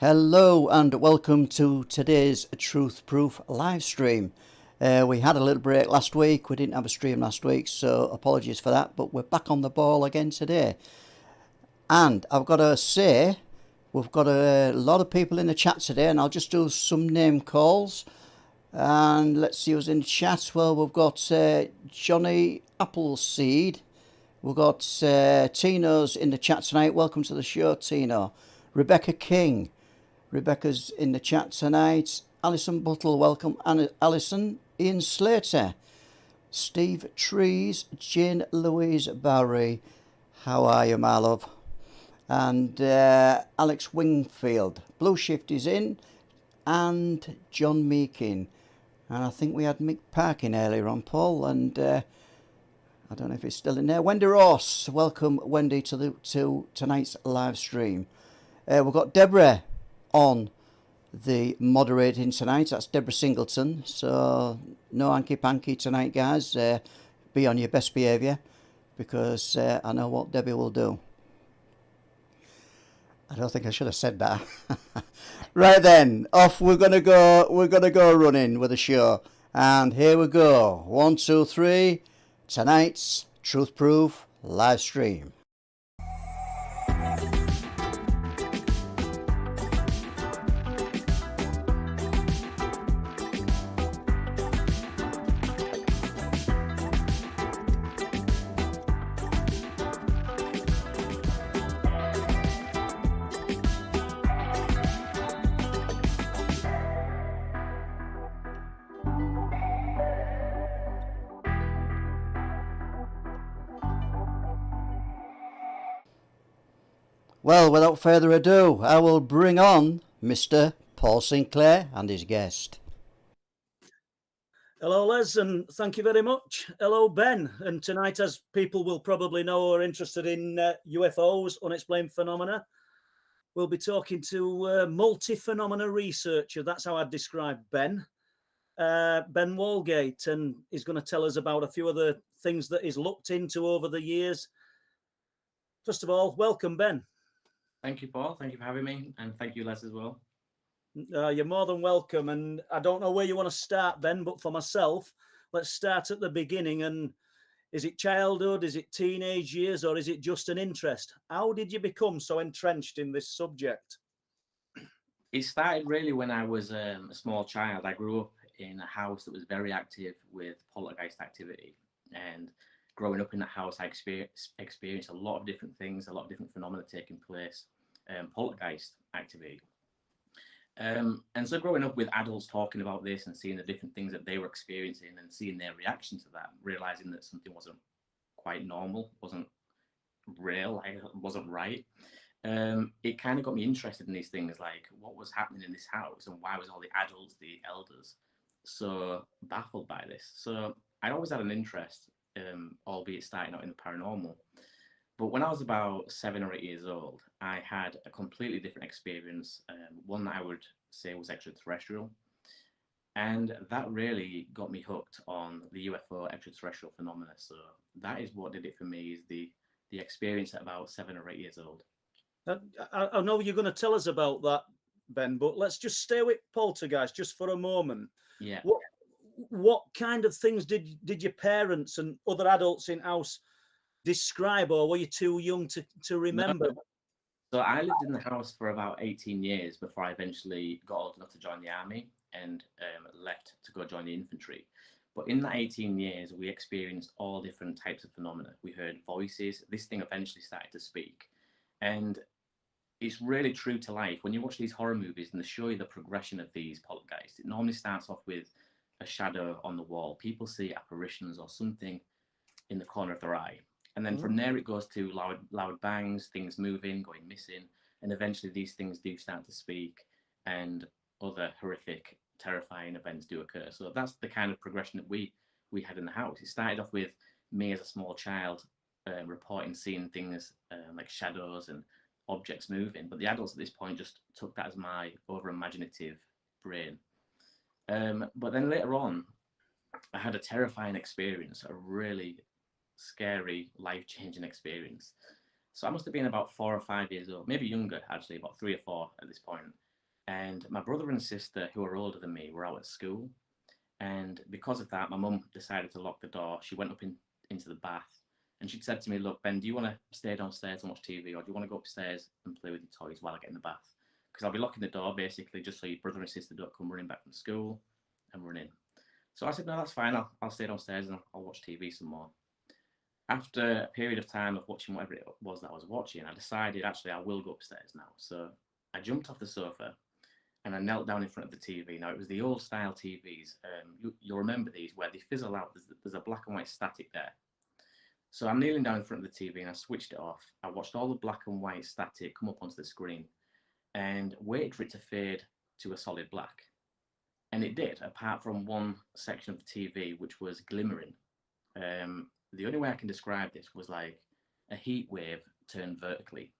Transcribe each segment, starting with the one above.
Hello and welcome to today's Truth Proof live stream. We had a little break last week. We didn't have a stream last week, so apologies for that, but we're back on the ball again today. And I've got to say, we've got a lot of people in the chat today, and I'll just do some name calls. And let's see who's in the chat. Well, we've got Johnny Appleseed. We've got Tino's in the chat tonight. Welcome to the show, Tino. Rebecca King. Rebecca's in the chat tonight. Alison Buttle, welcome. Alison. Ian Slater. Steve Trees. Jane Louise Barry. How are you, my love? And Alex Wingfield. Blue Shift is in. And John Meakin. And I think we had Mick Parkin earlier on, Paul. And I don't know if he's still in there. Wendy Ross. Welcome, Wendy, to tonight's live stream. We've got Deborah on the moderating tonight. That's Deborah Singleton. So no hanky panky tonight, guys. Be on your best behaviour, because I know what Debbie will do. I don't think I should have said that. Right then, off we're gonna go. We're gonna go running with the show, and here we go. 1, 2, 3. Tonight's Truth Proof live stream. Well, without further ado, I will bring on Mr. Paul Sinclair and his guest. Hello, Les, and thank you very much. Hello, Ben. And tonight, as people will probably know, are interested in UFOs, unexplained phenomena. We'll be talking to multi-phenomena researcher. That's how I'd describe Ben. Ben Walgate, and he's going to tell us about a few of the things that he's looked into over the years. First of all, welcome, Ben. Thank you, Paul. Thank you for having me, and thank you, Les, as well. You're more than welcome. And I don't know where you want to start, Ben, but for myself, let's start at the beginning. And is it childhood? Is it teenage years? Or is it just an interest? How did you become so entrenched in this subject? It started really when I was a small child. I grew up in a house that was very active with poltergeist activity. And growing up in that house, I experienced a lot of different things, a lot of different phenomena taking place, poltergeist activity. And so growing up with adults talking about this and seeing the different things that they were experiencing and seeing their reaction to that, realizing that something wasn't quite normal, wasn't real, wasn't right. It kind of got me interested in these things, like what was happening in this house and why was all the adults, the elders, so baffled by this. So I always had an interest, albeit starting out in the paranormal. But when I was about 7 or 8 years old, I had a completely different experience, one that I would say was extraterrestrial. And that really got me hooked on the UFO extraterrestrial phenomena. So that is what did it for me, is the experience at about 7 or 8 years old. I know you're going to tell us about that, Ben, but let's just stay with poltergeist just for a moment. Yeah. What kind of things did your parents and other adults in house describe, or were you too young to remember? No. So I lived in the house for about 18 years before I eventually got old enough to join the army and left to go join the infantry. But in that 18 years, we experienced all different types of phenomena. We heard voices. This thing eventually started to speak. And it's really true to life. When you watch these horror movies and they show you the progression of these poltergeists, it normally starts off with a shadow on the wall. People see apparitions or something in the corner of their eye. And then from there, it goes to loud bangs, things moving, going missing. And eventually these things do start to speak and other horrific, terrifying events do occur. So that's the kind of progression that we had in the house. It started off with me as a small child reporting seeing things like shadows and objects moving. But the adults at this point just took that as my over-imaginative brain. But then later on, I had a terrifying experience, a really scary, life-changing experience. So I must have been about 4 or 5 years old, maybe younger actually, about 3 or 4 at this point. And my brother and sister, who are older than me, were out at school. And because of that, my mum decided to lock the door. She went up into the bath and she'd said to me, look, Ben, do you want to stay downstairs and watch TV, or do you want to go upstairs and play with your toys while I get in the bath? Because I'll be locking the door basically just so your brother and sister don't come running back from school and run in. So I said, no, that's fine. I'll stay downstairs and I'll watch TV some more. After a period of time of watching whatever it was that I was watching, I decided actually I will go upstairs now. So I jumped off the sofa and I knelt down in front of the TV. Now, it was the old style TVs. You'll remember these where they fizzle out. There's a black and white static there. So I'm kneeling down in front of the TV and I switched it off. I watched all the black and white static come up onto the screen and waited for it to fade to a solid black. And it did, apart from one section of the TV, which was glimmering. The only way I can describe this was like a heat wave turned vertically.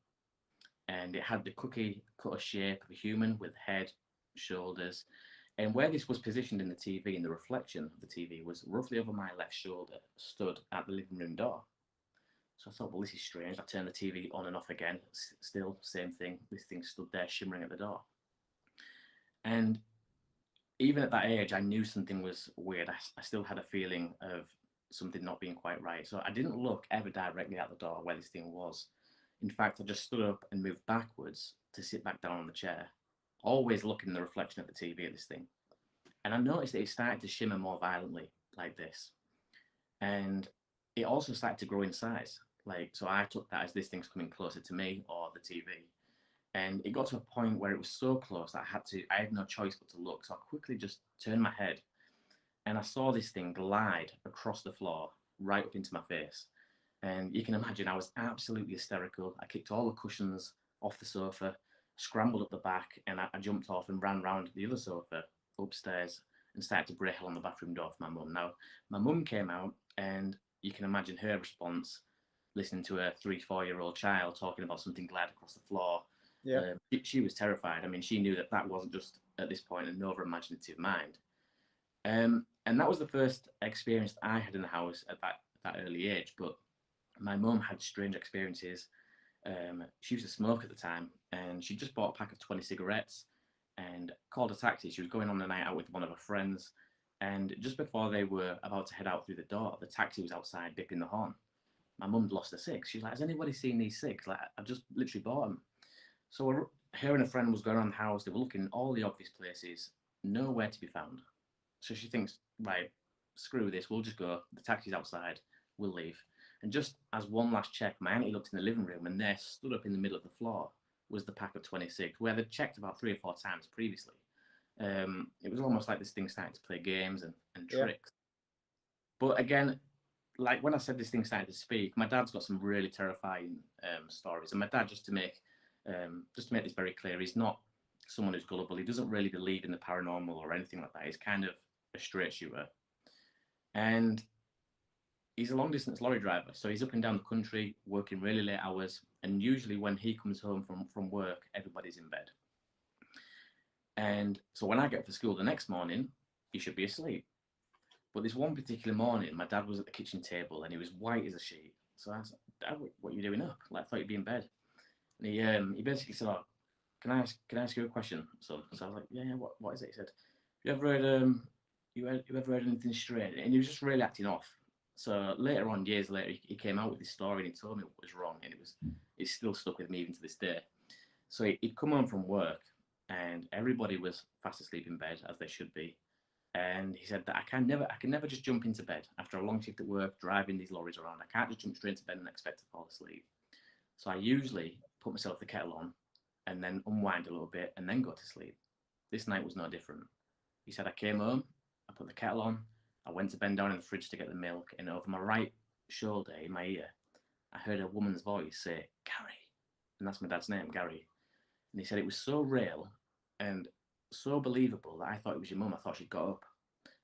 And it had the cookie cutter shape of a human with head, shoulders. And where this was positioned in the TV, in the reflection of the TV, was roughly over my left shoulder, stood at the living room door. So I thought, well, this is strange. I turned the TV on and off again. Still, same thing. This thing stood there shimmering at the door. And even at that age, I knew something was weird. I still had a feeling of something not being quite right. So I didn't look ever directly at the door where this thing was. In fact, I just stood up and moved backwards to sit back down on the chair, always looking in the reflection of the TV at this thing. And I noticed that it started to shimmer more violently like this. And it also started to grow in size. So I took that as this thing's coming closer to me or the TV. And it got to a point where it was so close that I had no choice but to look. So I quickly just turned my head and I saw this thing glide across the floor right up into my face. And you can imagine I was absolutely hysterical. I kicked all the cushions off the sofa, scrambled up the back, and I jumped off and ran round the other sofa upstairs and started to break on the bathroom door for my mum. Now, my mum came out, and you can imagine her response, listening to a 3-4-year-old child talking about something glide across the floor. Yeah. She was terrified. I mean, she knew that wasn't just, at this point, an over-imaginative mind. And that was the first experience that I had in the house at that early age. But my mum had strange experiences. She used to smoke at the time, and she just bought a pack of 20 cigarettes and called a taxi. She was going on a night out with one of her friends, and just before they were about to head out through the door, the taxi was outside beeping the horn. My mum'd lost her cigs. She's like, has anybody seen these cigs? Like, I've just literally bought them. So her and a friend was going around the house. They were looking in all the obvious places, nowhere to be found. So she thinks, right, screw this. We'll just go. The taxi's outside. We'll leave. And just as one last check, my auntie looked in the living room, and there, stood up in the middle of the floor, was the pack of 26, where they'd checked about 3 or 4 times previously. It was almost like this thing started to play games and tricks. But again, like when I said this thing started to speak, my dad's got some really terrifying stories. And my dad, just to make this very clear, he's not someone who's gullible. He doesn't really believe in the paranormal or anything like that. He's kind of a straight shooter. And he's a long distance lorry driver. So he's up and down the country, working really late hours. And usually when he comes home from work, everybody's in bed. And so when I get up for school the next morning, he should be asleep. But this one particular morning, my dad was at the kitchen table and he was white as a sheet. So I said, Dad, what are you doing up? Like, I thought you'd be in bed. And he basically said, oh, can I ask you a question, son? So I was like, yeah, what is it? He said, you ever heard anything strange? And he was just really acting off. So later on, years later, he came out with this story and he told me what was wrong, and it's still stuck with me even to this day. So he'd come home from work and everybody was fast asleep in bed, as they should be. And he said that I can never just jump into bed after a long shift at work, driving these lorries around. I can't just jump straight into bed and expect to fall asleep. So I usually put myself the kettle on and then unwind a little bit and then go to sleep. This night was no different. He said I came home, I put the kettle on, I went to bend down in the fridge to get the milk, and over my right shoulder, in my ear, I heard a woman's voice say, Gary. And that's my dad's name, Gary. And he said it was so real and so believable that I thought it was your mum. I thought she'd got up.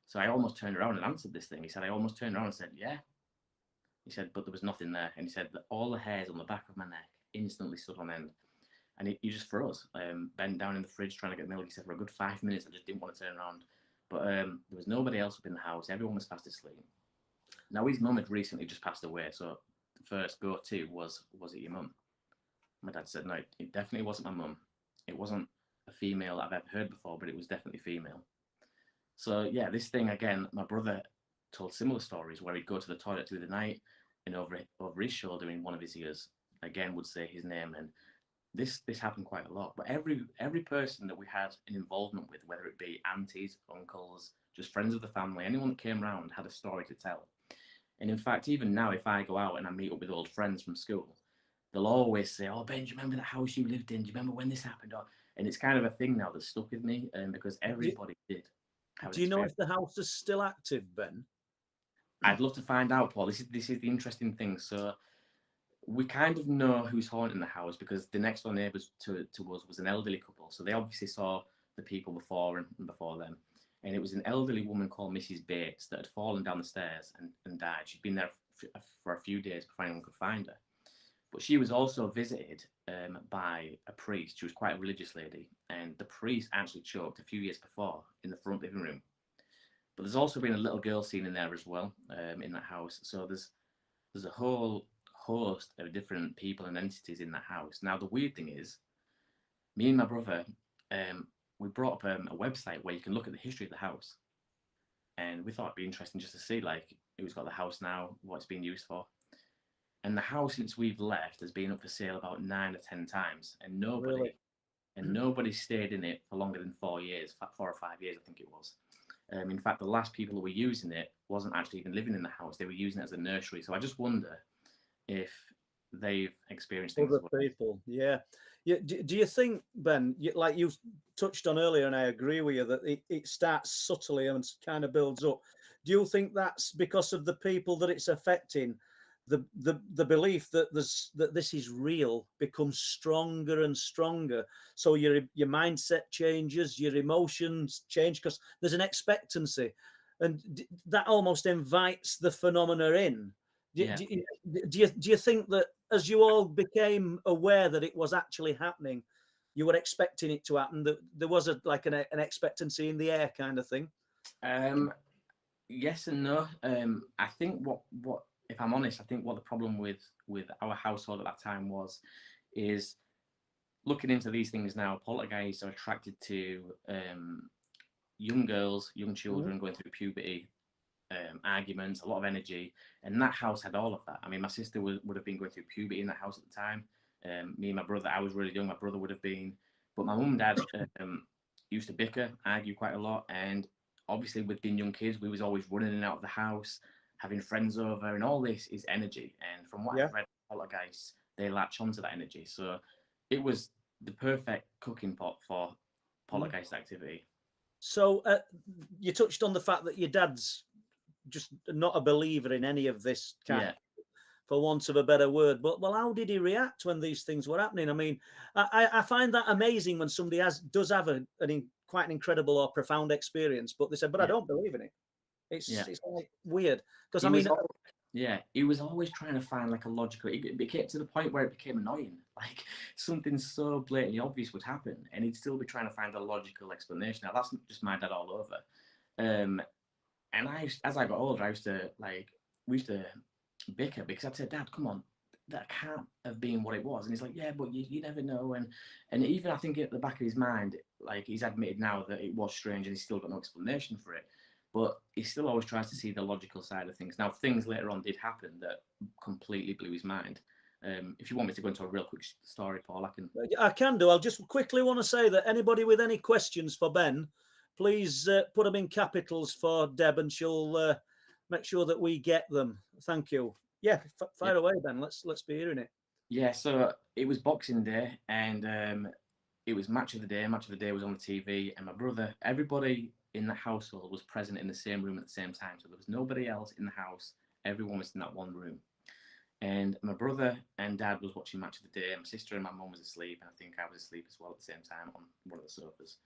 So I almost turned around and answered this thing. He said, I almost turned around and said, yeah. He said, but there was nothing there. And he said that all the hairs on the back of my neck instantly stood on end. And he just froze, bent down in the fridge trying to get milk. He said for a good 5 minutes, I just didn't want to turn around. But there was nobody else up in the house. Everyone was fast asleep. Now, his mum had recently just passed away. So the first go-to was it your mum? My dad said, no, it definitely wasn't my mum. It wasn't a female I've ever heard before, but it was definitely female. So yeah, this thing again, my brother told similar stories where he'd go to the toilet through the night, and over his shoulder in one of his ears, again would say his name. And this happened quite a lot. But every person that we had an involvement with, whether it be aunties, uncles, just friends of the family, anyone that came round had a story to tell. And in fact, even now, if I go out and I meet up with old friends from school, they'll always say, "Oh, Ben, do you remember that house you lived in? Do you remember when this happened?" And it's kind of a thing now that's stuck with me, because everybody did have an Do you know experience. if the house is still active, Ben? I'd love to find out, Paul. This is the interesting thing. So we kind of know who's haunting the house because the next door neighbours to us was an elderly couple. So they obviously saw the people before and before them. And it was an elderly woman called Mrs. Bates that had fallen down the stairs and died. She'd been there for a few days before anyone could find her. But she was also visited by a priest. She was quite a religious lady. And the priest actually choked a few years before in the front living room. But there's also been a little girl seen in there as well, in that house. So there's a whole host of different people and entities in that house. Now the weird thing is, me and my brother, we brought up a website where you can look at the history of the house, and we thought it'd be interesting just to see like who's got the house now, what it's been used for. And the house since we've left has been up for sale about 9 or 10 times, and Really? nobody stayed in it for longer than 4 years, 4 or 5 years, I think it was. In fact, the last people who were using it wasn't actually even living in the house; they were using it as a nursery. So I just wonder if they've experienced things Other as well. people, yeah. Yeah. Do you think, Ben, like you touched on earlier, and I agree with you, that it starts subtly and kind of builds up? Do you think that's because of the people that it's affecting? The belief that this is real becomes stronger and stronger. So your mindset changes, your emotions change because there's an expectancy, and that almost invites the phenomena in. Yeah. Do you think that as you all became aware that it was actually happening, you were expecting it to happen? That there was an expectancy in the air kind of thing? Yes and no. I think what if I'm honest, I think what the problem with our household at that time is looking into these things now. Poltergeists are attracted to young girls, young children going through puberty, arguments, a lot of energy, and that house had all of that. I mean, my sister would have been going through puberty in that house at the time. Me and my brother, I was really young. My brother would have been, but my mum and dad used to bicker, argue quite a lot, and obviously with being young kids, we was always running in and out of the house, having friends over, and all this is energy. And from what I've read, poltergeists, they latch onto that energy. So it was the perfect cooking pot for poltergeist activity. So you touched on the fact that your dad's just not a believer in any of this kind, for want of a better word. But well, how did he react when these things were happening? I mean, I find that amazing when somebody does have quite an incredible or profound experience, but they said, "But I don't believe in it." It's like weird because I mean, he was always trying to find like a logical. It became to the point where it became annoying. Like something so blatantly obvious would happen, and he'd still be trying to find a logical explanation. Now that's just my dad all over. And as I got older, we used to bicker because I'd say, "Dad, come on, that can't have been what it was." And he's like, "Yeah, but you never know." And even I think at the back of his mind, like he's admitted now that it was strange and he's still got no explanation for it. But he still always tries to see the logical side of things. Now, things later on did happen that completely blew his mind. If you want me to go into a real quick story, Paul, I can. I can do. I'll just quickly want to say that anybody with any questions for Ben, please put them in capitals for Deb, and she'll make sure that we get them. Thank you. Yeah, fire away, Ben. Let's be hearing it. Yeah, so it was Boxing Day, and it was Match of the Day. Match of the Day was on the TV, and my brother, everybody in the household was present in the same room at the same time. So there was nobody else in the house. Everyone was in that one room. And my brother and dad was watching Match of the Day. My sister and my mum was asleep, and I think I was asleep as well at the same time on one of the sofas.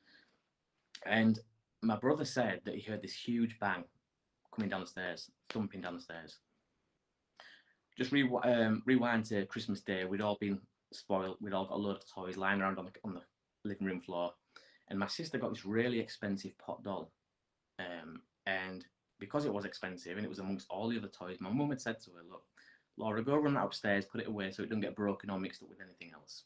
And my brother said that he heard this huge bang coming down the stairs, thumping down the stairs. Just rewind to Christmas Day. We'd all been spoiled. We'd all got a load of toys lying around on the living room floor. And my sister got this really expensive pot doll. And because it was expensive and it was amongst all the other toys, my mum had said to her, "Look, Laura, go run that upstairs, put it away so it doesn't get broken or mixed up with anything else."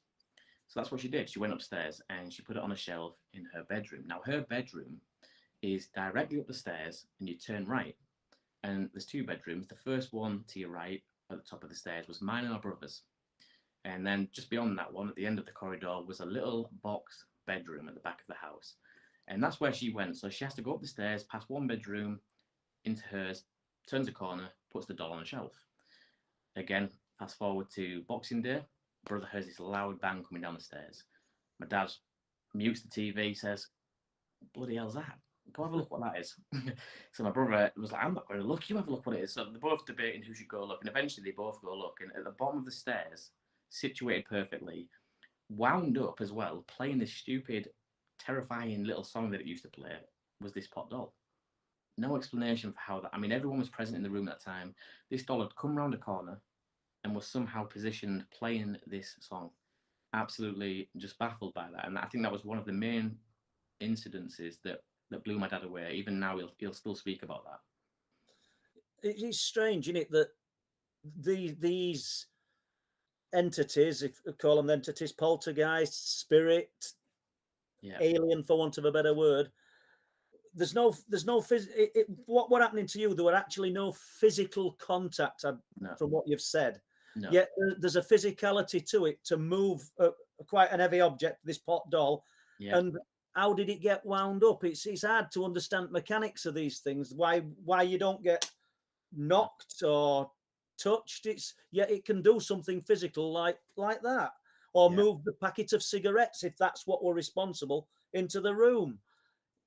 So that's what she did. She went upstairs and she put it on a shelf in her bedroom. Now, her bedroom is directly up the stairs, and you turn right. And there's two bedrooms. The first one to your right at the top of the stairs was mine and our brother's. And then just beyond that one, at the end of the corridor, was a little box bedroom at the back of the house. And that's where she went. So she has to go up the stairs, past one bedroom, into hers, turns a corner, puts the doll on a shelf. Again, fast forward to Boxing Day. Brother hears this loud bang coming down the stairs. My dad mutes the TV, says, bloody hell's that? Go have a look what that is. So my brother was like, I'm not going to look, you have a look what it is. So they're both debating who should go look, and eventually they both go look. And at the bottom of the stairs, situated perfectly, wound up as well, playing this stupid, terrifying little song that it used to play, was this pot doll. No explanation for how that. I mean, everyone was present in the room at that time. This doll had come round a corner and was somehow positioned playing this song. Absolutely just baffled by that. And I think that was one of the main incidences that blew my dad away. Even now, he'll still speak about that. It is strange, isn't it, that these entities, if we call them entities, poltergeist, spirit, alien, for want of a better word, there's no what happening to you? There were actually no physical contact, from what you've said. No. Yet there's a physicality to it to move quite an heavy object, this pot doll. Yeah. And how did it get wound up? It's hard to understand mechanics of these things. Why you don't get knocked or touched? Yet it can do something physical like that, or move the packet of cigarettes, if that's what were responsible, into the room.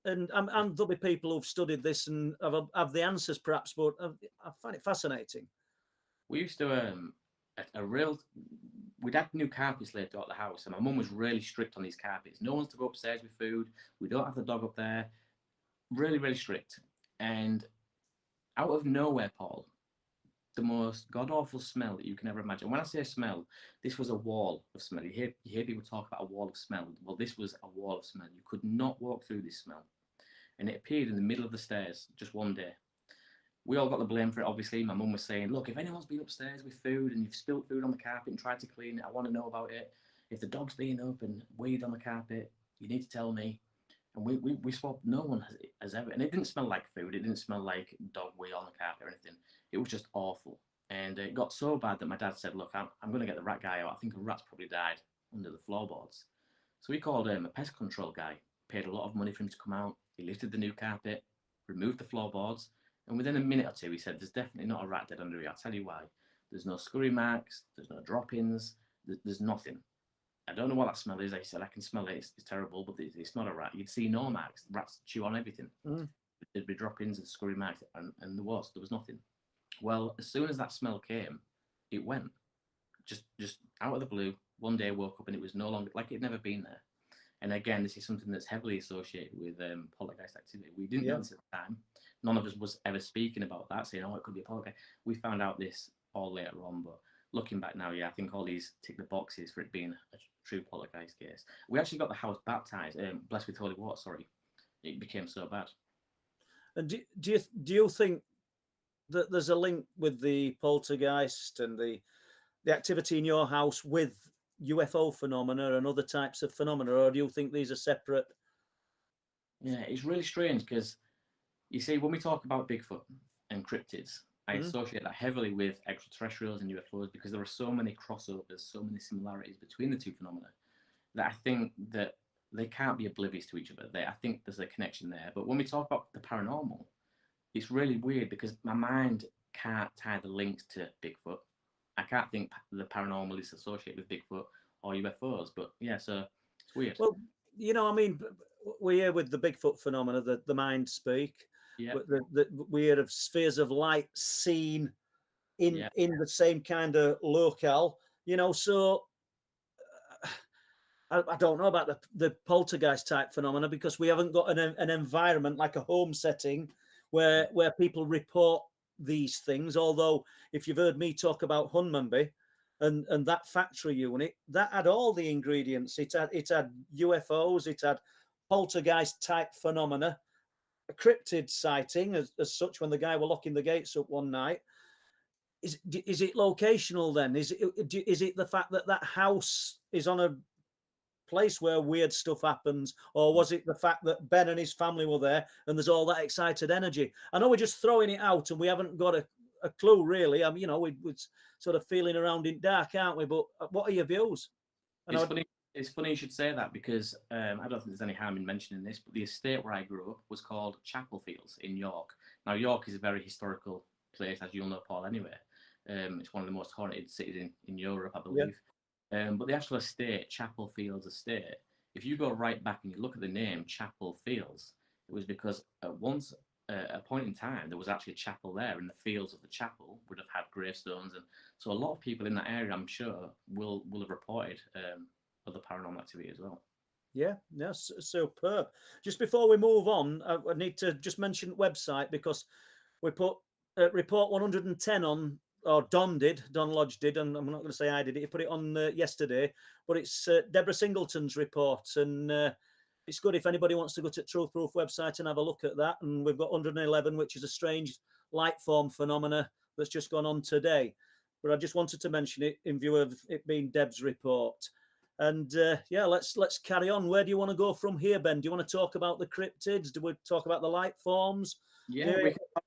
And there'll be people who've studied this and have the answers, perhaps, but I find it fascinating. We used to we'd had new carpets laid throughout the house, and my mum was really strict on these carpets. No one's to go upstairs with food. We don't have the dog up there. Really, really strict. And out of nowhere, Paul, the most god-awful smell that you can ever imagine. When I say smell, this was a wall of smell. You hear people talk about a wall of smell. Well, this was a wall of smell. You could not walk through this smell. And it appeared in the middle of the stairs just one day. We all got the blame for it, obviously. My mum was saying, look, if anyone's been upstairs with food and you've spilt food on the carpet and tried to clean it, I want to know about it. If the dog's been up and weed on the carpet, you need to tell me. And we swapped. No one has ever. And it didn't smell like food. It didn't smell like dog wee on the carpet or anything. It was just awful. And it got so bad that my dad said, look, I'm going to get the rat guy out. I think a rat's probably died under the floorboards. So we called him a pest control guy, paid a lot of money for him to come out. He lifted the new carpet, removed the floorboards. And within a minute or two, he said, there's definitely not a rat dead under here. I'll tell you why. There's no scurry marks. There's no drop-ins. There's nothing. I don't know what that smell is. He said, I can smell it. It's terrible, but it's not a rat. You'd see no marks. Rats chew on everything. There'd be drop-ins and scurry marks, and there was nothing. Well, as soon as that smell came, it went. Just out of the blue. One day I woke up and it was no longer, like it'd never been there. And again, this is something that's heavily associated with poltergeist activity. We didn't know this at the time. None of us was ever speaking about that, saying, oh, it could be a poltergeist. We found out this all later on, but looking back now, I think all these tick the boxes for it being a true poltergeist case. We actually got the house baptized, blessed with holy water, sorry. It became so bad. And do you think that there's a link with the poltergeist and the activity in your house with UFO phenomena and other types of phenomena, or do you think these are separate? Yeah, it's really strange because you see, when we talk about Bigfoot and cryptids, I associate that heavily with extraterrestrials and UFOs because there are so many crossovers, so many similarities between the two phenomena that I think that they can't be oblivious to each other. I think there's a connection there. But when we talk about the paranormal, it's really weird because my mind can't tie the links to Bigfoot. I can't think the paranormal is associated with Bigfoot or UFOs. But yeah, so it's weird. Well, I mean, we're here with the Bigfoot phenomena, the mind speak. Yeah. We hear of spheres of light seen in the same kind of locale, so I don't know about the poltergeist type phenomena because we haven't got an environment like a home setting where people report these things. Although if you've heard me talk about Hunmanby and that factory unit, that had all the ingredients. It had UFOs, it had poltergeist type phenomena, a cryptid sighting as such when the guy were locking the gates up one night. Is it locational then? Is it the fact that house is on place where weird stuff happens, or was it the fact that Ben and his family were there and there's all that excited energy? I know we're just throwing it out and we haven't got a clue really. I mean, you know, we're sort of feeling around in dark, aren't we? But what are your views? It's funny. It's funny you should say that, because I don't think there's any harm in mentioning this, but the estate where I grew up was called Chapel Fields in York. Now, York is a very historical place, as you'll know, Paul, anyway. It's one of the most haunted cities in Europe, I believe. Yeah. But the actual estate, Chapel Fields Estate, if you go right back and you look at the name Chapel Fields, it was because at a point in time, there was actually a chapel there, and the fields of the chapel would have had gravestones. And so a lot of people in that area, I'm sure, will have reported other paranormal activity as well. Yeah, yes, superb. Just before we move on, I need to just mention website, because we put report 110 on, or Don Lodge did, and I'm not going to say I did it. He put it on yesterday, but it's Deborah Singleton's report, and it's good if anybody wants to go to Truth Proof website and have a look at that. And we've got 111, which is a strange light form phenomena that's just gone on today. But I just wanted to mention it in view of it being Deb's report. And yeah, let's carry on. Where do you want to go from here, Ben? Do you want to talk about the cryptids? Do we talk about the light forms? Yeah,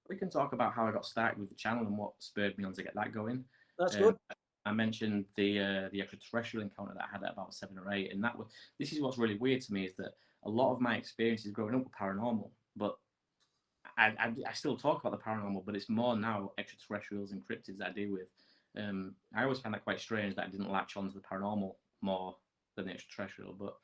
we can talk about how I got started with the channel and what spurred me on to get that going. That's good. I mentioned the extraterrestrial encounter that I had at about 7 or 8, and this is what's really weird to me, is that a lot of my experiences growing up were paranormal, but I still talk about the paranormal, but it's more now extraterrestrials and cryptids that I deal with. I always found that quite strange that I didn't latch on to the paranormal more than the extraterrestrial. But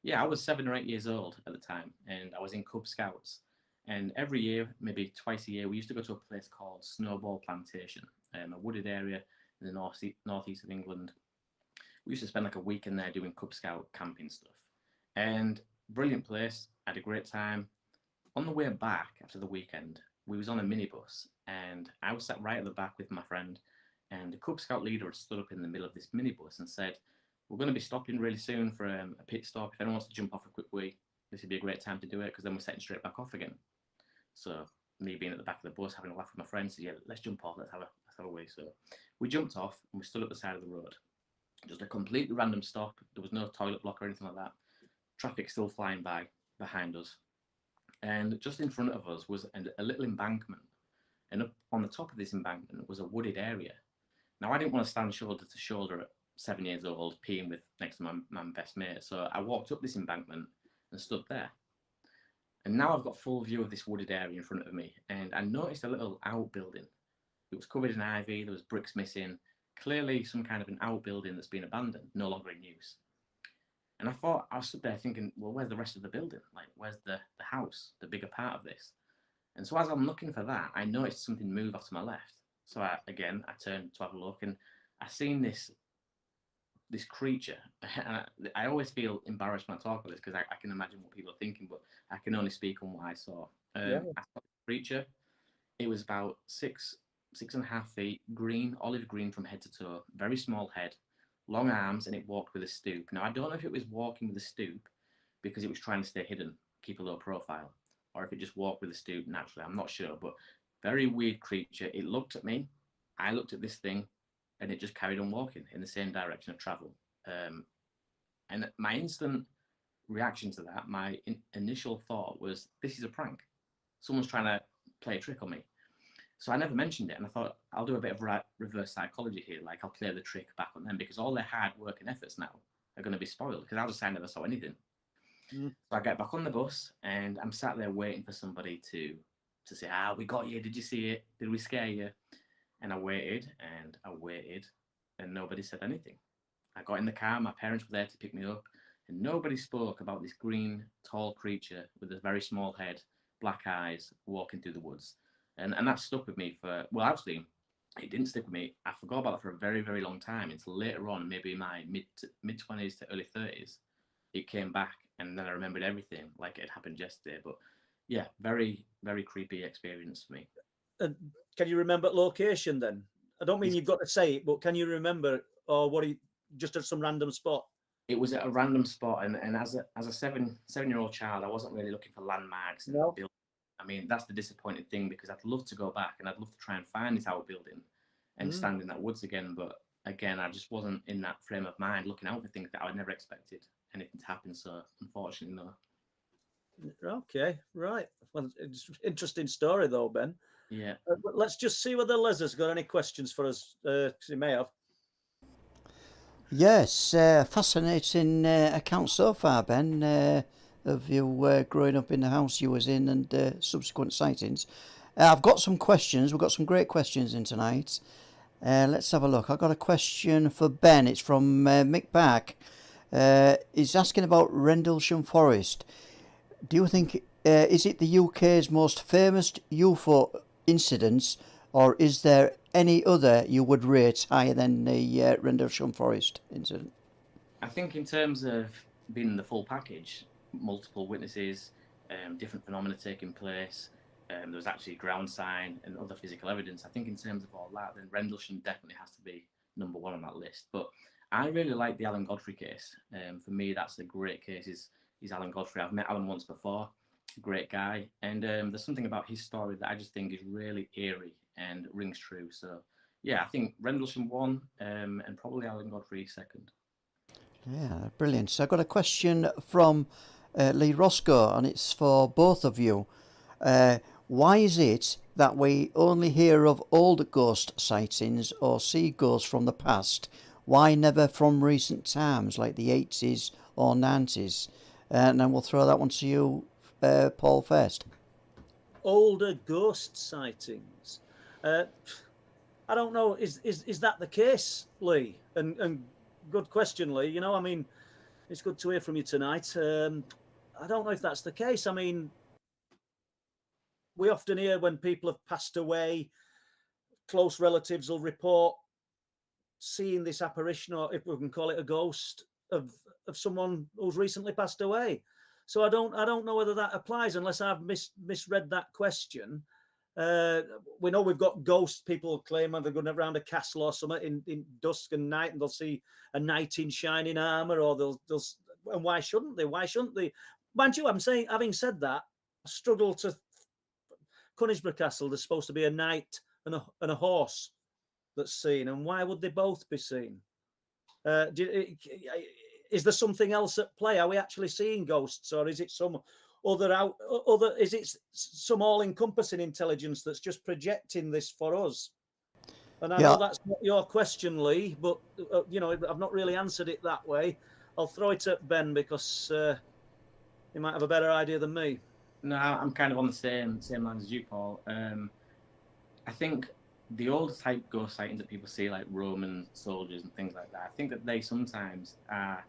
yeah, I was 7 or 8 years old at the time, and I was in Cub Scouts. And every year, maybe twice a year, we used to go to a place called Snowball Plantation, a wooded area in the northeast of England. We used to spend like a week in there doing Cub Scout camping stuff. And brilliant place, had a great time. On the way back after the weekend, we was on a minibus, and I was sat right at the back with my friend, and the Cub Scout leader had stood up in the middle of this minibus and said, "We're going to be stopping really soon for a pit stop. If anyone wants to jump off a quick wee, this would be a great time to do it, because then we're setting straight back off again." So me being at the back of the bus, having a laugh with my friends, said, "Yeah, let's jump off. Let's have a wee." So we jumped off and we stood at the side of the road. Just a completely random stop. There was no toilet block or anything like that. Traffic still flying by behind us. And just in front of us was a little embankment. And up on the top of this embankment was a wooded area. Now, I didn't want to stand shoulder to shoulder at 7 years old, peeing next to my best mate. So I walked up this embankment and stood there. And now I've got full view of this wooded area in front of me. And I noticed a little outbuilding. It was covered in ivy. There was bricks missing. Clearly some kind of an outbuilding that's been abandoned, no longer in use. And I stood there thinking, well, where's the rest of the building? Like, where's the house, the bigger part of this? And so as I'm looking for that, I noticed something move off to my left. So I turned to have a look, and I seen this creature. And I always feel embarrassed when I talk about this, because I can imagine what people are thinking, but I can only speak on what I saw. I saw the creature. It was about 6.5 feet, olive green from head to toe, very small head, long arms, and it walked with a stoop. Now, I don't know if it was walking with a stoop because it was trying to stay hidden, keep a low profile, or if it just walked with a stoop naturally. I'm not sure, but very weird creature. It looked at me, I looked at this thing, and it just carried on walking in the same direction of travel. And my instant reaction to that, my initial thought was, this is a prank. Someone's trying to play a trick on me. So I never mentioned it, and I thought, I'll do a bit of reverse psychology here, like I'll play the trick back on them, because all their hard work and efforts now are going to be spoiled, because I just I never saw anything. So I get back on the bus, and I'm sat there waiting for somebody to say, we got you, did you see it? Did we scare you? And I waited, and nobody said anything. I got in the car, my parents were there to pick me up, and nobody spoke about this green, tall creature with a very small head, black eyes, walking through the woods. And that stuck with me for, well, actually, it didn't stick with me. I forgot about it for a very, very long time, until later on, maybe in my mid-20s to early 30s, it came back, and then I remembered everything like it had happened yesterday. But yeah, very, very creepy experience for me. Can you remember location then? I don't mean you've got to say it, but can you remember, or just at some random spot? It was at a random spot, and as a seven-year-old child, I wasn't really looking for landmarks. No. I mean, that's the disappointing thing, because I'd love to go back and I'd love to try and find this outbuilding and stand in that woods again. But again, I just wasn't in that frame of mind looking out for things that I never expected. anything to happen. So unfortunately, no. Okay, right. Well, it's an interesting story though, Ben. Yeah. But let's just see whether Les has got any questions for us. 'Cause he may have. Yes, fascinating account so far, Ben, of you growing up in the house you was in and subsequent sightings. I've got some questions. We've got some great questions in tonight. Let's have a look. I've got a question for Ben. It's from Mick Back. He's asking about Rendlesham Forest. Do you think, is it the UK's most famous UFO incidents, or is there any other you would rate higher than the Rendlesham Forest incident? I think in terms of being the full package, multiple witnesses, different phenomena taking place, there was actually a ground sign and other physical evidence. I think in terms of all that, then Rendlesham definitely has to be number one on that list. But I really like the Alan Godfrey case. For me, that's a great case. Is Alan Godfrey. I've met Alan once before, great guy, and there's something about his story that I just think is really eerie and rings true. So yeah, I think Rendlesham one, and probably Alan Godfrey second. Yeah, brilliant. So I've got a question from Lee Roscoe, and it's for both of you. Why is it that we only hear of old ghost sightings or see ghosts from the past? Why never from recent times, like the 80s or 90s? And then we'll throw that one to you, Paul, first. Older ghost sightings. I don't know. Is that the case, Lee? And good question, Lee. You know, I mean, it's good to hear from you tonight. I don't know if that's the case. I mean, we often hear when people have passed away, close relatives will report seeing this apparition, or if we can call it a ghost, of someone who's recently passed away. So I don't know whether that applies unless I've misread that question. We know we've got ghosts. People claim they're going around a castle or something in dusk and night, and they'll see a knight in shining armor, or they'll and why shouldn't they? Why shouldn't they? Mind you, I'm saying, having said that, I struggle to. Conisbrough Castle, there's supposed to be a knight and a horse that's seen, and why would they both be seen? Is there something else at play? Are we actually seeing ghosts, or is it some other? Is it some all-encompassing intelligence that's just projecting this for us? And I know that's not your question, Lee, but you know, I've not really answered it that way. I'll throw it at Ben because he might have a better idea than me. No, I'm kind of on the same lines as you, Paul. I think the old type ghost sightings that people see, like Roman soldiers and things like that, I think that they sometimes are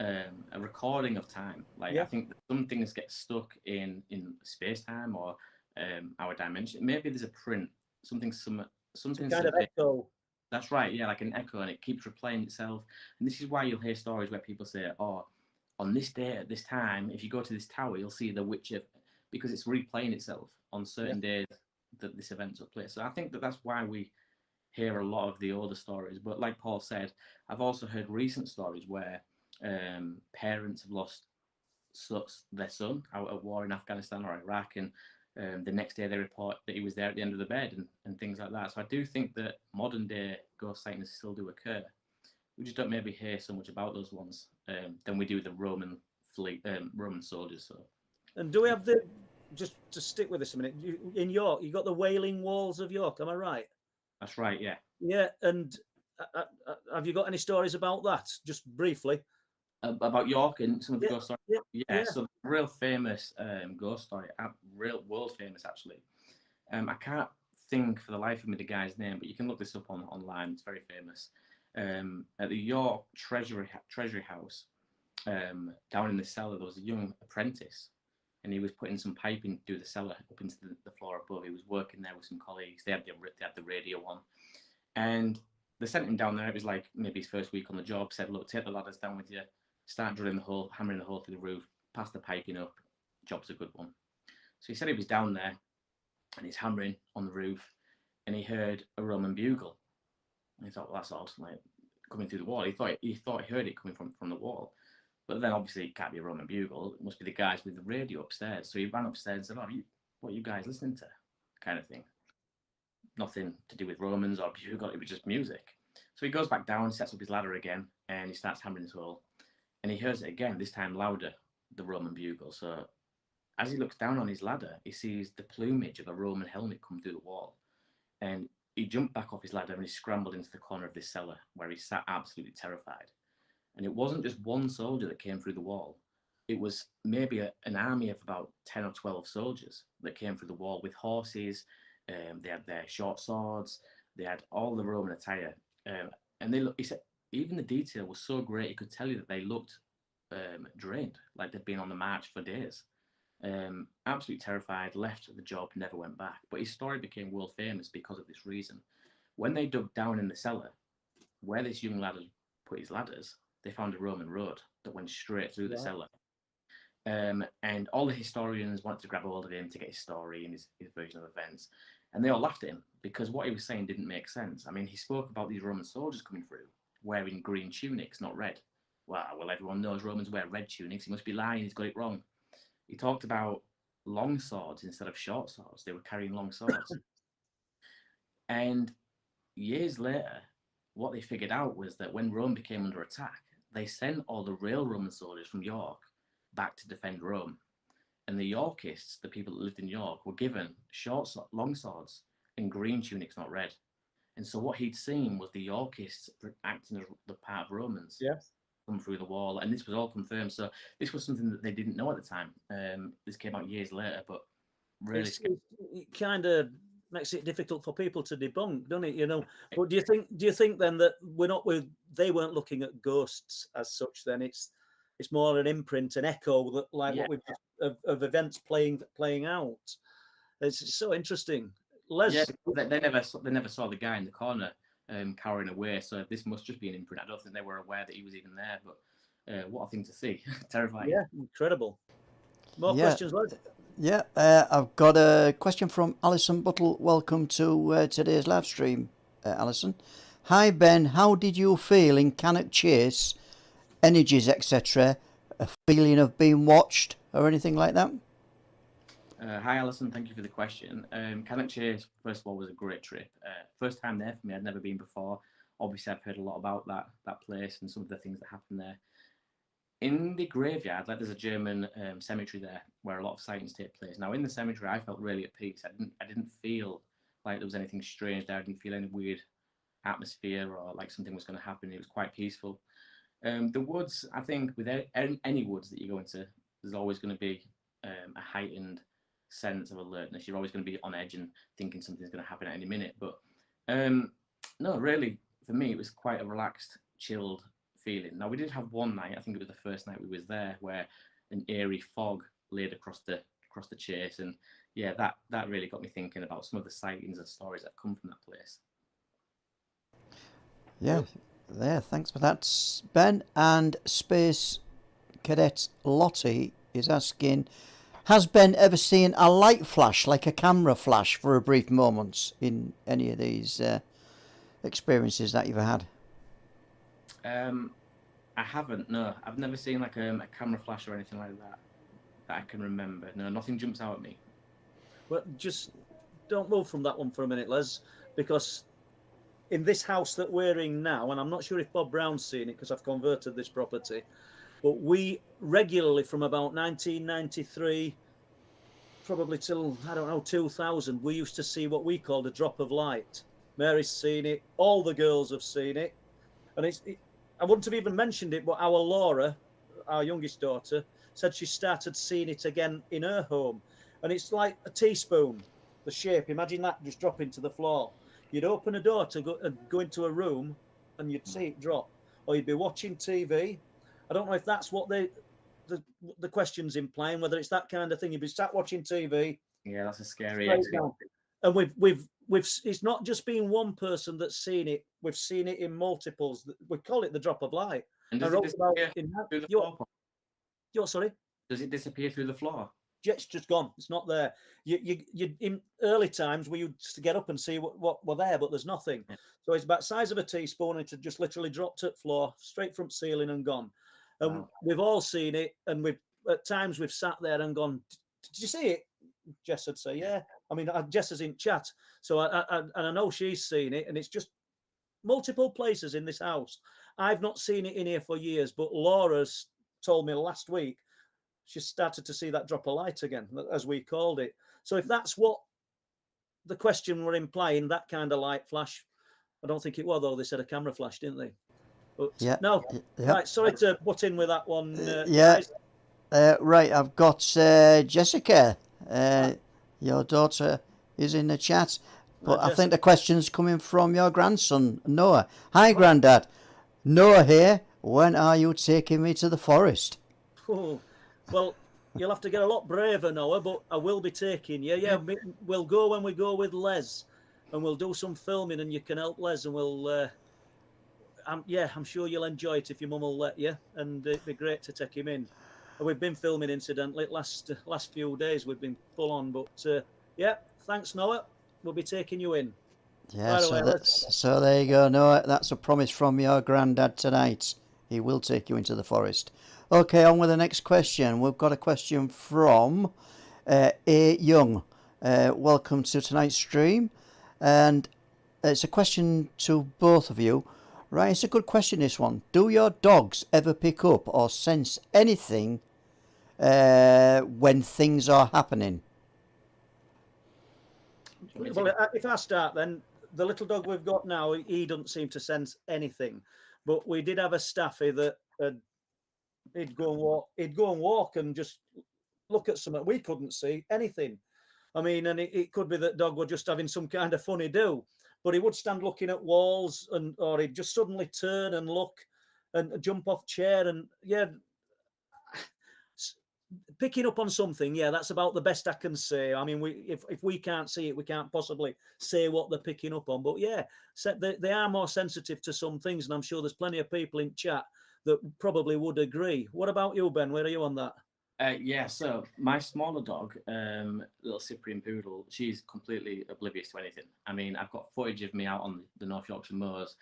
a recording of time. Like, I think that some things get stuck in space time or our dimension. Maybe there's a print, something kind of echo. That's right, yeah, like an echo, and it keeps replaying itself. And this is why you'll hear stories where people say, "Oh, on this day at this time, if you go to this tower, you'll see the witch of," because it's replaying itself on certain days that this event took place. So I think that that's why we hear a lot of the older stories. But like Paul said, I've also heard recent stories where parents have lost their son out at war in Afghanistan or Iraq, and the next day they report that he was there at the end of the bed and things like that. So I do think that modern day ghost sightings still do occur. We just don't maybe hear so much about those ones than we do the Roman fleet, Roman soldiers. So. And do we have just to stick with this a minute, in York, you got the Wailing Walls of York, am I right? That's right, yeah. Yeah, and have you got any stories about that, just briefly? About York and some of the ghost stories? Yeah, so real famous ghost story, real world famous actually. I can't think for the life of me the guy's name, but you can look this up online, it's very famous. At the York Treasury House, down in the cellar, there was a young apprentice, and he was putting some piping through the cellar up into the floor above. He was working there with some colleagues. They had the radio on, and they sent him down there. It was like maybe his first week on the job. Said, "Look, take the ladders down with you, start drilling the hole, hammering the hole through the roof, pass the piping up. Job's a good one." So he said he was down there, and he's hammering on the roof, and he heard a Roman bugle. And he thought, well, that's odd, like coming through the wall. He thought he heard it coming from the wall. But then obviously it can't be a Roman bugle. It must be the guys with the radio upstairs. So he ran upstairs and said, "Oh, what are you guys listening to?" Kind of thing. Nothing to do with Romans or bugle. It was just music. So he goes back down, sets up his ladder again, and he starts hammering his hole. and he hears it again, this time louder, the Roman bugle. So as he looks down on his ladder, he sees the plumage of a Roman helmet come through the wall. And he jumped back off his ladder and he scrambled into the corner of this cellar where he sat absolutely terrified. And it wasn't just one soldier that came through the wall. It was maybe an army of about 10 or 12 soldiers that came through the wall with horses. They had their short swords. They had all the Roman attire. And they look, he said, even the detail was so great, he could tell you that they looked drained, like they'd been on the march for days. Absolutely terrified, left the job, never went back. But his story became world famous because of this reason. When they dug down in the cellar, where this young lad had put his ladders, they found a Roman road that went straight through the cellar. And all the historians wanted to grab hold of him to get his story and his version of events. And they all laughed at him because what he was saying didn't make sense. I mean, he spoke about these Roman soldiers coming through wearing green tunics, not red. Well, everyone knows Romans wear red tunics. He must be lying. He's got it wrong. He talked about long swords instead of short swords. They were carrying long swords. And years later, what they figured out was that when Rome became under attack, they sent all the real Roman soldiers from York back to defend Rome. And the Yorkists, the people that lived in York, were given long swords and green tunics, not red. And so what he'd seen was the Yorkists acting as the part of Romans. Yes. Come through the wall, and this was all confirmed. So this was something that they didn't know at the time. This came out years later, but really, it kind of makes it difficult for people to debunk, doesn't it? You know. But do you think then that they weren't looking at ghosts as such? Then it's more an imprint, an echo, that what we've of events playing out. It's so interesting. Les, they never saw the guy in the corner cowering away, so this must just be an imprint. I don't think they were aware that he was even there, but what a thing to see. Terrifying. Yeah, incredible. More questions, Les? Yeah, I've got a question from Alison Buttle. Welcome to today's live stream, Alison. Hi Ben, how did you feel in Cannock Chase, energies, etc.? A feeling of being watched or anything like that? Hi Alison, thank you for the question. Cannock Chase, first of all, was a great trip. First time there for me. I'd never been before. Obviously, I've heard a lot about that place and some of the things that happen there. In the graveyard, there's a German cemetery there where a lot of sightings take place. Now, in the cemetery, I felt really at peace. I didn't feel like there was anything strange there. I didn't feel any weird atmosphere or like something was going to happen. It was quite peaceful. The woods, I think, with any woods that you go into, there's always going to be a heightened sense of alertness. You're always going to be on edge and thinking something's going to happen at any minute. But no, really, for me, it was quite a relaxed, chilled feeling. Now, we did have one night, I think it was the first night we was there, where an eerie fog laid across the chase, and yeah, that really got me thinking about some of the sightings and stories that come from that place. Yeah, thanks for that, Ben. And Space Cadet Lottie is asking, has Ben ever seen a light flash, like a camera flash, for a brief moment in any of these experiences that you've had? I haven't, no. I've never seen like a camera flash or anything like that I can remember. No, nothing jumps out at me. Well, just don't move from that one for a minute, Les, because in this house that we're in now, and I'm not sure if Bob Brown's seen it because I've converted this property, but we regularly from about 1993 probably till, I don't know, 2000, we used to see what we called a drop of light. Mary's seen it, all the girls have seen it, and I wouldn't have even mentioned it, but our Laura, our youngest daughter, said she started seeing it again in her home, and it's like a teaspoon, the shape. Imagine that just dropping to the floor. You'd open a door to go into a room, and you'd see it drop, or you'd be watching TV. I don't know if that's what the question's implying, whether it's that kind of thing. You'd be sat watching TV. Yeah, that's a scary experience. And we've it's not just been one person that's seen it. We've seen it in multiples. We call it the drop of light. And does it disappear through the floor? Sorry? Does it disappear through the floor? It's just gone. It's not there. You in early times we used to get up and see what were there, but there's nothing. Yeah. So it's about the size of a teaspoon. It had just literally dropped at floor, straight from ceiling and gone. And wow. We've all seen it, and at times we've sat there and gone, "Did you see it?" Jess would say, "Yeah." I mean, Jess is in chat, so I know she's seen it, and it's just multiple places in this house. I've not seen it in here for years, but Laura's told me last week she started to see that drop of light again, as we called it. So if that's what the question were implying, that kind of light flash, I don't think it was, though. They said a camera flash, didn't they? But Yeah. no, Yeah. right. Sorry to butt in with that one, Yeah. guys. Right, I've got Jessica. Your daughter is in the chat. But I think the question's coming from your grandson, Noah. Hi, Grandad. Noah here. When are you taking me to the forest? Oh, well, you'll have to get a lot braver, Noah, but I will be taking you. Yeah, we'll go when we go with Les, and we'll do some filming, and you can help Les, and we'll. I'm sure you'll enjoy it if your mum will let you, and it'd be great to take him in. We've been filming, incidentally, last few days. We've been full on, but yeah, thanks, Noah. We'll be taking you in. Yeah, Right so there you go, Noah. That's a promise from your granddad tonight. He will take you into the forest. Okay, on with the next question. We've got a question from A. Young. Welcome to tonight's stream. And it's a question to both of you. Right, it's a good question, this one. Do your dogs ever pick up or sense anything when things are happening? Well, if I start then, the little dog we've got now, he doesn't seem to sense anything. But we did have a staffy that he'd go and walk and just look at something we couldn't see anything. I mean, and it could be that dog were just having some kind of funny do, but he would stand looking at walls, or he'd just suddenly turn and look and jump off chair, and yeah, picking up on something. Yeah, that's about the best I can say. I mean, if we can't see it, we can't possibly say what they're picking up on. But yeah, they are more sensitive to some things, and I'm sure there's plenty of people in chat that probably would agree. What about you, Ben? Where are you on that? Yeah, so my smaller dog, little Cyprian poodle, she's completely oblivious to anything. I mean, I've got footage of me out on the North Yorkshire moors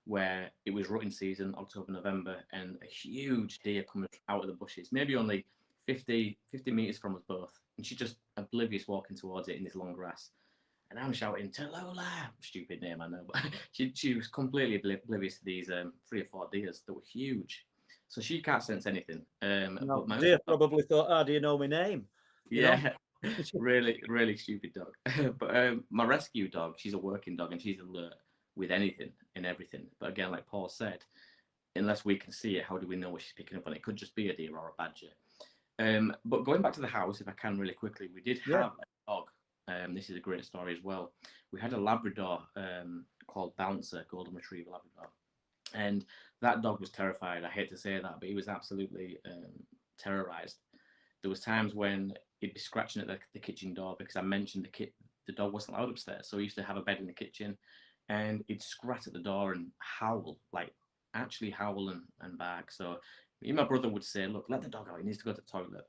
where it was rutting season, October, November, and a huge deer coming out of the bushes, maybe only 50 meters from us both. And she's just oblivious walking towards it in this long grass. And I'm shouting, Talola! Stupid name, I know, but she was completely oblivious to these 3 or 4 deers that were huge. So she can't sense anything. No, but deer probably thought, "Ah, do you know my name?" Yeah, really stupid dog. But my rescue dog, she's a working dog and she's alert with anything and everything. But again, like Paul said, unless we can see it, how do we know what she's picking up on? It could just be a deer or a badger. But going back to the house, if I can really quickly, we did have a dog. This is a great story as well. We had a Labrador called Bouncer, Golden Retriever Labrador. And that dog was terrified. I hate to say that, but he was absolutely terrorized. There was times when he'd be scratching at the kitchen door because I mentioned the dog wasn't allowed upstairs. So he used to have a bed in the kitchen and he'd scratch at the door and howl, like actually howl and bark. So me and my brother would say, look, let the dog out. He needs to go to the toilet.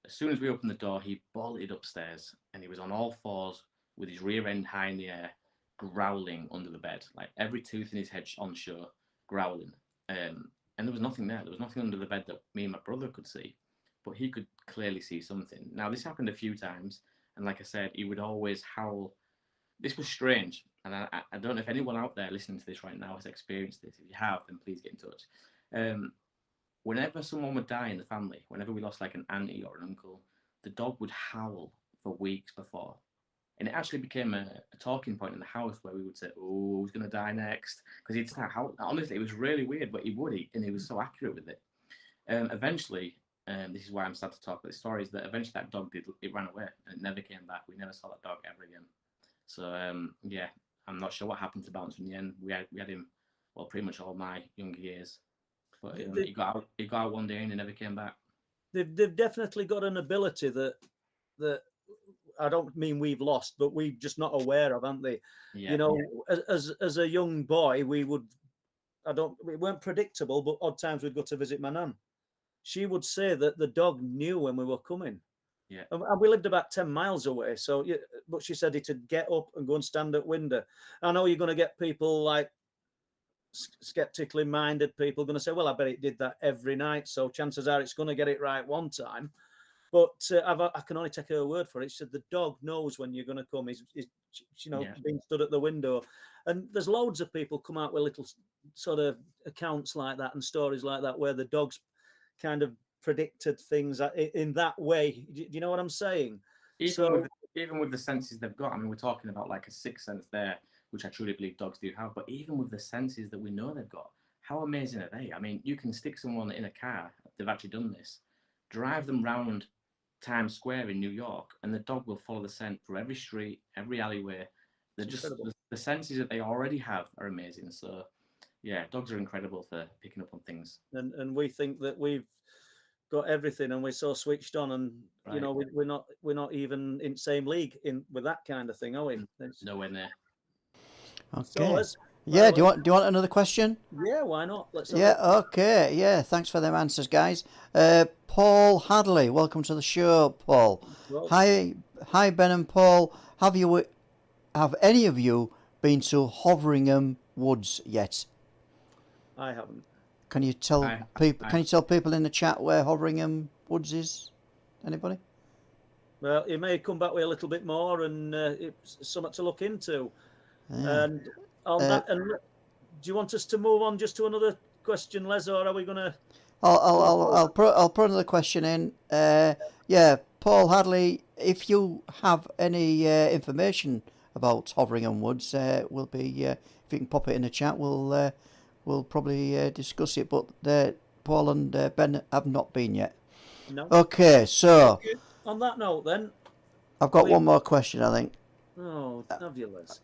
As soon as we opened the door, he bolted upstairs and he was on all fours with his rear end high in the air, growling under the bed, like every tooth in his head on show, growling. And there was nothing there. There was nothing under the bed that me and my brother could see, but he could clearly see something. Now, this happened a few times. And like I said, he would always howl. This was strange. And I don't know if anyone out there listening to this right now has experienced this. If you have, then please get in touch. Whenever someone would die in the family, whenever we lost like an auntie or an uncle, the dog would howl for weeks before. And it actually became a talking point in the house where we would say, oh, who's going to die next? Because he'd start howling. Honestly, it was really weird, but he would, and he was so accurate with it. Eventually, this is why I'm sad to talk about this story, is that eventually that dog it ran away and it never came back. We never saw that dog ever again. So, yeah, I'm not sure what happened to Bounce in the end. We had him, well, pretty much all my younger years. But he got out one day and he never came back. They've definitely got an ability that I don't mean we've lost, but we're just not aware of, aren't they? Yeah, you know, as a young boy, we weren't predictable, but odd times we'd go to visit my nan. She would say that the dog knew when we were coming. Yeah, and we lived about 10 miles away. So, but she said he'd get up and go and stand at window. I know you're going to get people like skeptically minded people going to say, well, I bet it did that every night, so chances are it's going to get it right one time. But I can only take her word for it. She said the dog knows when you're going to come. He's being stood at the window. And there's loads of people come out with little sort of accounts like that and stories like that where the dogs kind of predicted things in that way. Do you know what I'm saying? Even with the senses they've got, I mean, we're talking about like a sixth sense there, which I truly believe dogs do have. But even with the senses that we know they've got, how amazing are they? I mean, you can stick someone in a car, they've actually done this, drive them round Times Square in New York, and the dog will follow the scent through every street, every alleyway. They're just the senses that they already have are amazing. So yeah, dogs are incredible for picking up on things. And we think that we've got everything and we're so switched on, and Right. you know, we're not even in the same league with that kind of thing, are we? Nowhere near. Okay. So Yeah, do you want another question? Yeah, why not? Let's have Yeah, okay. Yeah, thanks for them answers, guys. Paul Hadley, welcome to the show, Paul. Well, Hi, Ben and Paul. Have any of you been to Hoveringham Woods yet? I haven't. Can you tell people? Can you tell people in the chat where Hoveringham Woods is? Anybody? Well, it may come back with a little bit more, and it's something to look into. Yeah. And on that, and do you want us to move on just to another question, Les, or are we going to? I'll put another question in. Yeah, Paul Hadley, if you have any information about Hoveringham Woods, we'll be if you can pop it in the chat, we'll probably discuss it. But Paul and Ben have not been yet. No. Okay, so on that note, then I've got one more question, I think. Oh, have you, Les?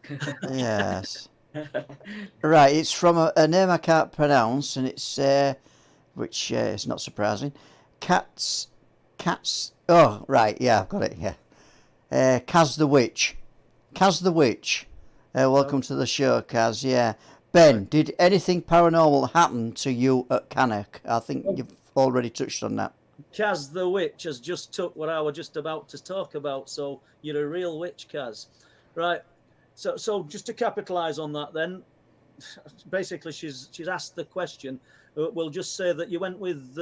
Yes. Right, it's from a name I can't pronounce, and it's which is not surprising. Cats. Oh, right, yeah, I've got it. Yeah. Kaz the Witch. Welcome to the show, Kaz. Yeah. Ben, did anything paranormal happen to you at Cannock? I think you've already touched on that. Kaz the Witch has just took what I was just about to talk about, so you're a real witch, Kaz. Right. So just to capitalise on that, then, basically she's asked the question. We'll just say that you went with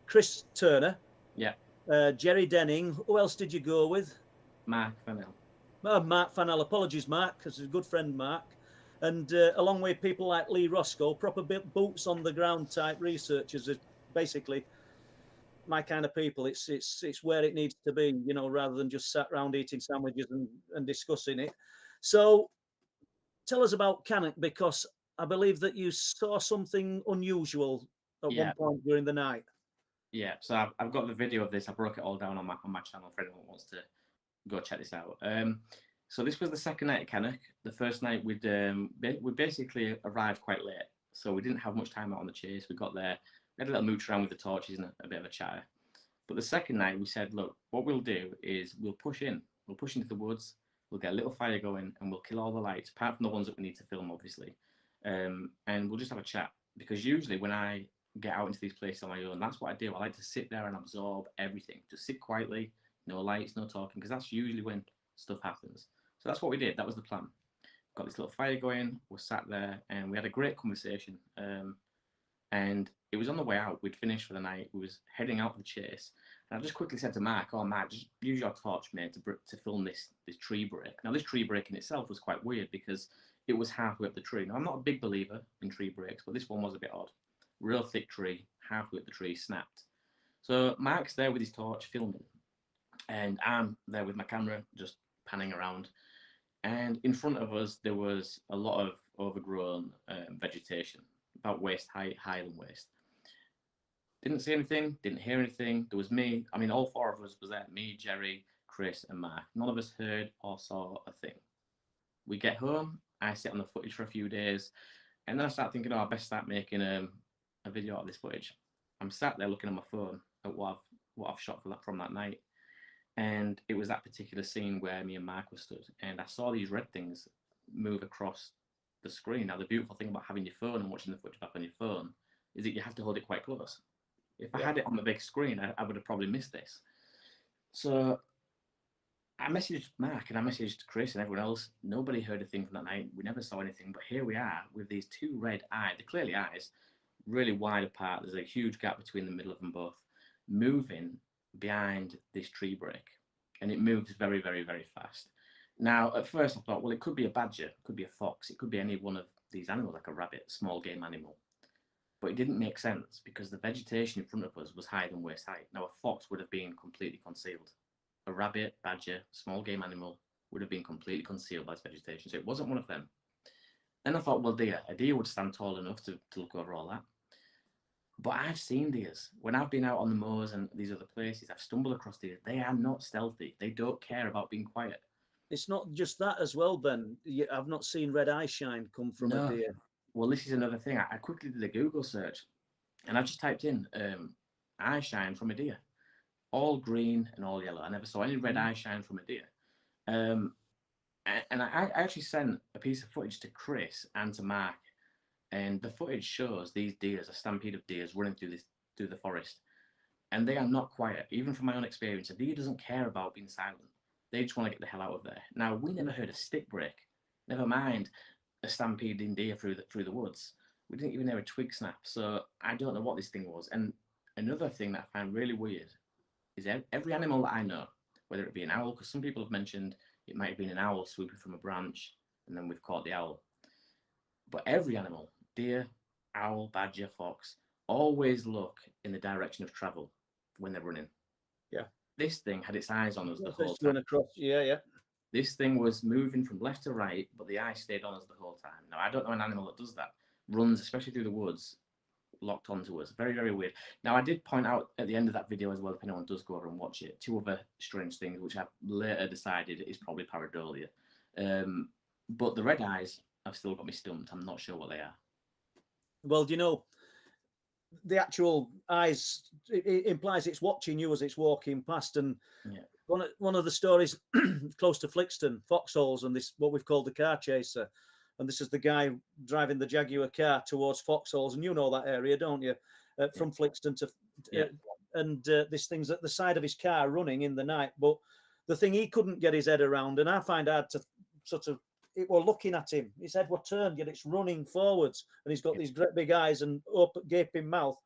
Chris Turner. Yeah. Jerry Denning. Who else did you go with? Mark Fennell. Mark Fennell. Apologies, Mark, because he's a good friend, Mark. And along with people like Lee Roscoe, proper boots on the ground type researchers, are basically my kind of people. It's where it needs to be, you know, rather than just sat around eating sandwiches and discussing it. So tell us about Cannock, because I believe that you saw something unusual at one point during the night. Yeah, so I've got the video of this. I broke it all down on my channel for anyone who wants to go check this out. So this was the second night at Cannock. The first night we basically arrived quite late, so we didn't have much time out on the chase. We got there, we had a little mooch around with the torches and a bit of a chatter. But the second night we said, look, what we'll do is we'll push into the woods, we'll get a little fire going, and we'll kill all the lights, apart from the ones that we need to film, obviously. And we'll just have a chat, because usually when I get out into these places on my own, that's what I do. I like to sit there and absorb everything. Just sit quietly, no lights, no talking, because that's usually when stuff happens. So that's what we did. That was the plan. Got this little fire going, we sat there, and we had a great conversation. And it was on the way out. We'd finished for the night. We was heading out for the chase. And I just quickly said to Mark, oh, Mark, just use your torch, mate, to film this tree break. Now, this tree break in itself was quite weird, because it was halfway up the tree. Now, I'm not a big believer in tree breaks, but this one was a bit odd. Real thick tree, halfway up the tree, snapped. So Mark's there with his torch filming, and I'm there with my camera just panning around. And in front of us, there was a lot of overgrown vegetation, about waist height, higher than waist. Didn't see anything, didn't hear anything. There was me. I mean, all four of us was there. Me, Jerry, Chris, and Mark. None of us heard or saw a thing. We get home. I sit on the footage for a few days. And then I start thinking, oh, I best start making a video of this footage. I'm sat there looking at my phone at what I've shot from that night. And it was that particular scene where me and Mark were stood. And I saw these red things move across the screen. Now, the beautiful thing about having your phone and watching the footage back on your phone is that you have to hold it quite close. If I had it on the big screen, I would have probably missed this. So I messaged Mark and I messaged Chris and everyone else. Nobody heard a thing from that night. We never saw anything. But here we are with these two red eyes. They're clearly eyes, really wide apart. There's a huge gap between the middle of them both, moving behind this tree break. And it moves very, very, very fast. Now, at first I thought, well, it could be a badger, it could be a fox, it could be any one of these animals, like a rabbit, small game animal. but it didn't make sense because the vegetation in front of us was higher than waist height. Now, a fox would have been completely concealed. A rabbit, badger, small game animal would have been completely concealed by its vegetation. So it wasn't one of them. Then I thought, well, a deer would stand tall enough to look over all that. But I've seen deers. When I've been out on the moors and these other places, I've stumbled across deer. They are not stealthy. They don't care about being quiet. It's not just that as well, Ben. I've not seen red eye shine come from a deer. Well, this is another thing. I quickly did a Google search, and I just typed in eye shine from a deer. All green and all yellow. I never saw any red eye shine from a deer. And I actually sent a piece of footage to Chris and to Mark, and the footage shows these deers, a stampede of deers running through the forest, and they are not quiet. Even from my own experience, a deer doesn't care about being silent. They just want to get the hell out of there. Now, we never heard a stick break, never mind a stampeding deer through the woods. We didn't even hear a twig snap. So I don't know what this thing was. And another thing that I find really weird is every animal that I know, whether it be an owl, because some people have mentioned it might have been an owl swooping from a branch, and then we've caught the owl. But every animal, deer, owl, badger, fox, always look in the direction of travel when they're running. Yeah. This thing had its eyes on us the whole time. Across. Yeah. This thing was moving from left to right, but the eye stayed on us the whole time. Now, I don't know an animal that does that, runs, especially through the woods, locked onto us. Very, very weird. Now, I did point out at the end of that video as well, if anyone does go over and watch it, 2 other strange things, which I've later decided is probably pareidolia. But the red eyes have still got me stumped. I'm not sure what they are. Well, the actual eyes, it implies it's watching you as it's walking past. And one of the stories close to Flixton, foxholes, and this what we've called the car chaser. And this is the guy driving the Jaguar car towards foxholes, and you know that area, don't you? From Flixton to this thing's at the side of his car running in the night. But the thing he couldn't get his head around, and I find hard to sort of, it were looking at him. His head were turned, yet it's running forwards, and he's got these great big eyes and open, gaping mouth.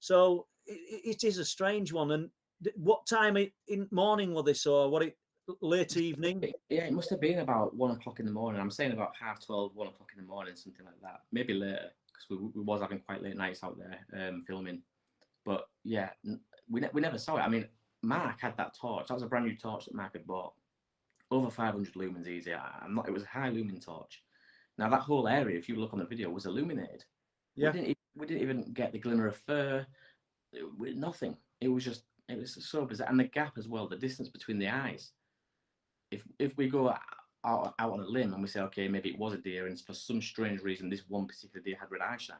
So it is a strange one. And what time in morning were they saw? Late evening? Yeah, it must have been about 1 o'clock in the morning. I'm saying about 12:30, 1 o'clock in the morning, something like that. Maybe later, because we was having quite late nights out there filming. But yeah, we never saw it. I mean, Mark had that torch. That was a brand new torch that Mark had bought. Over 500 lumens easy. It was a high lumen torch. Now that whole area, if you look on the video, was illuminated. Yeah. We didn't even get the glimmer of fur. Nothing. It was so bizarre. And the gap as well, the distance between the eyes. If we go out on a limb and we say, okay, maybe it was a deer, and for some strange reason this one particular deer had red eye shine,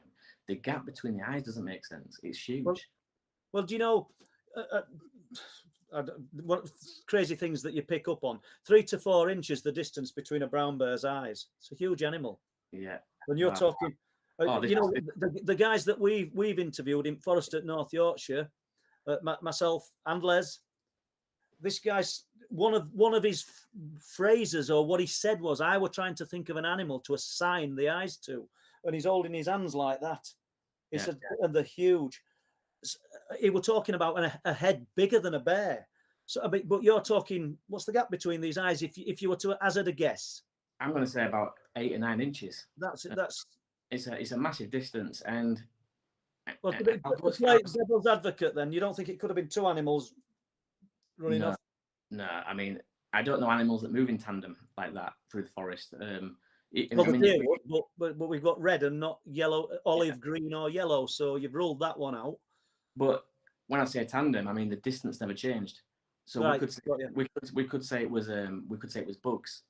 the gap between the eyes doesn't make sense. It's huge. Well, do you know what crazy things that you pick up on? 3 to 4 inches the distance between a brown bear's eyes. It's a huge animal. Yeah. When you're talking, the guys that we've interviewed in Forest at North Yorkshire, myself and Les. This guy's one of his phrases, or what he said was, I were trying to think of an animal to assign the eyes to, and he's holding his hands like that. He said, and they're huge. He were talking about a head bigger than a bear. So, but you're talking, what's the gap between these eyes? If you were to hazard a guess, I'm going to say about 8 or 9 inches. That's it's a massive distance. And well, play devil's advocate, then you don't think it could have been 2 animals running off? No, I mean, I don't know animals that move in tandem like that through the forest. But we've got red and not yellow, olive, green or yellow, so you've ruled that one out. But when I say tandem, I mean the distance never changed. So right. we could say it was bugs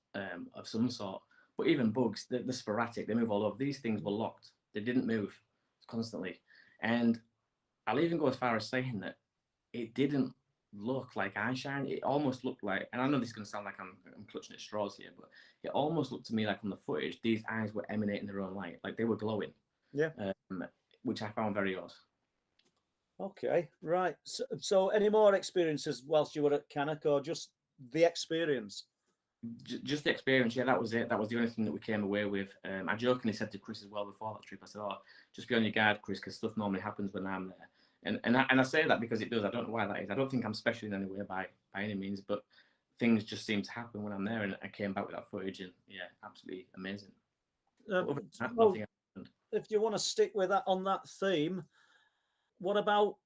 of some sort. But even bugs, they're sporadic. They move all over. These things were locked. They didn't move constantly. And I'll even go as far as saying that it didn't look like eye shine. It almost looked like, and I know this is going to sound like I'm clutching at straws here, but it almost looked to me like on the footage, these eyes were emanating their own light, like they were glowing. Yeah. Which I found very odd. Okay, right. So any more experiences whilst you were at Cannock, or just the experience? Just the experience, yeah, that was it. That was the only thing that we came away with. I jokingly said to Chris as well before that trip, I said, just be on your guard, Chris, because stuff normally happens when I'm there. And I say that because it does. I don't know why that is. I don't think I'm special in any way by any means, but things just seem to happen when I'm there. And I came back with that footage, and yeah, absolutely amazing. Nothing happened. if you want to stick with that on that theme, what about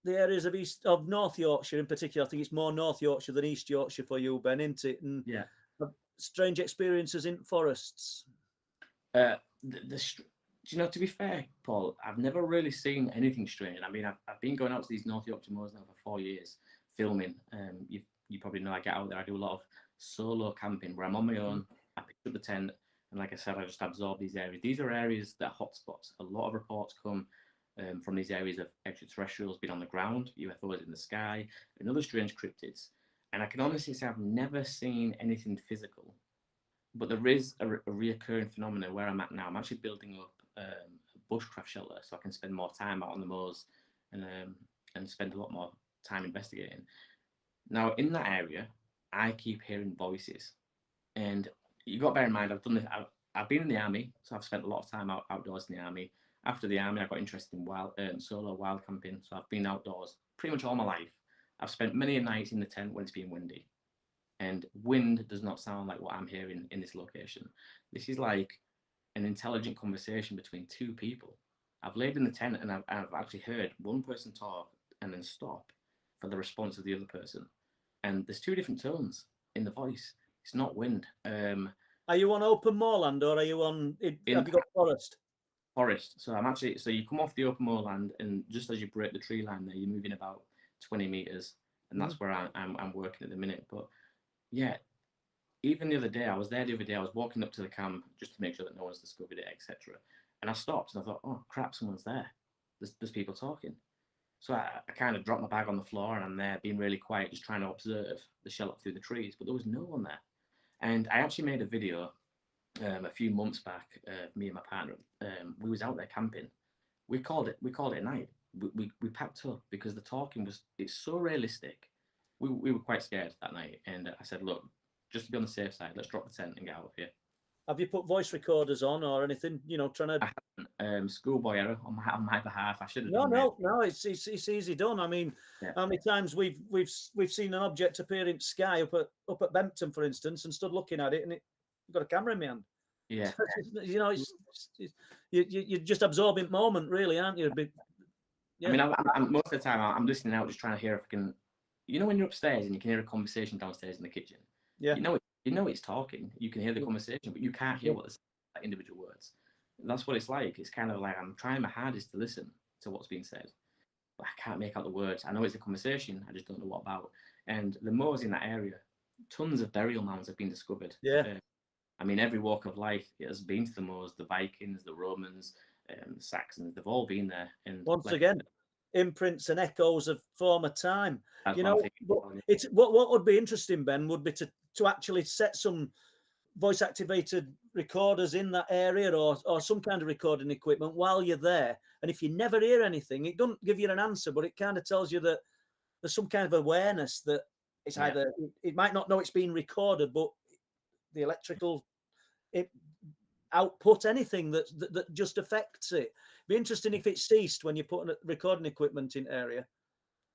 the areas of North Yorkshire in particular? I think it's more North Yorkshire than East Yorkshire for you, Ben, isn't it? And Yeah. strange experiences in forests. You know, to be fair, Paul, I've never really seen anything strange. I mean, I've been going out to these North Yorkshire moors now for 4 years, filming. You probably know I get out there. I do a lot of solo camping where I'm on my own. I pick up the tent, and like I said, I just absorb these areas. These are areas that are hotspots. A lot of reports come from these areas of extraterrestrials being on the ground, UFOs in the sky, and other strange cryptids. And I can honestly say I've never seen anything physical. But there is a reoccurring phenomenon where I'm at now. I'm actually building up a bushcraft shelter so I can spend more time out on the moors and spend a lot more time investigating. Now, in that area, I keep hearing voices. And you got to bear in mind, I've done this. I've been in the army, so I've spent a lot of time outdoors in the army. After the army, I got interested in solo wild camping, so I've been outdoors pretty much all my life. I've spent many a night in the tent when it's been windy. And wind does not sound like what I'm hearing in this location. This is like an intelligent conversation between two people. I've laid in the tent and I've actually heard one person talk and then stop for the response of the other person. And there's two different tones in the voice. It's not wind. Are you on open moorland or are you on? Have you got forest? Forest. So you come off the open moorland, and just as you break the tree line there, you're moving about 20 meters, and that's where I'm working at the minute. But yeah, even the other day, I was walking up to the camp just to make sure that no one's discovered it, etc. And I stopped and I thought, oh crap, someone's there. There's people talking. So I kind of dropped my bag on the floor and I'm there being really quiet, just trying to observe the shelter through the trees, but there was no one there. And I actually made a video a few months back, me and my partner. We was out there camping. We called it a night. We packed up because the talking it's so realistic. We were quite scared that night, and I said, look, just to be on the safe side, let's drop the tent and get out of here. Have you put voice recorders on or anything? You know, trying to. I haven't. Schoolboy error on my behalf. I should have. No. It's easy done. I mean, how many times we've seen an object appear in sky up at Bempton, for instance, and stood looking at it, and you've got a camera in my hand. Yeah. You know, you're just absorbing moment, really, aren't you? Yeah. I mean, I'm most of the time I'm listening out, just trying to hear if I can. You know, when you're upstairs and you can hear a conversation downstairs in the kitchen. Yeah. You know it's talking. You can hear the conversation, but you can't hear what the individual words. And that's what it's like. It's kind of like I'm trying my hardest to listen to what's being said, but I can't make out the words. I know it's a conversation. I just don't know what about. And the moors in that area, tons of burial mounds have been discovered. Yeah. I mean, every walk of life has been to the moors. The Vikings, the Romans, the Saxons, they've all been there. And once again, imprints and echoes of former time. You know, it's what would be interesting, Ben, would be to actually set some voice activated recorders in that area or some kind of recording equipment while you're there. And if you never hear anything, it doesn't give you an answer, but it kind of tells you that there's some kind of awareness that it's either it might not know it's being recorded, but the electrical output, anything that just affects it. Be interesting if it ceased when you put recording equipment in area.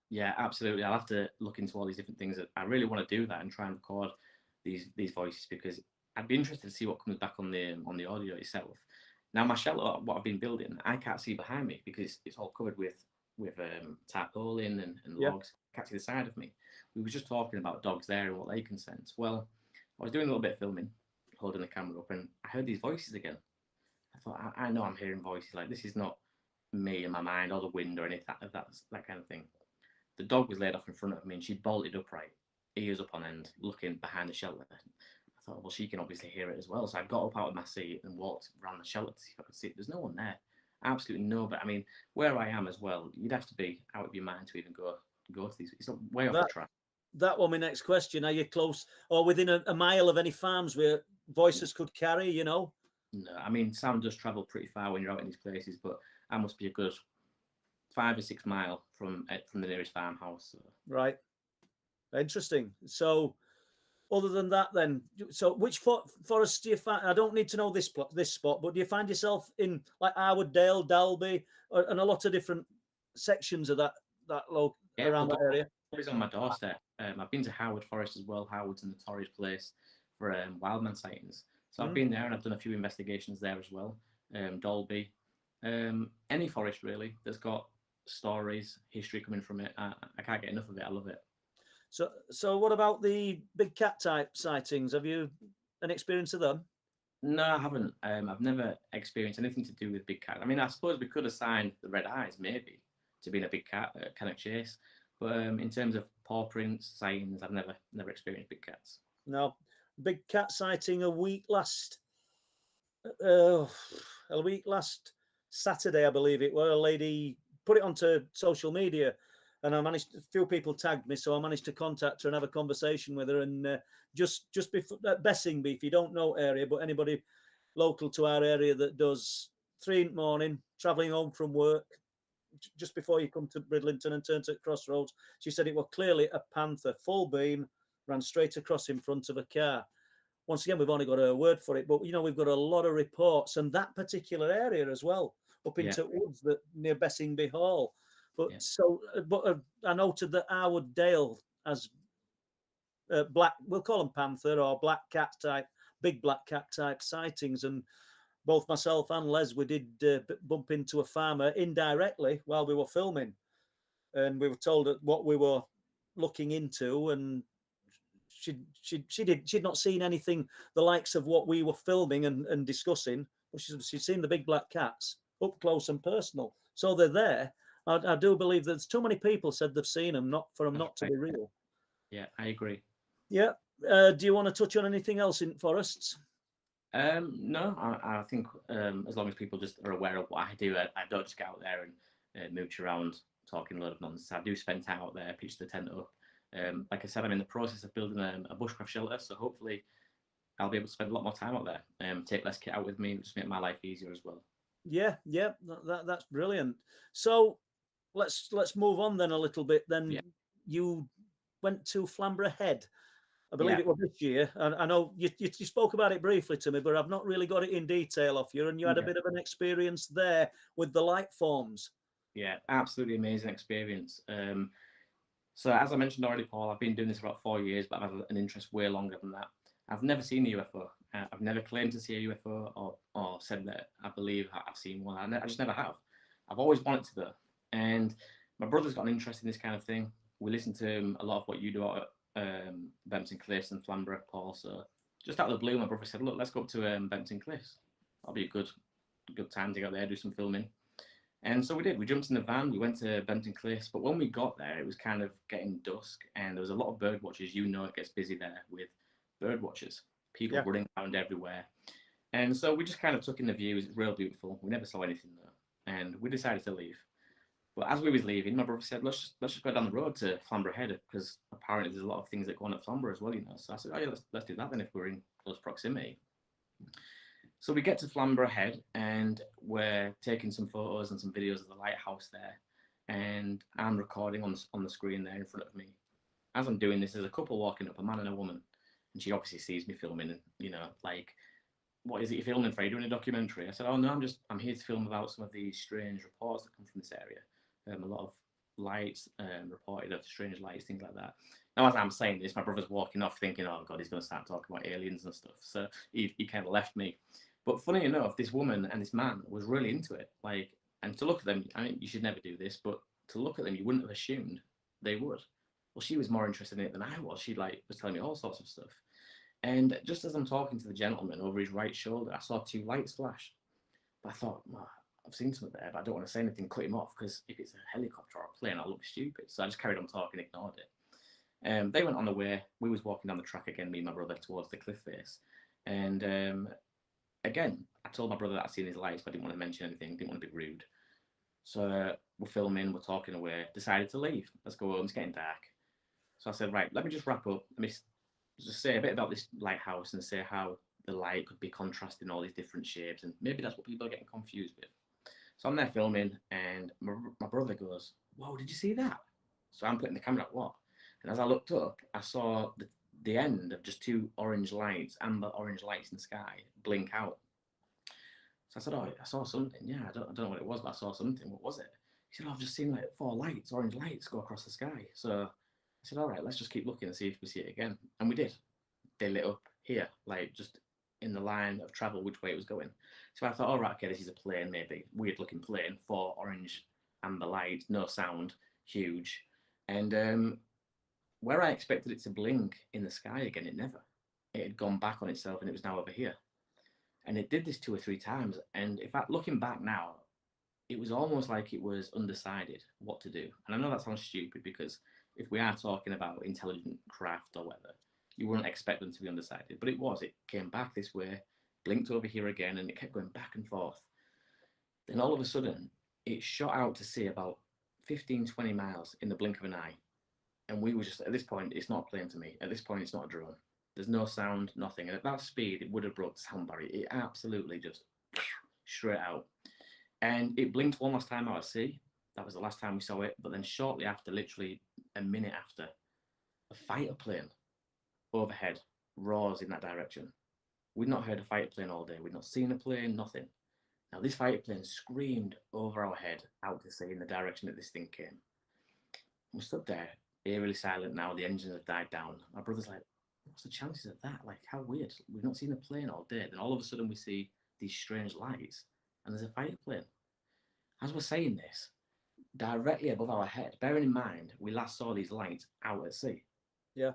Yeah, absolutely. I'll have to look into all these different things. I really want to do that and try and record these voices, because I'd be interested to see what comes back on the audio itself. Now, my shelter, what I've been building, I can't see behind me because it's all covered with tarpaulin and logs. I can't see the side of me. We were just talking about dogs there and what they can sense. Well, I was doing a little bit of filming, holding the camera up, and I heard these voices again. I thought, I know I'm hearing voices. Like, this is not me in my mind or the wind or anything, that kind of thing. The dog was laid off in front of me and she bolted upright, ears up on end, looking behind the shelter. I thought, well, she can obviously hear it as well. So I got up out of my seat and walked around the shelter to see if I could see it. There's no one there. Absolutely no. But I mean, where I am as well, you'd have to be out of your mind to even go to these. It's way off the track. That was my next question. Are you close or within a mile of any farms where voices could carry, you know? No, I mean, sound does travel pretty far when you're out in these places, but I must be a good 5 or 6 miles from the nearest farmhouse. So. Right. Interesting. So, other than that, then, so which forest do you find? I don't need to know this spot, but do you find yourself in like Arwood Dale, Dalby, and a lot of different sections of that around that area? Always on my doorstep. I've been to Howard Forest as well. Howard's a notorious place for wildman sightings. So I've been there and I've done a few investigations there as well. Dalby, Any forest really that's got stories, history coming from it. I can't get enough of it. I love it. So what about the big cat type sightings? Have you an experience of them? No, I haven't. I've never experienced anything to do with big cat. I mean, I suppose we could assign the red eyes maybe to being a big cat kind of chase, but in terms of paw prints, sightings, I've never experienced big cats. No, big cat sighting uh, a week last Saturday, I believe it was. A lady put it onto social media, and a few people tagged me, so I managed to contact her and have a conversation with her. And just before Bessingby, if you don't know area, but anybody local to our area that does 3 in the morning, travelling home from work, just before you come to Bridlington and turn to Crossroads, she said it was clearly a panther, full beam, ran straight across in front of a car. Once again, we've only got a word for it, but we've got a lot of reports, and that particular area as well, up into woods that near Bessingby Hall. But I noted that Arwood Dale has black, we'll call them panther or black cat type, big black cat type sightings, and both myself and Les, we did bump into a farmer indirectly while we were filming, and we were told that what we were looking into, and she'd not seen anything the likes of what we were filming and discussing. But she'd seen the big black cats up close and personal, so they're there. I do believe that there's too many people said they've seen them, not for them not to be real. Yeah, I agree. Yeah. Do you want to touch on anything else in forests? No, I think as long as people just are aware of what I do, I don't just get out there and mooch around talking a lot of nonsense. I do spend time out there, pitch the tent up. Like I said, I'm in the process of building a bushcraft shelter, so hopefully I'll be able to spend a lot more time out there. Take less kit out with me, and just make my life easier as well. Yeah, that's brilliant. So let's move on then a little bit. Then you went to Flamborough Head. I believe it was this year. And I know you spoke about it briefly to me, but I've not really got it in detail off you. And you had a bit of an experience there with the light forms. Yeah, absolutely amazing experience. So as I mentioned already, Paul, I've been doing this for about 4 years, but I've had an interest way longer than that. I've never seen a UFO. I've never claimed to see a UFO or said that I believe I've seen one. I just never have. I've always wanted to though. And my brother's got an interest in this kind of thing. We listen to a lot of what you do out at Bempton Cliffs and Flamborough, Paul. So just out of the blue, my brother said, look, let's go up to Bempton Cliffs. That'll be a good time to go there, do some filming. And so we did. We jumped in the van. We went to Bempton Cliffs. But when we got there, it was kind of getting dusk. And there was a lot of bird watchers. You know it gets busy there with bird watchers. People running around everywhere. And so we just kind of took in the views. It's real beautiful. We never saw anything though. And we decided to leave. But as we was leaving, my brother said, let's just go down the road to Flamborough Head, because apparently there's a lot of things that go on at Flamborough as well, you know. So I said, oh yeah, let's do that then if we're in close proximity. So we get to Flamborough Head and we're taking some photos and some videos of the lighthouse there. And I'm recording on the screen there in front of me. As I'm doing this, there's a couple walking up, a man and a woman. And she obviously sees me filming and, you know, like, what is it you're filming for? Are you doing a documentary? I said, oh no, I'm here to film about some of these strange reports that come from this area. A lot of lights reported of strange lights, things like that. Now, as I'm saying this, my brother's walking off thinking, oh God, he's going to start talking about aliens and stuff. So he kind of left me. But funny enough, this woman and this man was really into it. Like, and to look at them, I mean, you should never do this, but to look at them, you wouldn't have assumed they would. Well, she was more interested in it than I was. She was telling me all sorts of stuff. And just as I'm talking to the gentleman over his right shoulder, I saw 2 lights flash. But I thought, oh, I've seen something there, but I don't want to say anything, cut him off, because if it's a helicopter or a plane, I'll look stupid. So I just carried on talking, ignored it. They went on the way. We was walking down the track again, me and my brother, towards the cliff face. And again, I told my brother that I'd seen his lights, but I didn't want to mention anything, didn't want to be rude. So we're filming, we're talking away, decided to leave. Let's go home, it's getting dark. So I said, right, let me just wrap up. Let me just say a bit about this lighthouse and say how the light could be contrasting all these different shapes. And maybe that's what people are getting confused with. So I'm there filming, and my brother goes, whoa, did you see that? So I'm putting the camera at what? And as I looked up, I saw the end of just 2 orange lights, amber orange lights in the sky, blink out. So I said, oh, I saw something. Yeah, I don't know what it was, but I saw something. What was it? He said, oh, I've just seen like 4 lights, orange lights go across the sky. So I said, all right, let's just keep looking and see if we see it again. And we did. They lit up here, like just in the line of travel which way it was going. So I thought, all right, okay, this is a plane, maybe weird looking plane, 4 orange amber lights, no sound, huge. And where I expected it to blink in the sky again, it never. It had gone back on itself and it was now over here. And it did this 2 or 3 times. And in fact, looking back now, it was almost like it was undecided what to do. And I know that sounds stupid because if we are talking about intelligent craft or whatever, you wouldn't expect them to be undecided. But it was. It came back this way, blinked over here again, and it kept going back and forth. Then all of a sudden, it shot out to sea about 15, 20 miles in the blink of an eye. And we were just, at this point, it's not a plane to me. At this point, it's not a drone. There's no sound, nothing. And at that speed, it would have broke the sound barrier. It absolutely just straight out. And it blinked one last time out at sea. That was the last time we saw it. But then shortly after, literally a minute after, a fighter plane overhead roars in that direction. We'd not heard a fighter plane all day. We'd not seen a plane, nothing. Now, this fighter plane screamed over our head out to sea in the direction that this thing came. We stood there, eerily silent now. The engines have died down. My brother's like, what's the chances of that? Like, how weird. We've not seen a plane all day. Then all of a sudden we see these strange lights and there's a fighter plane. As we're saying this, directly above our head, bearing in mind, we last saw these lights out at sea. Yeah.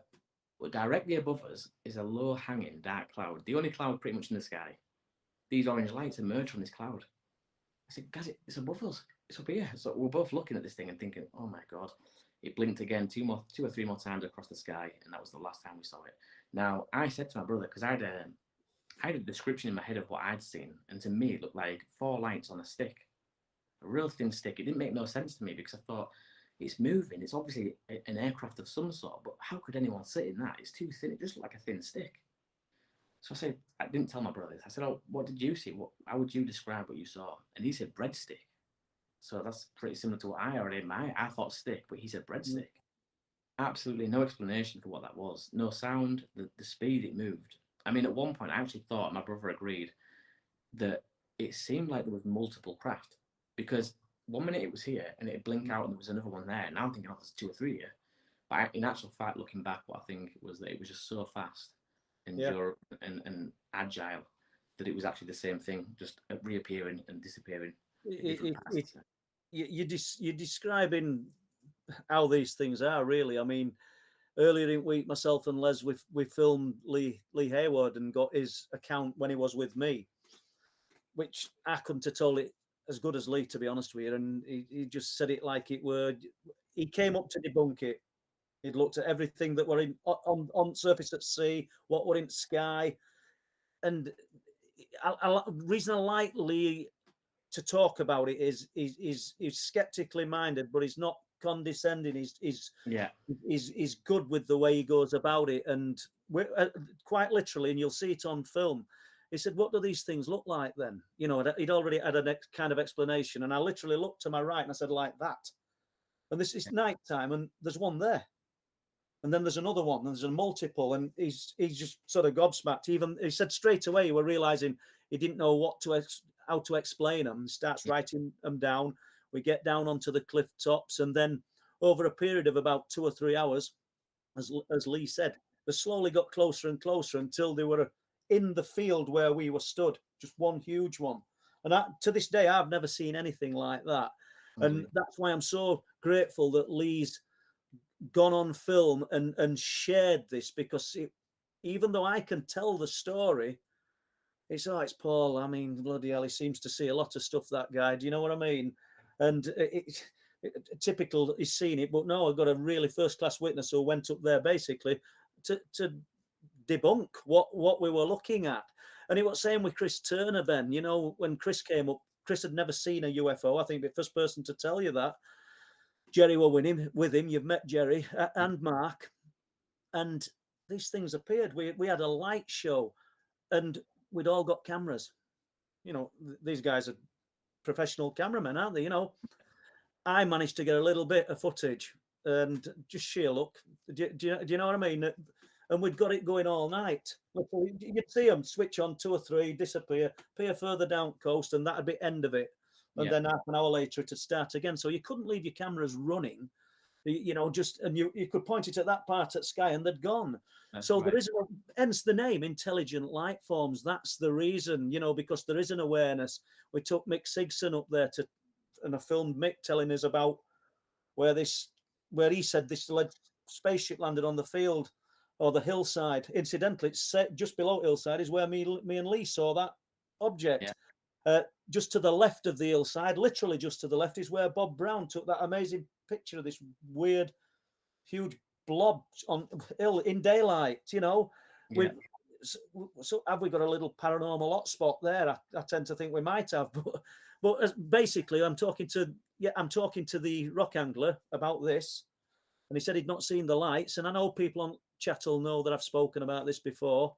But directly above us is a low-hanging dark cloud, the only cloud pretty much in the sky. These orange lights emerge from this cloud. I said, guys, it's above us. It's up here. So we're both looking at this thing and thinking, oh my God. It blinked again 2 or 3 more times across the sky, and that was the last time we saw it. Now, I said to my brother, because I had a description in my head of what I'd seen, and to me it looked like 4 lights on a stick, a real thin stick. It didn't make no sense to me because I thought, it's moving. It's obviously an aircraft of some sort, but how could anyone sit in that? It's too thin. It just looked like a thin stick. So I said, I didn't tell my brother this. I said, oh, what did you see? How would you describe what you saw? And he said, breadstick. So that's pretty similar to what I already had. I thought stick, but he said breadstick. Absolutely no explanation for what that was. No sound, the speed it moved. I mean, at one point, I actually thought, my brother agreed, that it seemed like there was multiple craft. Because 1 minute it was here, and it'd blink out, and there was another one there. And now I'm thinking, oh, there's 2 or 3 here. But in actual fact, looking back, what I think was that it was just so fast and and agile that it was actually the same thing, just reappearing and disappearing. You're describing how these things are, really. I mean, earlier in the week, myself and Les, we filmed Lee Hayward and got his account when he was with me, which I couldn't have told it as good as Lee, to be honest with you. And he just said it like it were. He came up to debunk it. He'd looked at everything that were on surface at sea, what were in sky, and reason I like Lee to talk about it is he's skeptically minded, but he's not condescending. He's good with the way he goes about it, and quite literally, and you'll see it on film. He said, "What do these things look like then?" You know, he'd already had a kind of explanation, and I literally looked to my right and I said, "Like that." And this is night time, and there's one there. And then there's another one, and there's a multiple, and he's just sort of gobsmacked. Even he said straight away, we're realizing he didn't know how to explain them. He starts writing them down. We get down onto the cliff tops, and then over a period of about 2 or 3 hours, as Lee said, they slowly got closer and closer until they were in the field where we were stood, just one huge one. And to this day, I've never seen anything like that. And that's why I'm so grateful that Lee's gone on film and shared this, because even though I can tell the story, it's Paul. I mean, bloody hell, he seems to see a lot of stuff, that guy. Do you know what I mean? And typical, he's seen it, but no, I've got a really first-class witness who went up there basically to debunk what we were looking at. And it was same with Chris Turner, Ben. You know, when Chris came up, Chris had never seen a UFO. I think the first person to tell you that. Jerry were with him. You've met Jerry and Mark, and these things appeared. We had a light show, and we'd all got cameras. You know, these guys are professional cameramen, aren't they? You know, I managed to get a little bit of footage, and just sheer luck. Do you know what I mean? And we'd got it going all night. You'd see them switch on 2 or 3, disappear, appear further down coast, and that'd be end of it. And then half an hour later, it'd start again. So you couldn't leave your cameras running. You know, just, and you could point it at that part of sky and they'd gone. So right. there is, hence the name intelligent life forms. That's the reason, you know, because there is an awareness. We took Mick Sigson up there and I filmed Mick telling us about where he said this spaceship landed on the field or the hillside. Incidentally, it's set just below hillside is where me and Lee saw that object. Just to the left of the hillside, literally just to the left, is where Bob Brown took that amazing picture of this weird, huge blob on hill in daylight. You know, so have we got a little paranormal hotspot there? I tend to think we might have, but basically, I'm talking to the rock angler about this, and he said he'd not seen the lights. And I know people on chat will know that I've spoken about this before.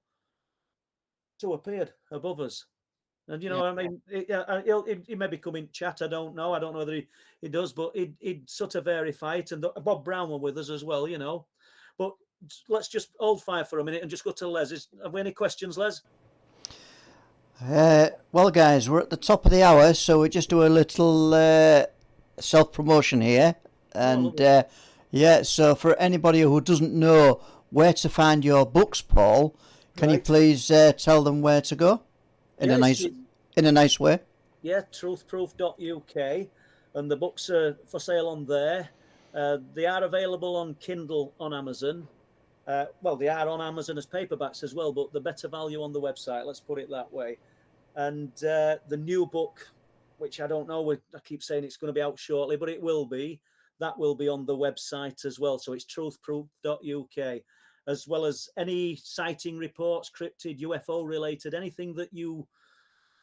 Two appeared above us. And, you know, I mean, he may be coming chat. I don't know. I don't know whether he does, but he'd sort of verify it. And Bob Brown were with us as well, you know. But let's just hold fire for a minute and just go to Les. Have we any questions, Les? Well, guys, we're at the top of the hour, so we just do a little self-promotion here. And, so for anybody who doesn't know where to find your books, Paul, can you please tell them where to go? In a nice way. Yeah, truthproof.uk, and the books are for sale on there. They are available on Kindle on Amazon. Well, they are on Amazon as paperbacks as well, but the better value on the website, let's put it that way. And the new book, which I don't know, I keep saying it's going to be out shortly, but it will be. That will be on the website as well. So it's truthproof.uk, as well as any sighting reports, cryptid, UFO related, anything that you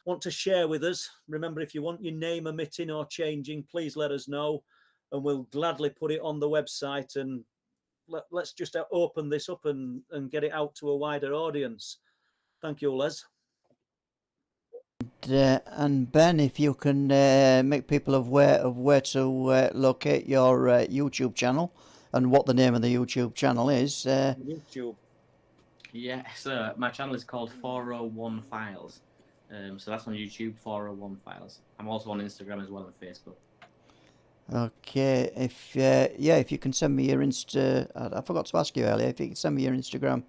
want to share with us. Remember, if you want your name omitting or changing, please let us know, and we'll gladly put it on the website. And let's just open this up and get it out to a wider audience. Thank you, Les. And Ben, if you can make people aware of where to locate your YouTube channel and what the name of the YouTube channel is. YouTube. Yeah, so my channel is called 401 Files. So that's on YouTube, 401 Files. I'm also on Instagram as well and Facebook. Okay, if you can send me your I forgot to ask you earlier, if you can send me your Instagram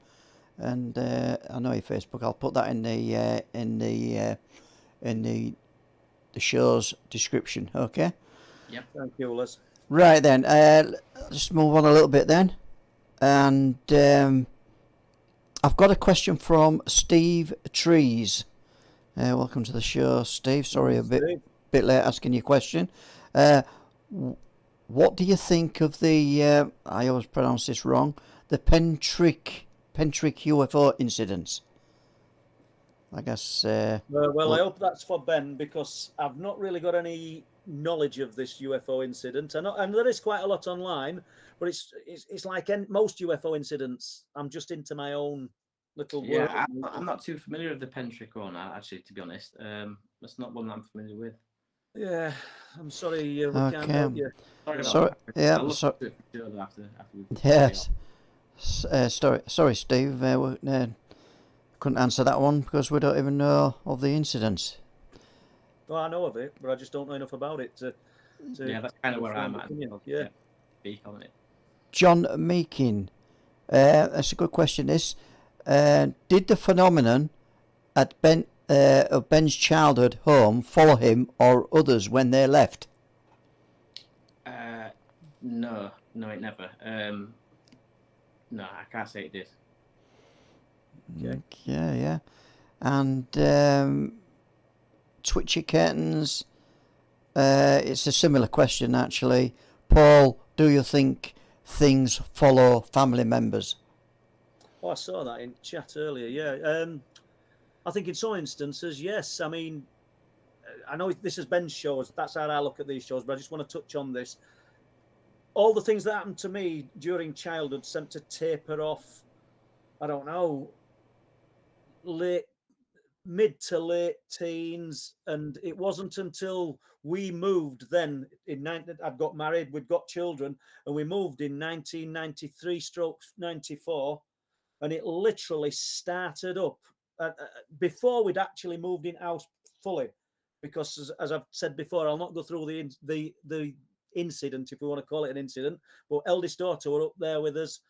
and I know your Facebook, I'll put that in the show's description. Okay. Yep. Thank you, Les. Right then, let's move on a little bit then, and I've got a question from Steve Trees. Welcome to the show, Steve. Sorry, a bit late asking your question. What do you think of the? I always pronounce this wrong. The Pentrick UFO incidents. I guess. Well, I hope that's for Ben, because I've not really got any knowledge of this UFO incident. And there is quite a lot online, but it's like most UFO incidents. I'm just into my own little world. Yeah, I'm not too familiar with the Pentrick one, actually, to be honest. That's not one that I'm familiar with. Yeah, I'm sorry. We can't help you. Sorry. Yeah. Sorry. Yes. Sorry, Steve. Couldn't answer that one because we don't even know of the incidents. Well, I know of it, but I just don't know enough about it yeah, that's kind of where I'm at. Yeah. Speak on it. John Meakin. That's a good question. This did the phenomenon at of Ben's childhood home follow him or others when they left? No, it never. No, I can't say it did. Okay, yeah. And Twitchy Curtains, it's a similar question actually. Paul, do you think things follow family members? Oh, I saw that in chat earlier, yeah. I think in some instances, yes. I mean, I know this is Ben's shows, that's how I look at these shows, but I just want to touch on this. All the things that happened to me during childhood seemed to taper off, I don't know, mid to late teens, and it wasn't until we moved then I'd got married, we'd got children, and we moved in 1993/94, and it literally started up before we'd actually moved in house fully, because as I've said before, I'll not go through the incident, if we want to call it an incident. But eldest daughter were up there with us,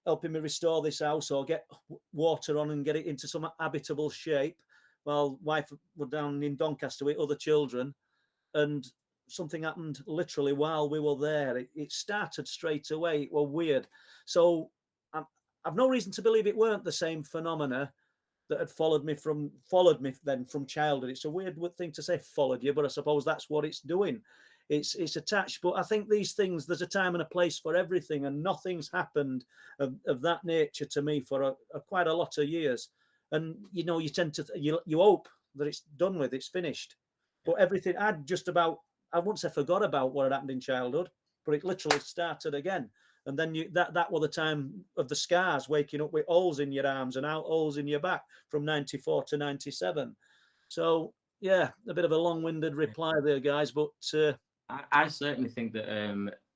helping me restore this house or get water on and get it into some habitable shape, while wife were down in Doncaster with other children. And something happened literally while we were there. It started straight away. It was weird. So I've no reason to believe it weren't the same phenomena that had followed me then from childhood. It's a weird thing to say, followed you, but I suppose that's what it's doing. It's attached. But I think these things, there's a time and a place for everything, and nothing's happened of that nature to me for quite a lot of years. And you know, you tend to you hope that it's done with, it's finished. But everything I'd just about, I wouldn't say forgot about what had happened in childhood, but it literally started again. And then that was the time of the scars, waking up with holes in your arms and out holes in your back from 94 to 97. So yeah, a bit of a long-winded reply there, guys, but I certainly think that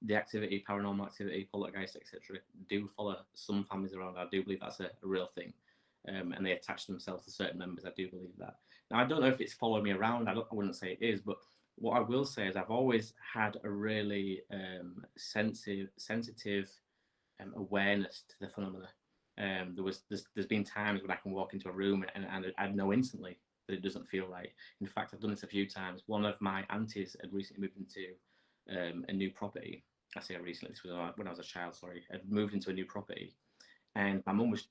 the activity, paranormal activity, poltergeist, etc., do follow some families around. I do believe that's a real thing, and they attach themselves to certain members. I do believe that. Now, I don't know if it's following me around. I wouldn't say it is, but what I will say is I've always had a really sensitive awareness to the phenomena. There's been times when I can walk into a room and I know instantly that it doesn't feel right. In fact, I've done this a few times. One of my aunties had recently moved into a new property. I say recently, this was when I was a child, sorry. I'd moved into a new property, and my mum was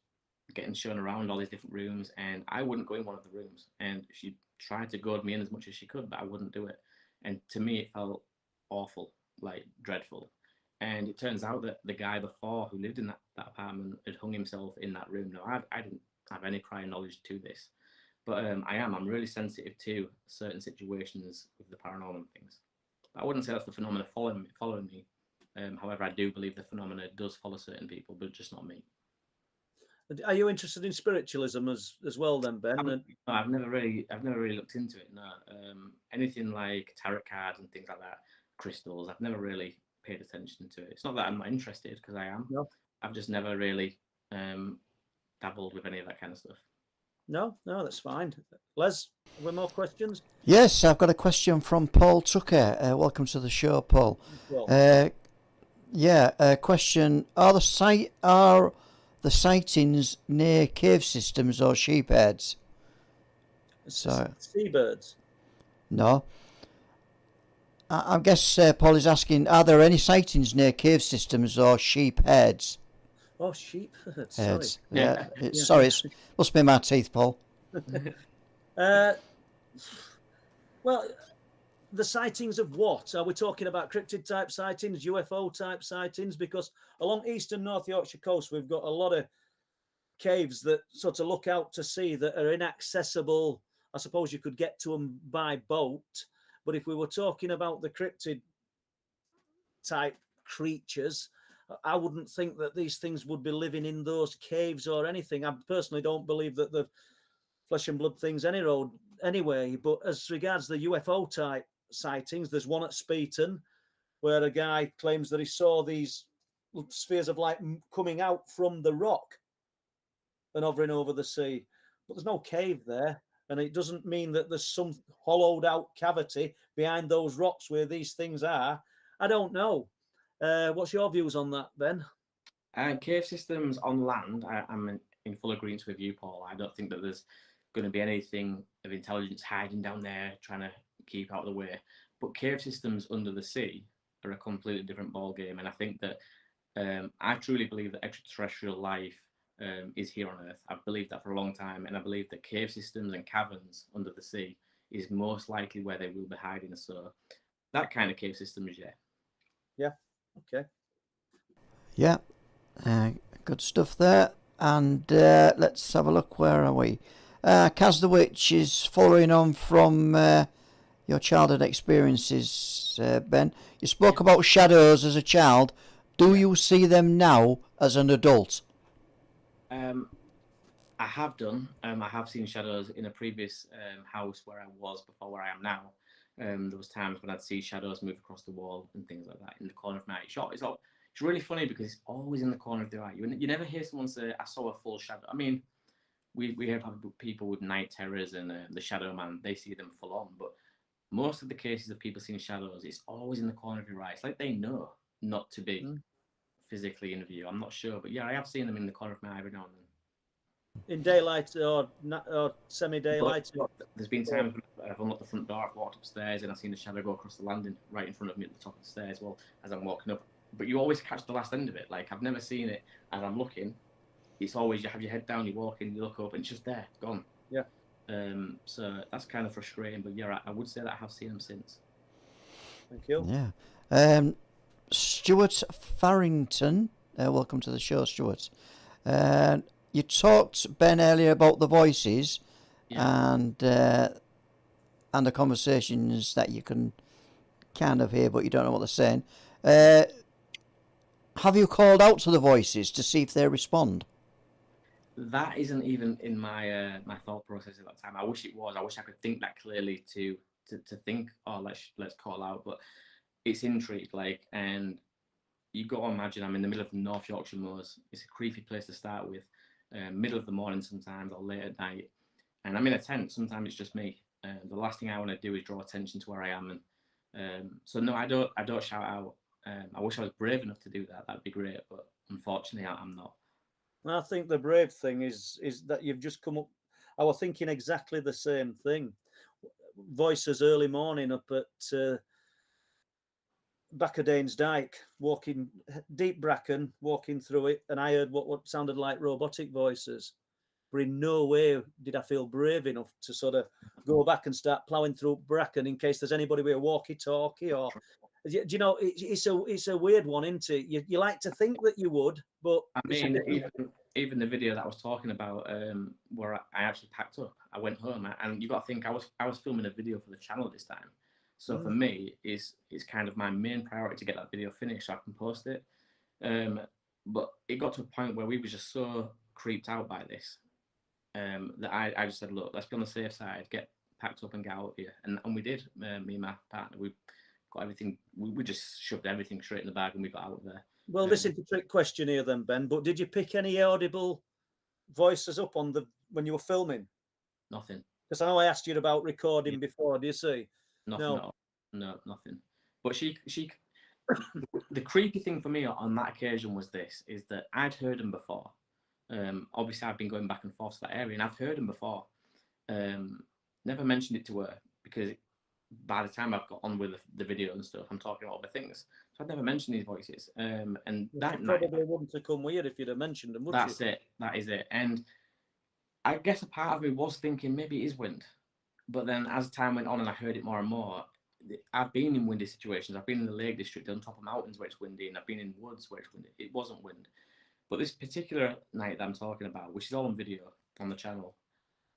getting shown around all these different rooms, and I wouldn't go in one of the rooms. And she tried to goad me in as much as she could, but I wouldn't do it. And to me, it felt awful, like dreadful. And it turns out that the guy before who lived in that apartment had hung himself in that room. Now, I didn't have any prior knowledge to this, but I'm really sensitive to certain situations with the paranormal and things. I wouldn't say that's the phenomena following me. However, I do believe the phenomena does follow certain people, but just not me. Are you interested in spiritualism as well, then, Ben? I've never really looked into it. No, anything like tarot cards and things like that, crystals. I've never really paid attention to it. It's not that I'm not interested, because I am. No. I've just never really dabbled with any of that kind of stuff. No, that's fine. Les, have we more questions? Yes, I've got a question from Paul Tucker. Welcome to the show, Paul. Well, Question: Are the sightings near cave systems or sheepheads? Seabirds. No. I guess Paul is asking: Are there any sightings near cave systems or sheepheads? Oh, sheep. Sorry. Heads. Yeah. Sorry, it must be my teeth, Paul. Well, the sightings of what? Are we talking about cryptid type sightings, UFO type sightings? Because along eastern North Yorkshire coast, we've got a lot of caves that sort of look out to sea that are inaccessible. I suppose you could get to them by boat. But if we were talking about the cryptid type creatures, I wouldn't think that these things would be living in those caves or anything. I personally don't believe that the flesh and blood things anyway. But as regards the UFO type sightings, there's one at Speeton where a guy claims that he saw these spheres of light coming out from the rock and hovering over the sea. But there's no cave there. And it doesn't mean that there's some hollowed out cavity behind those rocks where these things are. I don't know. What's your views on that, Ben? Cave systems on land, I'm in full agreement with you, Paul. I don't think that there's going to be anything of intelligence hiding down there trying to keep out of the way. But cave systems under the sea are a completely different ballgame. And I think that I truly believe that extraterrestrial life is here on Earth. I've believed that for a long time. And I believe that cave systems and caverns under the sea is most likely where they will be hiding. So that kind of cave system is, Yeah. Okay. Yeah, good stuff there. And let's have a look. Where are we? Kaz the Witch is following on from your childhood experiences, Ben. You spoke about shadows as a child. Do you see them now as an adult? I have done. I have seen shadows in a previous house where I was before where I am now. There was times when I'd see shadows move across the wall and things like that in the corner of my eye. It's really funny because it's always in the corner of their eye. You never hear someone say, "I saw a full shadow." I mean, we have people with night terrors and the shadow man. They see them full on, but most of the cases of people seeing shadows, it's always in the corner of your eye. It's like they know not to be physically in view. I'm not sure, but yeah, I have seen them in the corner of my eye every now and then. In daylight or But semi-daylight? there's been times when I've unlocked the front door, I've walked upstairs, and I've seen a shadow go across the landing right in front of me at the top of the stairs. Well, as I'm walking up, but you always catch the last end of it. Like I've never seen it as I'm looking. It's always you have your head down, you walk in, you look up, and it's just there, gone. Yeah. So that's kind of frustrating. But yeah, I would say that I have seen them since. Thank you. Yeah. Stuart Farrington, welcome to the show, Stuart. You talked, Ben, earlier about the voices and the conversations that you can kind of hear, but you don't know what they're saying. Have you called out to the voices to see if they respond? That isn't even in my my thought process at that time. I wish it was. I wish I could think that clearly to think, oh, let's call out. But it's intrigue, like, and you got to imagine I'm in the middle of the North Yorkshire moors. It's a creepy place to start with. Middle of the morning sometimes, or late at night, and I'm in a tent. Sometimes it's just me. The last thing I want to do is draw attention to where I am, and so no, I don't shout out. I wish I was brave enough to do that. That'd be great, but unfortunately, I'm not. I think the brave thing is that you've just come up. I was thinking exactly the same thing. Voices early morning up at Backadanes Dyke, walking deep bracken, walking through it, and I heard what sounded like robotic voices. But in no way did I feel brave enough to sort of go back and start ploughing through bracken in case there's anybody with a walkie-talkie. Or do you know, it's a weird one, isn't it? You like to think that you would, but I mean, even the video that I was talking about, where I actually packed up, I went home, and you got to think I was filming a video for the channel this time. So for me, it's kind of my main priority to get that video finished so I can post it. But it got to a point where we were just so creeped out by this that I just said, look, let's be on the safe side, get packed up and get out of here. And we did. Me and my partner, we got everything. We just shoved everything straight in the bag and we got out of there. Well, this is a trick question here then, Ben, but did you pick any audible voices up on when you were filming? Nothing. Because I know I asked you about recording before, do you see? Nothing at all. No, nothing. But she the creepy thing for me on that occasion was is that I'd heard them before. Obviously I've been going back and forth to that area and I've heard them before. Never mentioned it to her because by the time I've got on with the video and stuff, I'm talking about other things. So I'd never mentioned these voices. And that night, probably wouldn't have come weird if you'd have mentioned them, would that's it. That is it. And I guess a part of me was thinking maybe it is wind. But then as time went on and I heard it more and more, I've been in windy situations. I've been in the Lake District on top of mountains where it's windy, and I've been in woods where it's windy. It wasn't wind. But this particular night that I'm talking about, which is all on video on the channel,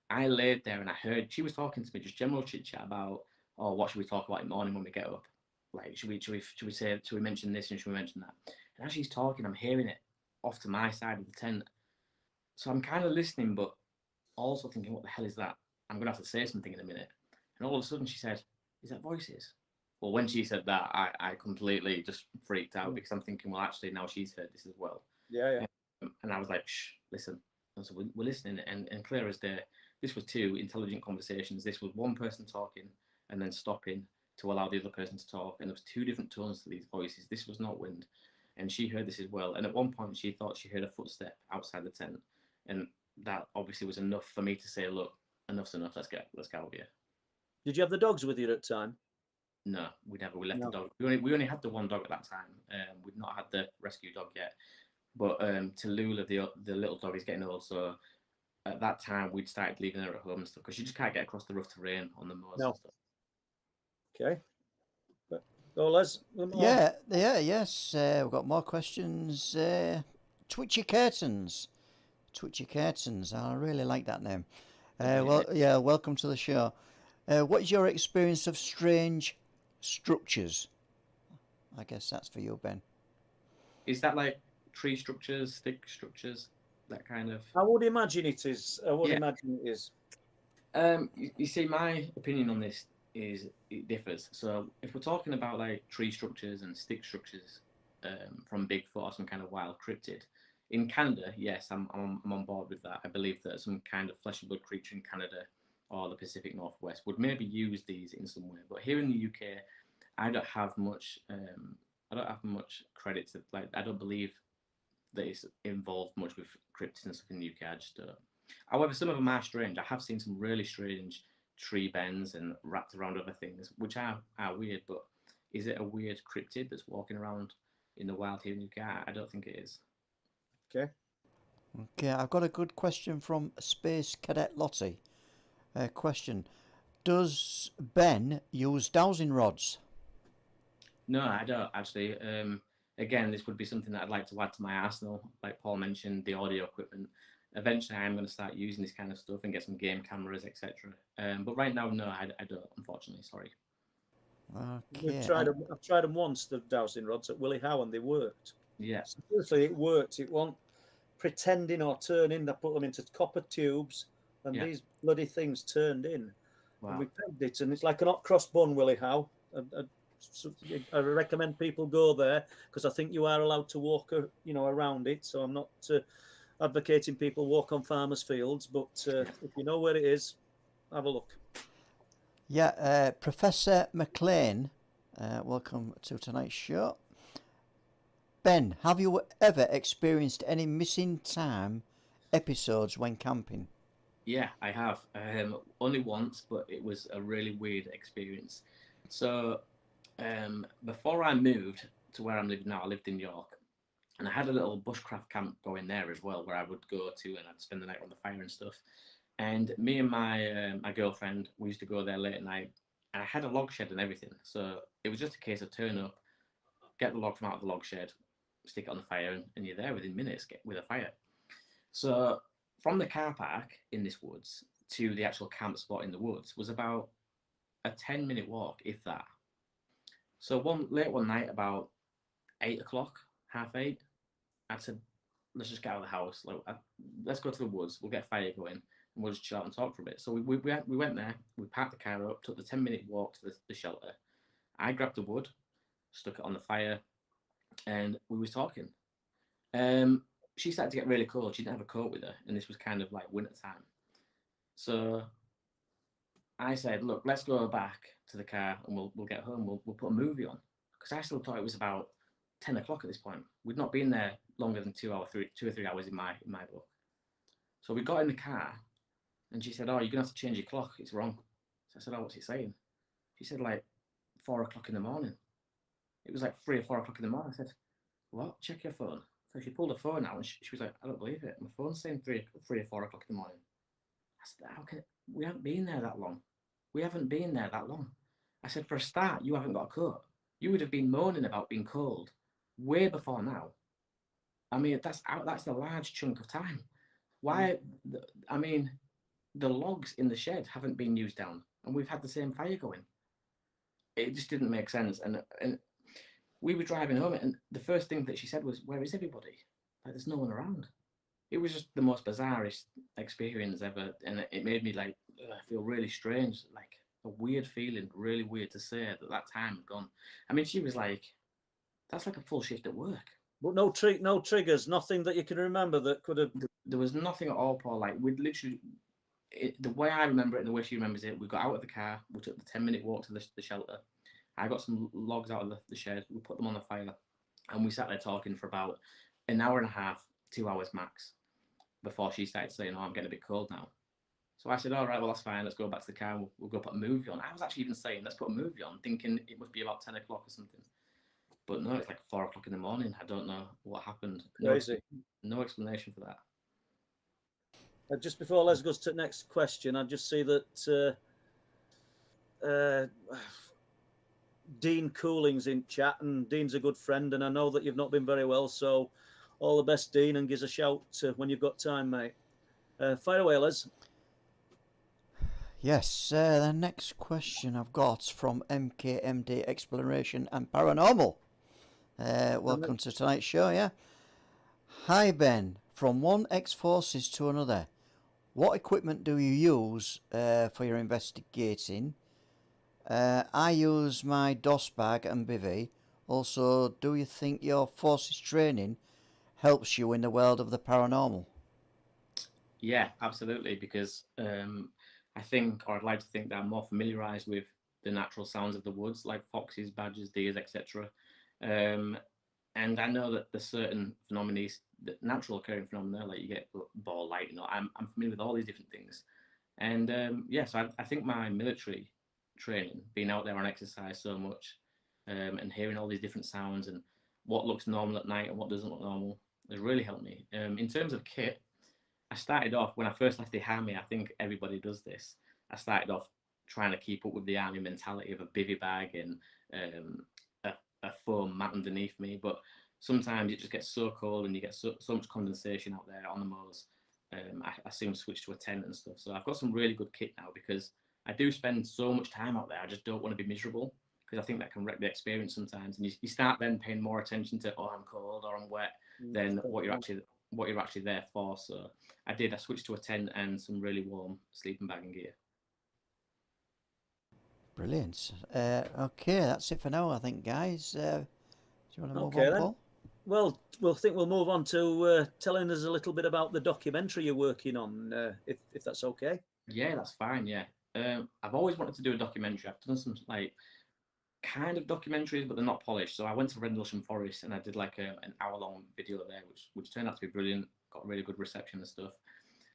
I laid there and I heard she was talking to me, just general chit chat about, oh, what should we talk about in the morning when we get up? Like, should we mention this and should we mention that? And as she's talking, I'm hearing it off to my side of the tent. So I'm kind of listening, but also thinking, what the hell is that? I'm gonna have to say something in a minute. And all of a sudden she said, is that voices? Well, when she said that, I completely just freaked out because I'm thinking, well, actually now she's heard this as well. Yeah. And I was like, shh, listen. And so we're listening, and clear as day, this was two intelligent conversations. This was one person talking and then stopping to allow the other person to talk. And there was two different tones to these voices. This was not wind. And she heard this as well. And at one point she thought she heard a footstep outside the tent. And that obviously was enough for me to say, look, enough's enough. Let's get out of here. Did you have the dogs with you at the time? No, we never. We left the dog. We only had the one dog at that time. We'd not had the rescue dog yet. But Tallulah, the little dog, is getting old. So at that time, we'd started leaving her at home and stuff because you just can't get across the rough terrain on the moors and stuff. Okay. So Les. Yes. We've got more questions. Twitchy Curtains. I really like that name. Welcome to the show. What is your experience of strange structures? I guess that's for you, Ben. Is that like tree structures, stick structures, that kind of? I would imagine it is. You see, my opinion on this is it differs. So if we're talking about like tree structures and stick structures from Bigfoot or some kind of wild cryptid, in Canada, yes, I'm on board with that. I believe that some kind of flesh and blood creature in Canada or the Pacific Northwest would maybe use these in some way. But here in the UK, I don't have much. I don't have much credit to, like, I don't believe that it's involved much with cryptids and stuff in the UK. I just don't. However, some of them are strange. I have seen some really strange tree bends and wrapped around other things, which are weird. But is it a weird cryptid that's walking around in the wild here in the UK? I don't think it is. Okay. Okay, I've got a good question from Space Cadet Lottie. Question: does Ben use dowsing rods? No, I don't actually. Again, this would be something that I'd like to add to my arsenal. Like Paul mentioned, the audio equipment. Eventually, I'm going to start using this kind of stuff and get some game cameras, etc. But right now, no, I don't. Unfortunately, sorry. Okay. I've tried them once, the dowsing rods at Willie Howe, and they worked. Yeah. Seriously, it worked. It wasn't pretending or turning. I put them into copper tubes, and Yeah. these bloody things turned in. Wow. And we pegged it, and it's like an hot cross bun, Willie Howe. I recommend people go there because I think you are allowed to walk, around it. So I'm not advocating people walk on farmers' fields, but if you know where it is, have a look. Yeah, Professor McLean, welcome to tonight's show. Ben, have you ever experienced any missing time episodes when camping? Yeah, I have. Only once, but it was a really weird experience. So, before I moved to where I'm living now, I lived in York, and I had a little bushcraft camp going there as well, where I would go to and I'd spend the night on the fire and stuff. And me and my girlfriend, we used to go there late at night, and I had a log shed and everything. So it was just a case of turn up, get the log from out of the log shed, stick it on the fire, and you're there within minutes with a fire. So from the car park in this woods to the actual camp spot in the woods was about a 10-minute walk, if that. So late one night, about 8 o'clock, 7:30, I said, let's just get out of the house. Let's go to the woods. We'll get a fire going, and we'll just chill out and talk for a bit. So we went there. We parked the car up, took the 10-minute walk to the shelter. I grabbed the wood, stuck it on the fire, and we was talking. She started to get really cold. She didn't have a coat with her, and this was kind of like winter time. So I said, look, let's go back to the car and we'll get home. We'll put a movie on, because I still thought it was about 10 o'clock at this point. We'd not been there longer than 2 or 3 hours in my book. So we got in the car, and she said, oh, you're gonna have to change your clock, it's wrong. So I said, oh, what's it saying? She said, like 4 o'clock in the morning. It was like 3 or 4 o'clock in the morning. I said, what? Check your phone. So she pulled her phone out, and she was like, I don't believe it. My phone's saying 3 or 4 o'clock in the morning. I said, how can we haven't been there that long? We haven't been there that long. I said, for a start, you haven't got a coat. You would have been moaning about being cold way before now. I mean, that's a large chunk of time. Why? I mean, the logs in the shed haven't been used down, and we've had the same fire going. It just didn't make sense. And we were driving home, and the first thing that she said was, where is everybody? Like, there's no one around. It was just the most bizarrest experience ever, and it made me like feel really strange, like a weird feeling, really weird to say that time had gone. I mean, she was like, that's like a full shift at work. But no triggers, nothing that you can remember that could have. There was nothing at all, Paul. Like, we'd literally, the way I remember it and the way she remembers it, we got out of the car, we took the 10-minute walk to the shelter. I got some logs out of the shed, we put them on the fire, and we sat there talking for about an hour and a half, 2 hours max, before she started saying, oh, I'm getting a bit cold now. So I said, all right, well, that's fine. Let's go back to the car. We'll go put a movie on. I was actually even saying, let's put a movie on, thinking it must be about 10 o'clock or something. But no, it's like 4 o'clock in the morning. I don't know what happened. Crazy. No explanation for that. Just before Les goes to the next question, I just see that Dean Cooling's in chat, and Dean's a good friend, and I know that you've not been very well, so all the best, Dean, and give us a shout when you've got time, mate. Fire away, Les. Yes, the next question I've got from MKMD Exploration and Paranormal. Welcome to tonight's show, yeah? Hi, Ben. From one ex-forces to another, what equipment do you use for your investigating? I use my DOS bag and bivvy. Also, do you think your forces training helps you in the world of the paranormal? Yeah, absolutely, because I think, or I'd like to think, that I'm more familiarized with the natural sounds of the woods, like foxes, badgers, deers, etc. And I know that there's certain phenomena, that natural occurring phenomena, like you get ball lightning. I'm familiar with all these different things. And yes, I think my military training, being out there on exercise so much, and hearing all these different sounds and what looks normal at night and what doesn't look normal, has really helped me. In terms of kit, I started off when I first left the army. I think everybody does this. I started off trying to keep up with the army mentality of a bivy bag and a foam mat underneath me. But sometimes it just gets so cold and you get so much condensation out there on the moors. I soon switched to a tent and stuff. So I've got some really good kit now because I do spend so much time out there. I just don't want to be miserable because I think that can wreck the experience sometimes. And you start then paying more attention to, oh, I'm cold or I'm wet, than what you're actually there for. So I switched to a tent and some really warm sleeping bag and gear. Brilliant. Okay, that's it for now, I think, guys. Do you want to move Okay, on, then. Paul? Well, we'll move on to telling us a little bit about the documentary you're working on, if that's okay. Yeah, that's fine. Yeah, I've always wanted to do a documentary. I've done some like kind of documentaries, but they're not polished. So I went to Rendlesham Forest and I did like an hour-long video there, which turned out to be brilliant. Got really good reception and stuff.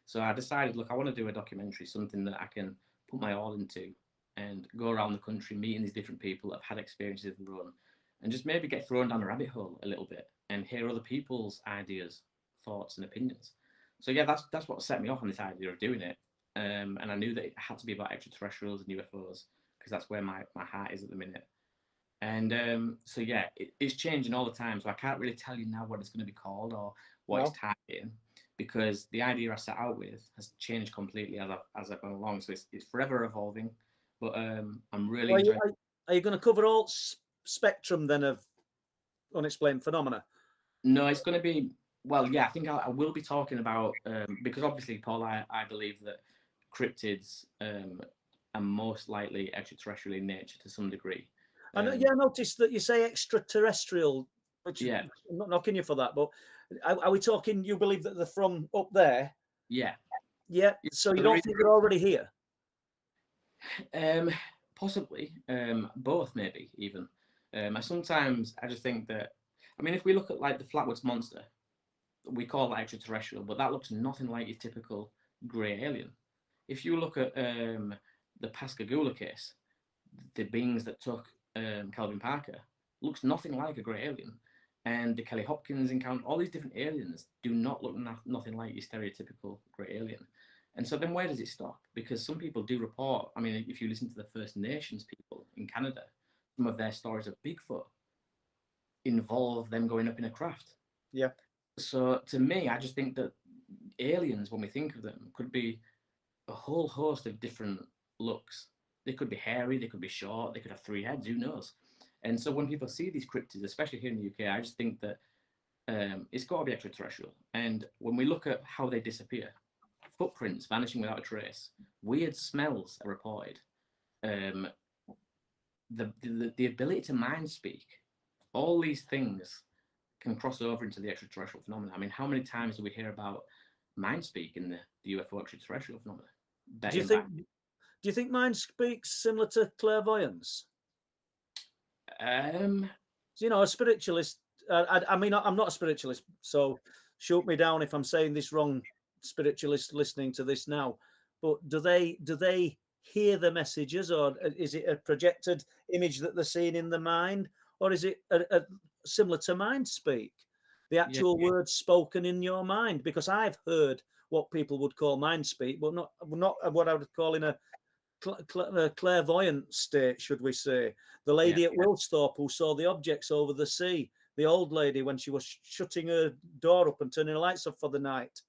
So I decided, look, I want to do a documentary, something that I can put my all into and go around the country, meeting these different people that have had experiences of their own, and just maybe get thrown down a rabbit hole a little bit and hear other people's ideas, thoughts, and opinions. So yeah, that's what set me off on this idea of doing it. And I knew that it had to be about extraterrestrials and UFOs because that's where my heart is at the minute. And so yeah, it's changing all the time. So I can't really tell you now what it's going to be called or what it's targeting, because the idea I set out with has changed completely as I've gone along. So it's forever evolving. But I'm really enjoying. Are you going to cover all spectrum then of unexplained phenomena? No, it's going to be, well, yeah, I think I will be talking about, because obviously, Paul, I believe that cryptids are most likely extraterrestrial in nature to some degree. I noticed that you say extraterrestrial, which yeah, I'm not knocking you for that, but are we talking, you believe that they're from up there? Yeah. Yeah, so you don't think they're already here? Possibly, both maybe even. Sometimes I just think that, I mean, if we look at like the Flatwoods Monster, we call that extraterrestrial, but that looks nothing like your typical grey alien. If you look at the Pascagoula case, the beings that took Calvin Parker, looks nothing like a grey alien. And the Kelly Hopkins encounter, all these different aliens do not look nothing like your stereotypical grey alien. And so then where does it stop? Because some people do report, I mean, if you listen to the First Nations people in Canada, some of their stories of Bigfoot involve them going up in a craft. Yeah. So to me, I just think that aliens, when we think of them, could be a whole host of different looks. They could be hairy, they could be short, they could have 3 heads, who knows? And so when people see these cryptids, especially here in the UK, I just think that it's got to be extraterrestrial. And when we look at how they disappear, footprints vanishing without a trace, weird smells are reported, the ability to mind speak, all these things can cross over into the extraterrestrial phenomena. I mean, how many times do we hear about mind speak in the UFO extraterrestrial phenomena? Do you think mind speak's similar to clairvoyance? You know, a spiritualist. I mean, I'm not a spiritualist, so shoot me down if I'm saying this wrong, spiritualists listening to this now. But do they hear the messages, or is it a projected image that they're seeing in the mind, or is it a similar to mind speak, the actual words spoken in your mind? Because I've heard what people would call mind speak, but not what I would call in a clairvoyant state, should we say. The lady at Wilsthorpe who saw the objects over the sea, the old lady, when she was shutting her door up and turning the lights off for the night,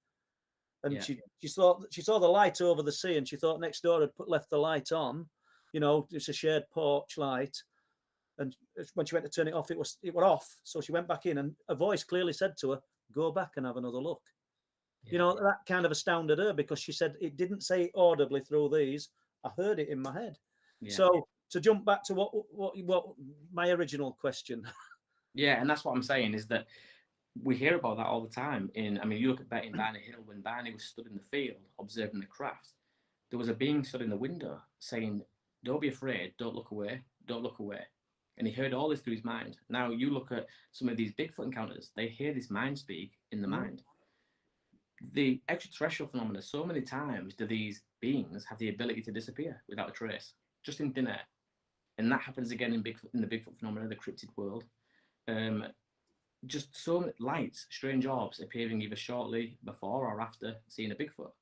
and she saw the light over the sea, and she thought next door had left the light on. You know, it's a shared porch light, and when she went to turn it off, it was off. So she went back in, and a voice clearly said to her, "Go back and have another look." You know, that kind of astounded her, because she said it didn't say audibly through these. I heard it in my head. So to jump back to what my original question. Yeah, and that's what I'm saying, is that we hear about that all the time. I mean, you look at Betty and Barney Hill, when Barney was stood in the field observing the craft, there was a being stood in the window saying, "Don't be afraid, don't look away, don't look away." And he heard all this through his mind. Now you look at some of these Bigfoot encounters, they hear this mind speak in the mind. The extraterrestrial phenomena, so many times do these beings have the ability to disappear without a trace, just in thin air. And that happens again in the Bigfoot phenomena, the cryptid world. Just so many lights, strange orbs appearing either shortly before or after seeing a Bigfoot.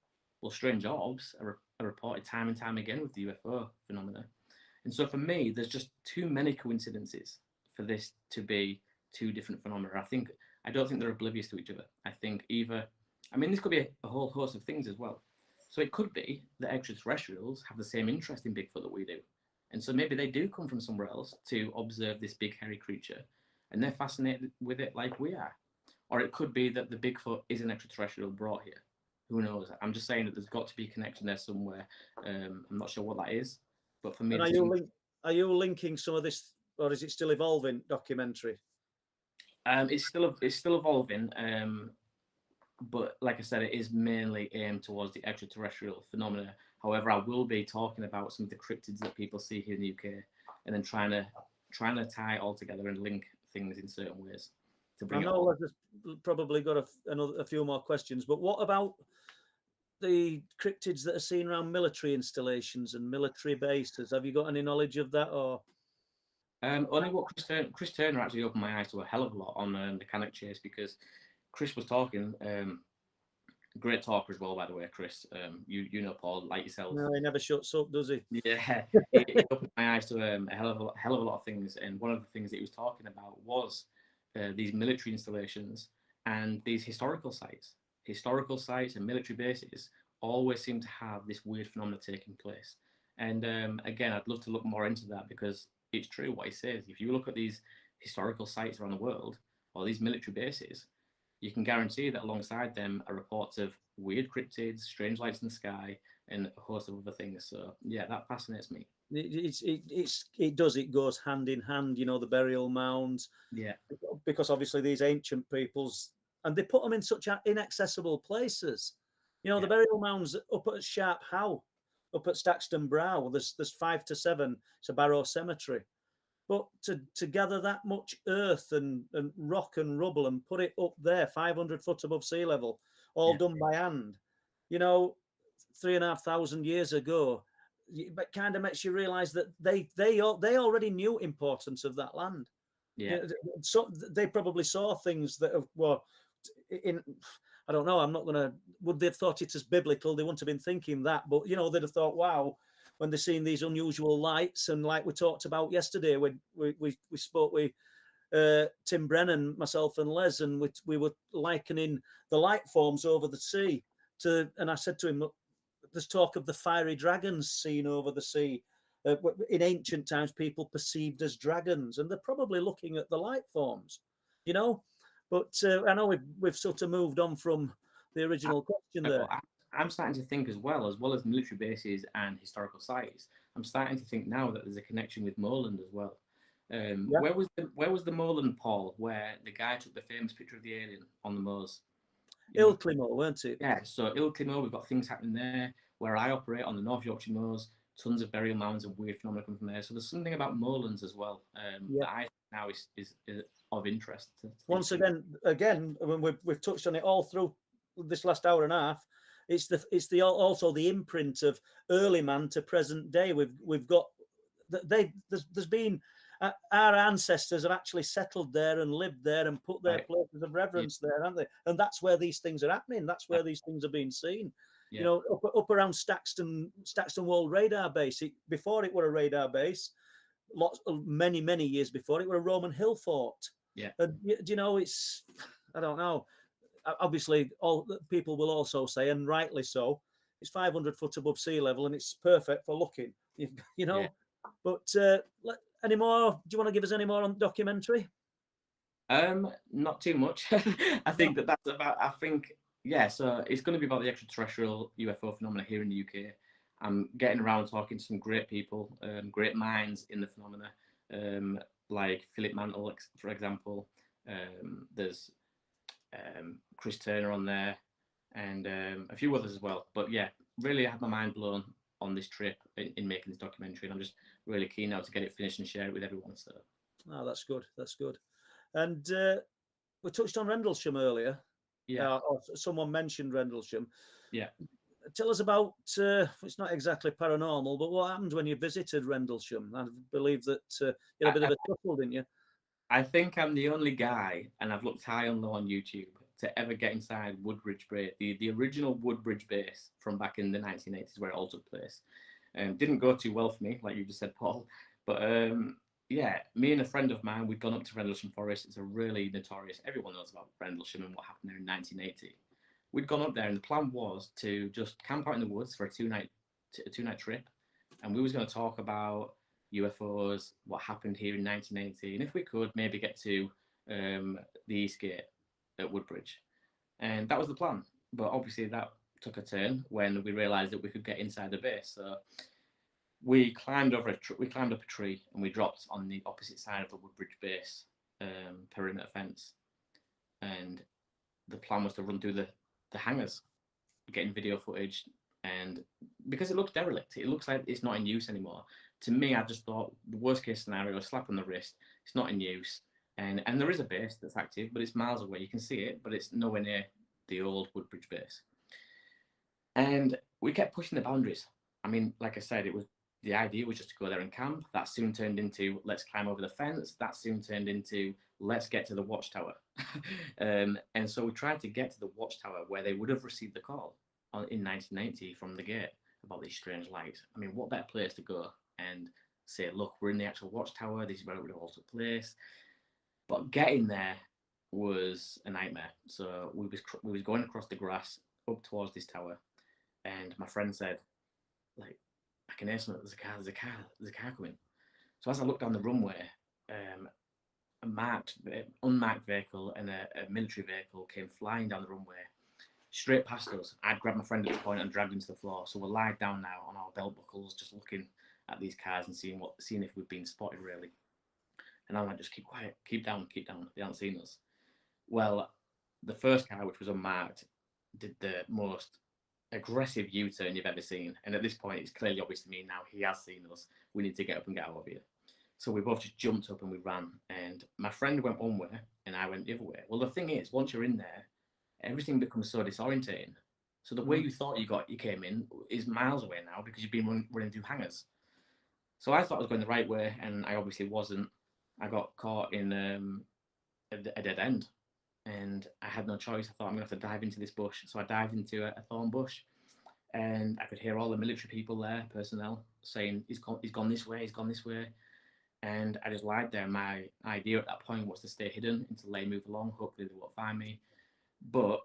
Well, strange orbs are reported time and time again with the UFO phenomena. And so for me, there's just too many coincidences for this to be two different phenomena. I don't think they're oblivious to each other. I think this could be a whole host of things as well. So it could be that extraterrestrials have the same interest in Bigfoot that we do. And so maybe they do come from somewhere else to observe this big hairy creature, and they're fascinated with it like we are. Or it could be that the Bigfoot is an extraterrestrial brought here. Who knows? I'm just saying that there's got to be a connection there somewhere. I'm not sure what that is, but for me, and are you linking some of this, or is it still evolving documentary? It's still evolving. But like I said, it is mainly aimed towards the extraterrestrial phenomena. However, I will be talking about some of the cryptids that people see here in the UK, and then trying to tie it all together and link things in certain ways to bring. I know I've just probably got a few more questions, but what about the cryptids that are seen around military installations and military bases? Have you got any knowledge of that, or? Only what Chris Turner actually opened my eyes to a hell of a lot on the Canuck chase, because Chris was talking. Great talker as well, by the way, Chris. You know Paul, like yourself. No, he never shuts up, does he? Yeah, he opened my eyes to a hell of a lot of things, and one of the things that he was talking about was these military installations and these historical sites and military bases always seem to have this weird phenomena taking place. And again, I'd love to look more into that, because it's true what he says. If you look at these historical sites around the world, or these military bases, you can guarantee that alongside them are reports of weird cryptids, strange lights in the sky, and a host of other things. So yeah, that fascinates me. It does. It goes hand in hand. You know, the burial mounds. Yeah. Because obviously these ancient peoples, and they put them in such inaccessible places. You know, the burial mounds up at Sharp Howe, up at Staxton Brow. There's 5 to 7. It's a barrow cemetery. But to gather that much earth and rock and rubble and put it up there, 500 foot above sea level, all done by hand, you know, 3,500 years ago, it kind of makes you realize that they already knew importance of that land. Yeah. So they probably saw things that were in. I don't know. I'm not gonna. Would they have thought it as biblical? They wouldn't have been thinking that, but you know, they'd have thought, wow. When they're seeing these unusual lights, and like we talked about yesterday, when we spoke with Tim Brennan, myself and Les, and we were likening the light forms over the sea to, and I said to him, look, there's talk of the fiery dragons seen over the sea. In ancient times, people perceived as dragons, and they're probably looking at the light forms, you know. But I know we've sort of moved on from the original question there. I'm starting to think as well as military bases and historical sites. I'm starting to think now that there's a connection with Moreland as well. Where was the Moreland, Paul, where the guy took the famous picture of the alien on the moors? Ilkley Moor, weren't it? Yeah, so Ilkley Moor, we've got things happening there. Where I operate on the North Yorkshire moors, tons of burial mounds and weird phenomena come from there. So there's something about Morelands as well that I think now is of interest. Once again, when we've touched on it all through this last hour and a half. It's also the imprint of early man to present day. We've got there's been our ancestors have actually settled there and lived there and put their places of reverence there, haven't they? And that's where these things are happening. That's where these things are being seen. Yeah. You know, up around Staxton Wold Radar Base. Before it were a radar base, many years before, it were a Roman hill fort. Yeah. And you know, it's, I don't know. Obviously, all people will also say, and rightly so, it's 500 foot above sea level and it's perfect for looking, you know. Yeah. But any more? Do you want to give us any more on documentary? Not too much. I think that's about. I think So it's going to be about the extraterrestrial UFO phenomena here in the UK. I'm getting around talking to some great people, great minds in the phenomena, like Philip Mantle, for example. There's Chris Turner on there, and a few others as well. But yeah, really had my mind blown on this trip in making this documentary, and I'm just really keen now to get it finished and share it with everyone. So, oh, that's good. That's good. And we touched on Rendlesham earlier. yeah, Or someone mentioned Rendlesham. yeah. Tell us about, it's not exactly paranormal, but what happened when you visited Rendlesham? I believe that you had a bit of a chuckle, didn't you? I think I'm the only guy, and I've looked high and low on YouTube, to ever get inside Woodbridge Base, the original Woodbridge Base from back in the 1980s, where it all took place. Didn't go too well for me, like you just said, Paul. But yeah, me and a friend of mine, we'd gone up to Rendlesham Forest. It's a really notorious, everyone knows about Rendlesham and what happened there in 1980. We'd gone up there, and the plan was to just camp out in the woods for a two-night trip, and we was going to talk about UFOs, what happened here in 1980, and if we could, maybe get to the East Gate at Woodbridge. And that was the plan. But obviously that took a turn when we realised that we could get inside the base. So we climbed up a tree, and we dropped on the opposite side of the Woodbridge Base perimeter fence. And the plan was to run through the hangars, getting video footage. And because it looks derelict, it looks like it's not in use anymore. To me, I just thought the worst case scenario, slap on the wrist, it's not in use. And there is a base that's active, but it's miles away. You can see it, but it's nowhere near the old Woodbridge Base. And we kept pushing the boundaries. I mean, like I said, the idea was just to go there and camp. That soon turned into let's climb over the fence. That soon turned into let's get to the watchtower. And so we tried to get to the watchtower where they would have received the call in 1990 from the gate about these strange lights. I mean, what better place to go and say, look, we're in the actual watchtower. This is where it all took place. But getting there was a nightmare. So we was going across the grass up towards this tower, and my friend said, like, I can hear something. There's a car coming. So as I looked down the runway, a unmarked vehicle and a military vehicle came flying down the runway, straight past us. I'd grabbed my friend at this point and dragged him to the floor. So we're lying down now on our belt buckles, just looking at these cars and seeing if we've been spotted, really. And I'm like, just keep quiet, keep down. They haven't seen us. Well, the first car, which was unmarked, did the most aggressive U-turn you've ever seen. And at this point, it's clearly obvious to me now he has seen us. We need to get up and get out of here. So we both just jumped up and we ran. And my friend went one way and I went the other way. Well, the thing is, once you're in there, everything becomes so disorientating. So the way you thought you came in is miles away now because you've been running through hangars. So I thought I was going the right way, and I obviously wasn't. I got caught in a dead end, and I had no choice. I thought I'm going to have to dive into this bush. So I dived into a thorn bush, and I could hear all the military people there, personnel, saying, he's gone this way, he's gone this way. And I just lied there. My idea at that point was to stay hidden until they move along. Hopefully they won't find me. But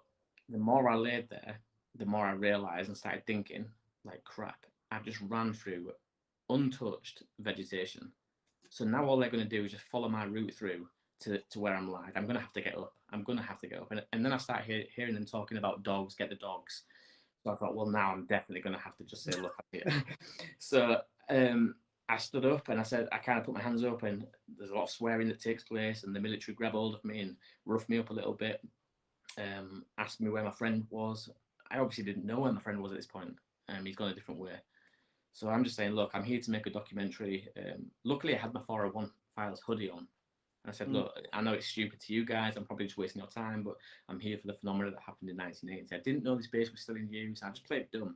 the more I laid there, the more I realised and started thinking, like, crap, I've just ran through untouched vegetation. So now all they're going to do is just follow my route through to where I'm lying. I'm going to have to get up. And then I started hearing them talking about dogs, get the dogs. So I thought, well, now I'm definitely going to have to just say, look, I'm here. So I stood up and I said, I kind of put my hands up, and there's a lot of swearing that takes place, and the military grab hold of me and rough me up a little bit, asked me where my friend was. I obviously didn't know where my friend was at this point. He's gone a different way. So I'm just saying, look, I'm here to make a documentary. Luckily, I had my 401 Files hoodie on. And I said, look, I know it's stupid to you guys. I'm probably just wasting your time, but I'm here for the phenomena that happened in 1980. I didn't know this base was still in use. I just played dumb.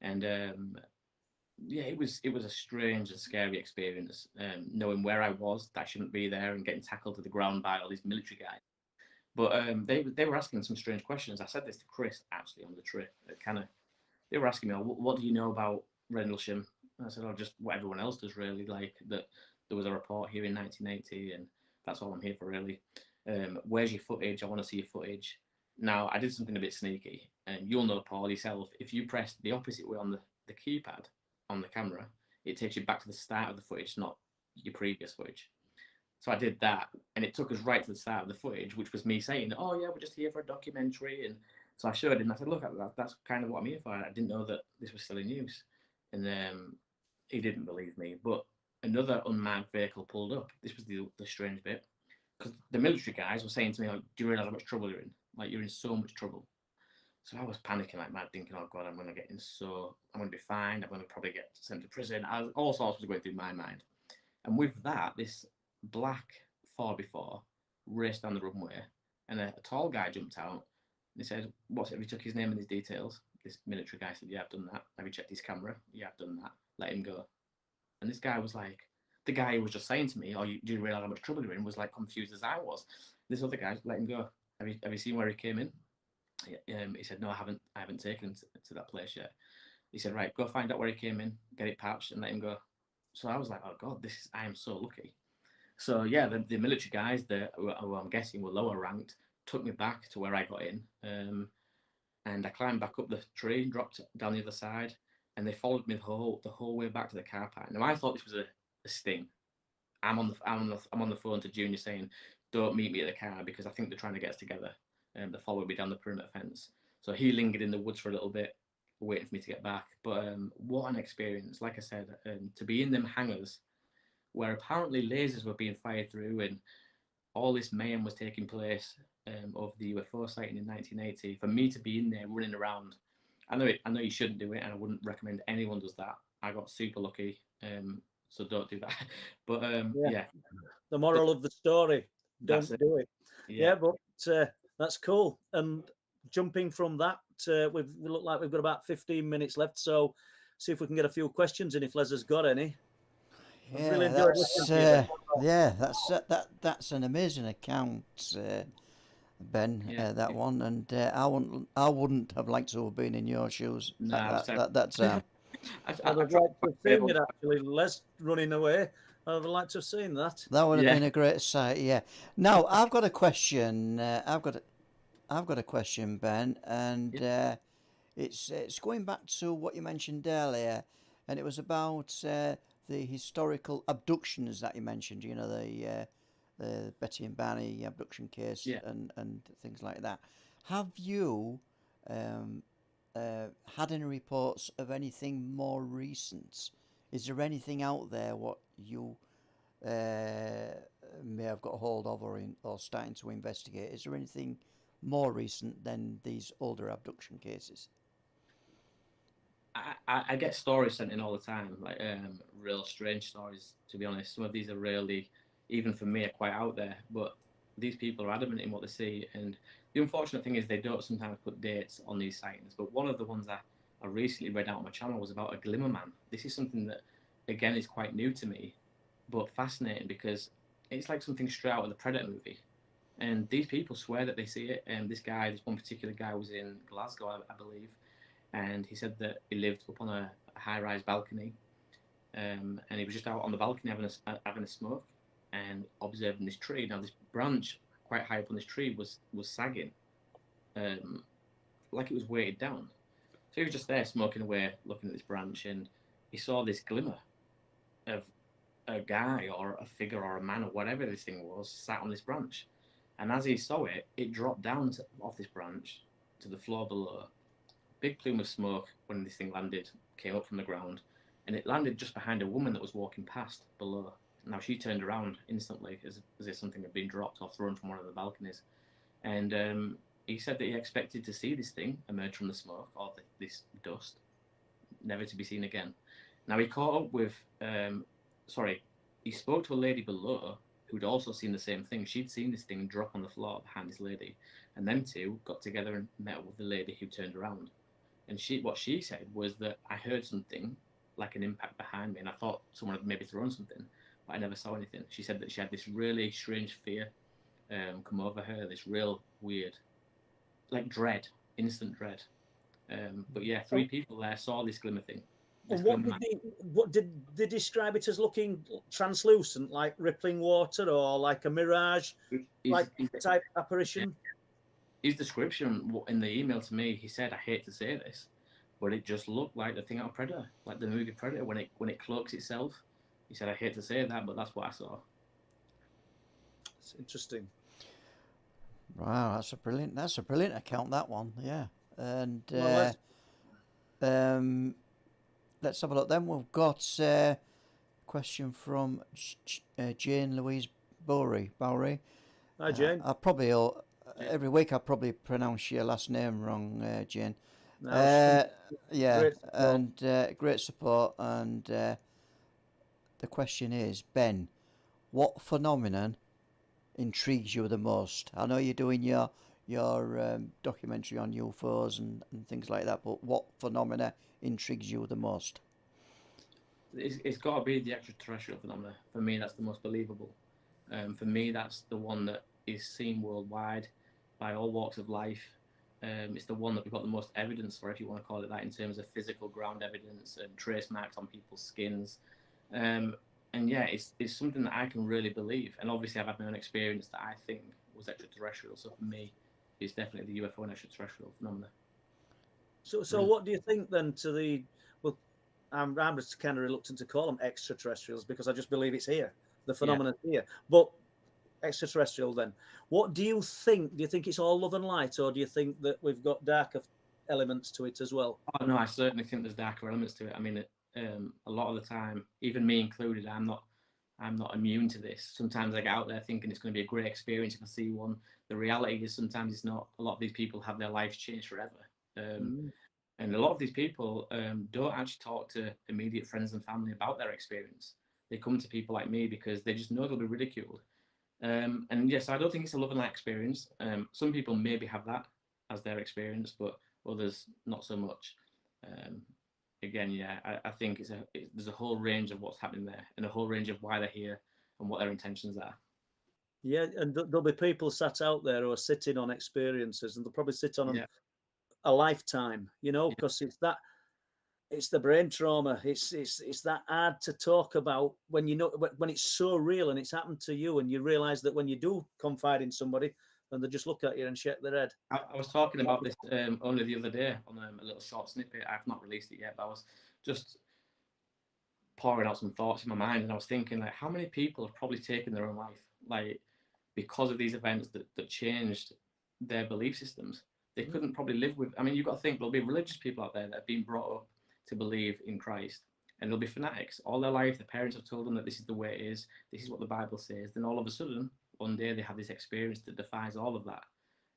And yeah, it was a strange and scary experience, knowing where I was, that I shouldn't be there, and getting tackled to the ground by all these military guys. But they were asking some strange questions. I said this to Chris, actually, on the trip. They were asking me, what do you know about Rendlesham? And I said, just what everyone else does, really, like that there was a report here in 1980, and that's all I'm here for, really. Where's your footage? I want to see your footage. Now, I did something a bit sneaky, and you'll know, Paul, yourself, if you press the opposite way on the keypad on the camera, it takes you back to the start of the footage, not your previous footage. So I did that, and it took us right to the start of the footage, which was me saying, oh, yeah, we're just here for a documentary. And so I showed him, and I said, look, that's kind of what I'm here for. I didn't know that this was still in use. And he didn't believe me. But another unmanned vehicle pulled up. This was the strange bit. Because the military guys were saying to me, like, do you realise how much trouble you're in? Like, you're in so much trouble. So I was panicking like mad, thinking, oh God, I'm going to be fined. I'm going to probably get sent to prison. All sorts was going through my mind. And with that, this black 4x4 raced down the runway, and a tall guy jumped out. And he said, what's it? He took his name and his details. This military guy said, yeah, I've done that. Have you checked his camera? Yeah, I've done that. Let him go. And this guy was like, the guy who was just saying to me, oh, do you realise how much trouble you're in? Was like confused as I was. This other guy, let him go. Have you seen where he came in? He said, no, I haven't taken him to that place yet. He said, right, go find out where he came in, get it patched, and let him go. So I was like, oh God, I am so lucky. So yeah, the military guys, who I'm guessing were lower ranked, took me back to where I got in, and I climbed back up the tree, dropped down the other side, and they followed me the whole way back to the car park. Now I thought this was a sting. I'm on the phone to Junior saying, don't meet me at the car because I think they're trying to get us together. They followed me down the perimeter fence. So he lingered in the woods for a little bit, waiting for me to get back. But what an experience! Like I said, to be in them hangars where apparently lasers were being fired through and all this mayhem was taking place of the UFO sighting in 1980. For me to be in there running around, I know you shouldn't do it, and I wouldn't recommend anyone does that. I got super lucky, so don't do that. But yeah, the moral of the story: don't do it. Yeah, but that's cool. And jumping from that, we look like we've got about 15 minutes left, so see if we can get a few questions in if Les has got any. Yeah, really that's an amazing account, Ben. Yeah. That one, and I wouldn't have liked to have been in your shoes. No, that's I'd like to have seen it actually. Les running away. I'd like to have seen that. That would have been a great sight. Yeah. Now I've got a question. I've got a question, Ben, and it's going back to what you mentioned earlier, and it was about the historical abductions that you mentioned. You know, the Betty and Barney abduction case, and things like that. Have you had any reports of anything more recent? Is there anything out there what you may have got hold of or starting to investigate? Is there anything more recent than these older abduction cases? I get stories sent in all the time, like real strange stories, to be honest. Some of these are really, even for me, are quite out there, but these people are adamant in what they see. And the unfortunate thing is they don't sometimes put dates on these sightings. But one of the ones I recently read out on my channel was about a Glimmer man. This is something that, again, is quite new to me, but fascinating because it's like something straight out of the Predator movie. And these people swear that they see it. And this one particular guy was in Glasgow, I believe. And he said that he lived up on a high-rise balcony, and he was just out on the balcony having a smoke and observing this tree. Now, this branch quite high up on this tree was sagging, like it was weighted down. So he was just there smoking away, looking at this branch, and he saw this glimmer of a guy or a figure or a man or whatever this thing was sat on this branch. And as he saw it, it dropped down off this branch to the floor below. Big plume of smoke when this thing landed, came up from the ground, and it landed just behind a woman that was walking past below. Now she turned around instantly as if something had been dropped or thrown from one of the balconies. And he said that he expected to see this thing emerge from the smoke or this dust, never to be seen again. Now he caught up with, he spoke to a lady below who'd also seen the same thing. She'd seen this thing drop on the floor behind this lady, and them two got together and met up with the lady who turned around. And what she said was that I heard something like an impact behind me, and I thought someone had maybe thrown something, but I never saw anything. She said that she had this really strange fear come over her, this real weird, like dread, instant dread. But yeah, 3 people there saw this glimmer thing. What did they describe it as? Looking translucent, like rippling water, or like a mirage, type apparition? His description in the email to me, he said, I hate to say this, but it just looked like the thing out of Predator, like the movie Predator when it cloaks itself. He said, I hate to say that, but that's what I saw. It's interesting. Wow, that's a brilliant account, that one. Yeah. And let's have a look then. We've got a question from Jane Louise Bowery. Hi, Jane. I probably every week I probably pronounce your last name wrong, Jane. No, Yeah, great support. and great support. And the question is, Ben, what phenomenon intrigues you the most? I know you're doing your documentary on UFOs and things like that, but what phenomena intrigues you the most? It's got to be the extraterrestrial phenomena. For me, that's the most believable. For me, that's the one that is seen worldwide by all walks of life. It's the one that we've got the most evidence for, if you want to call it that, in terms of physical ground evidence and trace marks on people's skins. And yeah, it's something that I can really believe. And obviously, I've had my own experience that I think was extraterrestrial. So for me, it's definitely the UFO and extraterrestrial phenomena. So what do you think then to the, well, I'm just kind of reluctant to call them extraterrestrials because I just believe it's here. The phenomenon here. But extraterrestrial then, what do you think? Do you think it's all love and light, or do you think that we've got darker elements to it as well? Oh no, I certainly think there's darker elements to it. I mean, a lot of the time, even me included, I'm not immune to this. Sometimes I get out there thinking it's going to be a great experience if I see one. The reality is sometimes it's not. A lot of these people have their lives changed forever. And a lot of these people don't actually talk to immediate friends and family about their experience. They come to people like me because they just know they'll be ridiculed. And yes, I don't think it's a love and light experience. Some people maybe have that as their experience, but others not so much. Again, yeah, I think there's a whole range of what's happening there and a whole range of why they're here and what their intentions are. Yeah, and there'll be people sat out there who are sitting on experiences, and they'll probably sit on a lifetime, because it's the brain trauma. It's that hard to talk about when when it's so real and it's happened to you, and you realise that when you do confide in somebody, and they just look at you and shake their head. I was talking about this only the other day on a little short snippet. I've not released it yet, but I was just pouring out some thoughts in my mind, and I was thinking, like, how many people have probably taken their own life, like, because of these events that changed their belief systems. They couldn't probably live with. I mean, you've got to think there'll be religious people out there that have been brought up to believe in Christ, and they'll be fanatics all their life. Their parents have told them that this is the way it is. This is what the Bible says. Then all of a sudden, one day they have this experience that defies all of that,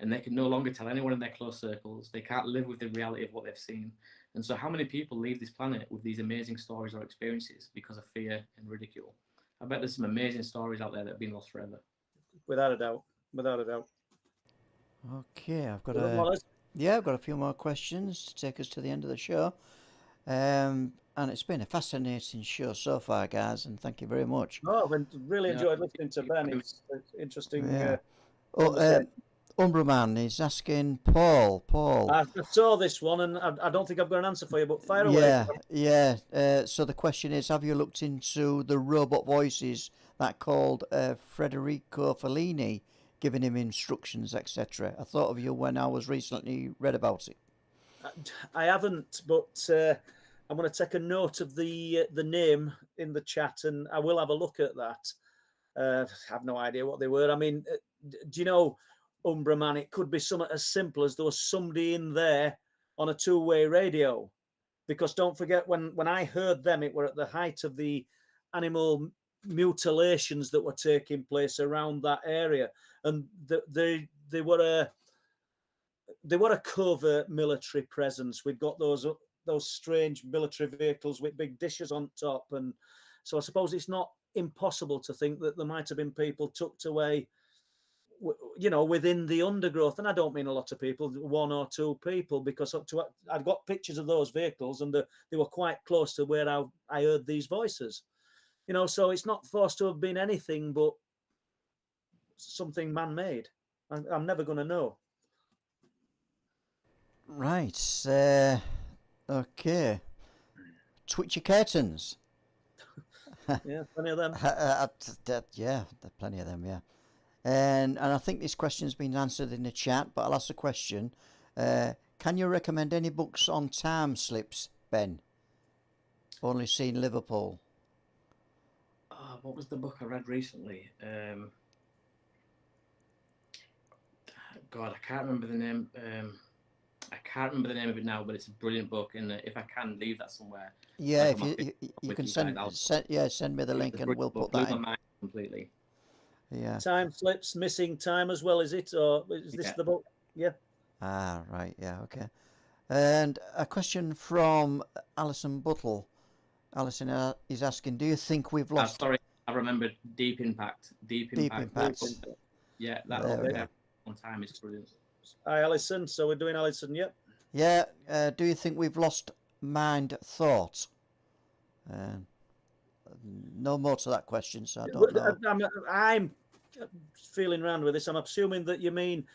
and they can no longer tell anyone in their close circles. They can't live with the reality of what they've seen. And so how many people leave this planet with these amazing stories or experiences because of fear and ridicule? I bet there's some amazing stories out there that have been lost forever. Without a doubt. Without a doubt. Okay, I've got a few more questions to take us to the end of the show. And it's been a fascinating show so far, guys, and thank you very much. Oh, I've really enjoyed listening to Ben. It's interesting. Umbraman is asking Paul. I saw this one, and I don't think I've got an answer for you, but fire away. So the question is, have you looked into the robot voices that called Federico Fellini, giving him instructions, etc.? I thought of you when I was recently read about it. I haven't, but I'm going to take a note of the name in the chat, and I will have a look at that. I have no idea what they were. I mean, do you know, Umbraman, it could be something as simple as there was somebody in there on a two-way radio. Because don't forget, when I heard them, it were at the height of the animal mutilations that were taking place around that area, and they were a covert military presence. We'd got those strange military vehicles with big dishes on top, and so I suppose it's not impossible to think that there might have been people tucked away, within the undergrowth. And I don't mean a lot of people, one or two people, because I've got pictures of those vehicles, and they were quite close to where I heard these voices. So it's not forced to have been anything but something man-made. I'm never going to know. Right. Okay. Twitchy curtains. Yeah, plenty of them. Yeah, plenty of them, yeah. And I think this question's been answered in the chat, but I'll ask a question. Can you recommend any books on time slips, Ben? Only seen Liverpool. What was the book I read recently? God, I can't remember the name. I can't remember the name of it now, but it's a brilliant book, and if I can leave that somewhere. Yeah, if you can send me the link, and we'll put that in. My mind completely. Yeah. Time slips, missing time as well, is it? Or is this Yeah. the book? Yeah. Ah, right. Yeah. Okay. And a question from Alison Buttle. Alison is asking, do you think we've lost Sorry, I remembered Deep Impact. Deep Deep Impact. Impact? Yeah, that There we one are. on time is brilliant. Hi, Alison. So we're doing Alison, yep. Yeah. Do you think we've lost mind thought? No more to that question, so I don't know. I'm feeling around with this. I'm assuming that you mean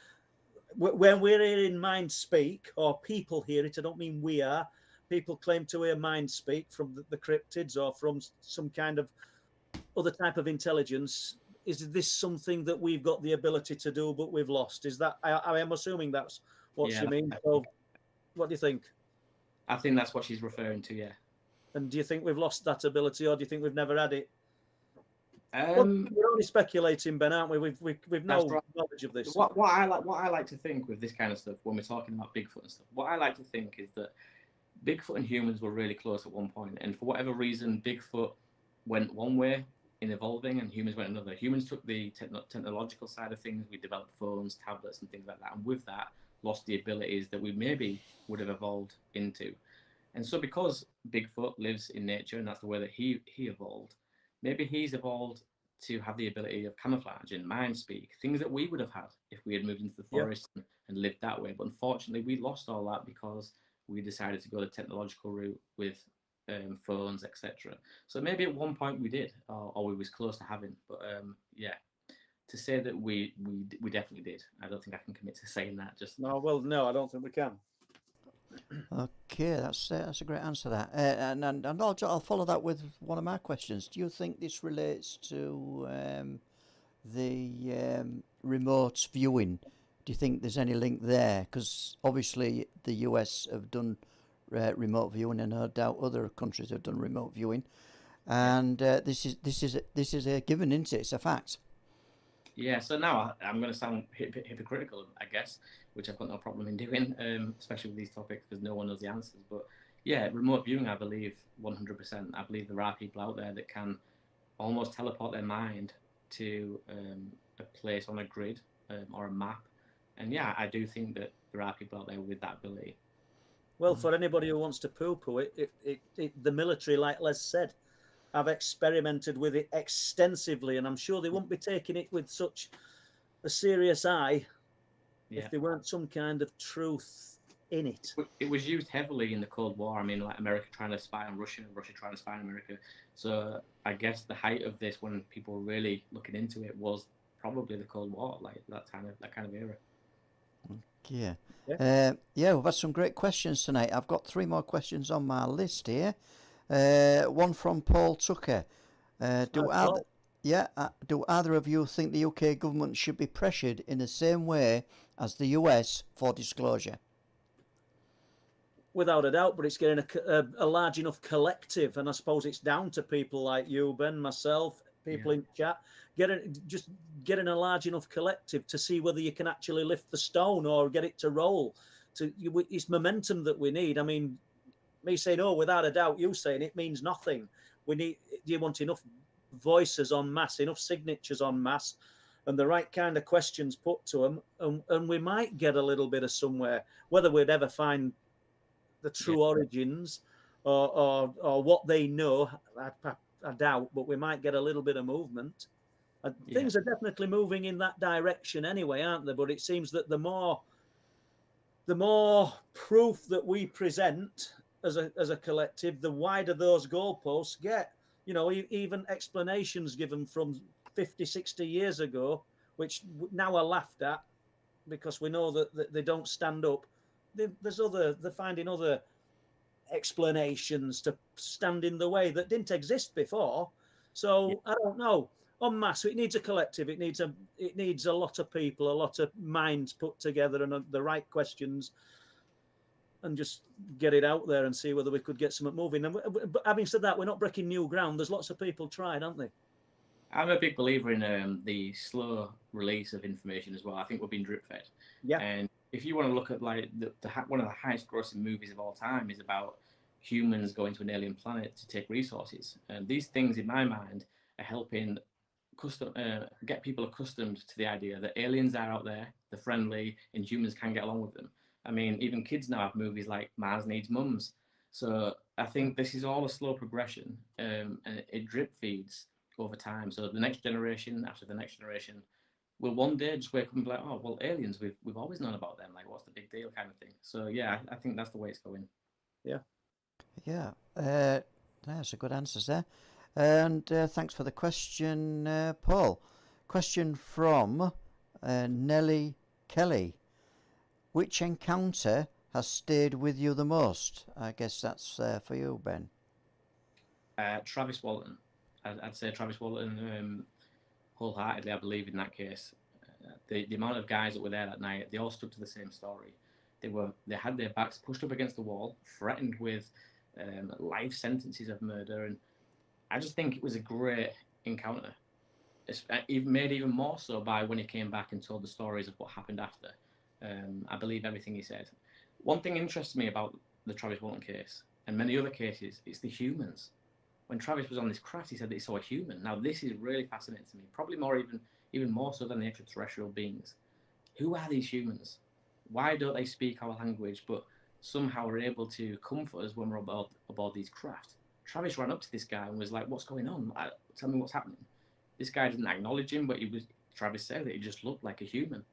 when we're hearing mind speak, or people hear it. I don't mean we are. People claim to hear mind speak from the cryptids or from some kind of other type of intelligence. Is this something that we've got the ability to do, but we've lost? Is that I am assuming that's what she means. So, what do you think? I think that's what she's referring to. Yeah. And do you think we've lost that ability, or do you think we've never had it? Well, we're only speculating, Ben, aren't we? We've no knowledge of this. What I like to think with this kind of stuff, when we're talking about Bigfoot and stuff, what I like to think is that Bigfoot and humans were really close at one point, and for whatever reason, Bigfoot went one way in evolving, and humans went another. Humans took the technological side of things. We developed phones, tablets, and things like that, and with that, lost the abilities that we maybe would have evolved into. And so, because Bigfoot lives in nature, and that's the way that he evolved, maybe he's evolved to have the ability of camouflage and mind speak, things that we would have had if we had moved into the forest and lived that way. But unfortunately, we lost all that because we decided to go the technological route with phones, etc. So maybe at one point we did, or we was close to having. But yeah, to say that we definitely did, I don't think I can commit to saying that. Just no, well, no, I don't think we can. Okay, that's a great answer. That and I'll follow that with one of my questions. Do you think this relates to the remote viewing? Do you think there's any link there? Because obviously the US have done remote viewing, and no doubt other countries have done remote viewing, and this is a given, isn't it? It's a fact. Yeah, so now I'm going to sound hypocritical, I guess, which I've got no problem in doing, especially with these topics, because no one knows the answers. But yeah, remote viewing, I believe 100%. I believe there are people out there that can almost teleport their mind to a place on a grid or a map. And yeah, I do think that there are people out there with that ability. Well, for anybody who wants to poo-poo it, the military, like Les said, have experimented with it extensively, and I'm sure they wouldn't be taking it with such a serious eye if there weren't some kind of truth in it. It was used heavily in the Cold War. I mean, like America trying to spy on Russia, Russia trying to spy on America. So I guess the height of this, when people were really looking into it, was probably the Cold War, like that kind of era. Yeah. We've had some great questions tonight. I've got 3 more questions on my list here. One from Paul Tucker. Do either of you think the UK government should be pressured in the same way as the US for disclosure? Without a doubt, but it's getting a large enough collective, and I suppose it's down to people like you, Ben, myself, people in chat, getting a large enough collective to see whether you can actually lift the stone or get it to roll. It's momentum that we need. I mean, me saying, oh, without a doubt, you saying it means nothing. You want enough voices en masse, enough signatures en masse, and the right kind of questions put to them, and we might get a little bit of somewhere. Whether we'd ever find the true origins or what they know, I doubt, but we might get a little bit of movement. Things are definitely moving in that direction anyway, aren't they? But it seems that the more proof that we present as a collective, the wider those goalposts get. You know, even explanations given from 50, 60 years ago, which now are laughed at because we know that they don't stand up. They're finding other explanations to stand in the way that didn't exist before. So I don't know. En masse, it needs a collective. It needs a lot of people, a lot of minds put together, and the right questions, and just get it out there and see whether we could get something moving. But having said that, we're not breaking new ground. There's lots of people tried, aren't they? I'm a big believer in the slow release of information as well. I think we're being drip fed. Yeah. And if you want to look at like one of the highest grossing movies of all time is about humans going to an alien planet to take resources. And these things, in my mind, are helping get people accustomed to the idea that aliens are out there, they're friendly, and humans can get along with them. I mean, even kids now have movies like Mars Needs Mums. So I think this is all a slow progression, and it drip feeds over time. So the next generation after the next generation will one day just wake up and be like, oh, well, aliens, we've always known about them. Like, what's the big deal, kind of thing. So yeah, I think that's the way it's going. Yeah. Yeah, there's a good answers there. And thanks for the question, Paul. Question from Nellie Kelly. Which encounter has stayed with you the most? I guess that's for you, Ben. Travis Walton. I'd say Travis Walton wholeheartedly. I believe in that case. The amount of guys that were there that night, they all stuck to the same story. They had their backs pushed up against the wall, threatened with life sentences of murder, and I just think it was a great encounter. It's made even more so by when he came back and told the stories of what happened after. I believe everything he said. One thing interests me about the Travis Walton case and many other cases, it's the humans. When Travis was on this craft, he said that he saw a human. Now, this is really fascinating to me, probably even more so than the extraterrestrial beings. Who are these humans? Why don't they speak our language, but somehow are able to comfort us when we're aboard these craft? Travis ran up to this guy and was like, what's going on? Tell me what's happening. This guy didn't acknowledge him, but Travis said that he just looked like a human.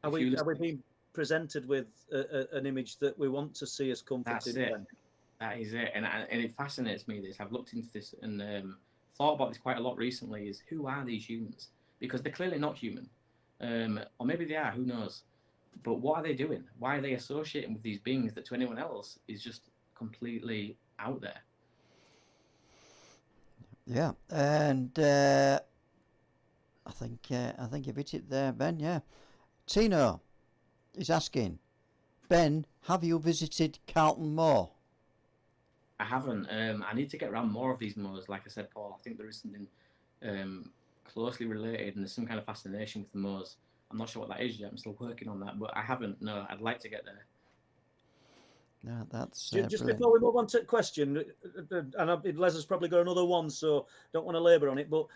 Are we being presented with an image that we want to see as comforting? That's it. That is it. And it fascinates me, this. I've looked into this and thought about this quite a lot recently, is who are these humans? Because they're clearly not human. Or maybe they are, who knows? But what are they doing? Why are they associating with these beings that to anyone else is just completely out there? Yeah, and I think you've hit it there, Ben. Yeah, Tino is asking, Ben, have you visited Carlton Moor? I haven't. I need to get around more of these moors. Like I said, Paul, I think there is something closely related, and there's some kind of fascination with the moors. I'm not sure what that is yet. I'm still working on that, but I haven't. No, I'd like to get there. Yeah, that's just brilliant. before we move on to the question, and Les has probably got another one, so don't want to labour on it. But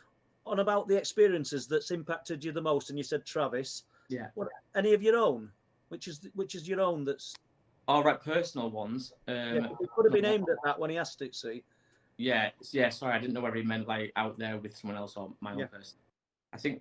on about the experiences that's impacted you the most, and you said Travis. Yeah. What, any of your own? Which is your own? That's all right. Personal ones. Yeah, it could have been aimed at that when he asked it. See. Yeah. Sorry, I didn't know whether he meant like out there with someone else or my own person. I think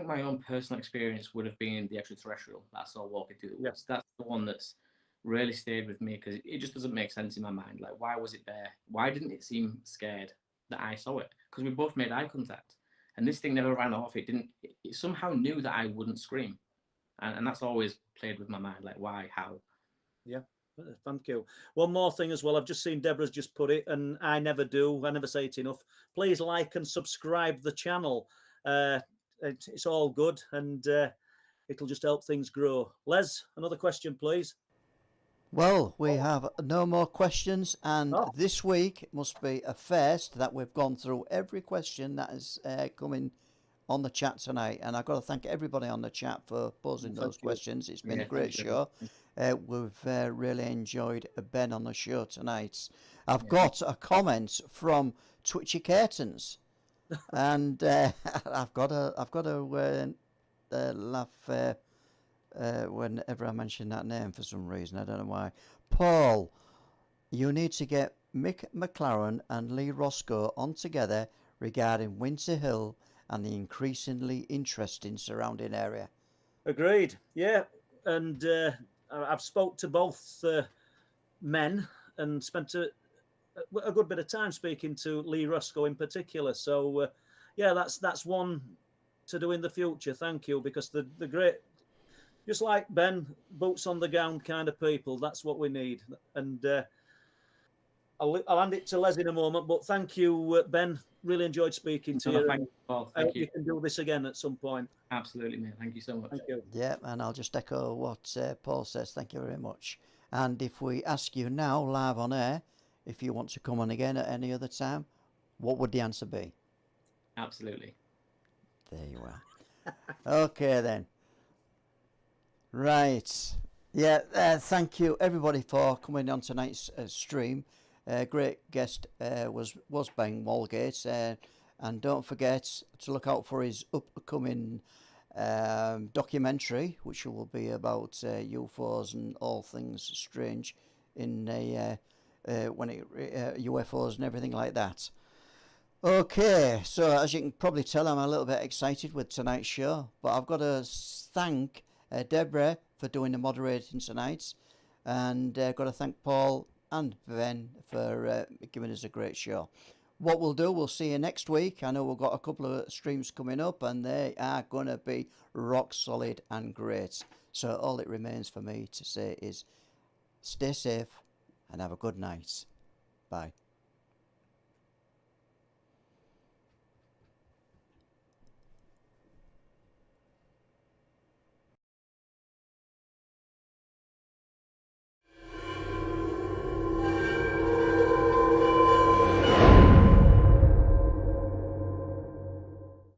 my own personal experience would have been the extraterrestrial that I saw walking through the woods. That's the one that's really stayed with me because it just doesn't make sense in my mind. Like, why was it there? Why didn't it seem scared that I saw it? Because we both made eye contact, and this thing never ran off. It didn't. It somehow knew that I wouldn't scream, and that's always played with my mind. Like, why? How? Yeah. Thank you. One more thing as well. I've just seen Deborah's just put it, and I never do. I never say it enough. Please like and subscribe the channel. It's all good, and it'll just help things grow. Les, another question, please. Well, we have no more questions, and this week must be a first that we've gone through every question that is coming on the chat tonight, and I've got to thank everybody on the chat for posing those questions. It's been a great show. We've really enjoyed Ben on the show tonight. I've got a comment from Twitchy Curtains, and I've got to laugh whenever I mention that name for some reason. I don't know why. Paul, you need to get Mick McLaren and Lee Roscoe on together regarding Winter Hill and the increasingly interesting surrounding area. Agreed. Yeah, and I've spoke to both men and spent a good bit of time speaking to Lee Roscoe in particular. So yeah, that's one to do in the future. Thank you, because the great, just like Ben, boots on the ground kind of people. That's what we need. And I'll hand it to Les in a moment. But thank you, Ben. Really enjoyed speaking to you. Thank you, Paul. I hope you can do this again at some point. Absolutely, mate. Thank you so much. Thank you. Yeah, and I'll just echo what Paul says. Thank you very much. And if we ask you now, live on air, if you want to come on again at any other time, what would the answer be? Absolutely. There you are. Okay, then. Right. Yeah, thank you, everybody, for coming on tonight's stream. Great guest was Ben Walgate. And don't forget to look out for his upcoming documentary, which will be about UFOs and all things strange in UFOs and everything like that. Okay, so as you can probably tell, I'm a little bit excited with tonight's show, but I've got to thank Deborah for doing the moderating tonight, and got to thank Paul and Ben for giving us a great show. What we'll do, we'll see you next week. I know we've got a couple of streams coming up, and they are going to be rock solid and great. So all it remains for me to say is stay safe and have a good night. Bye.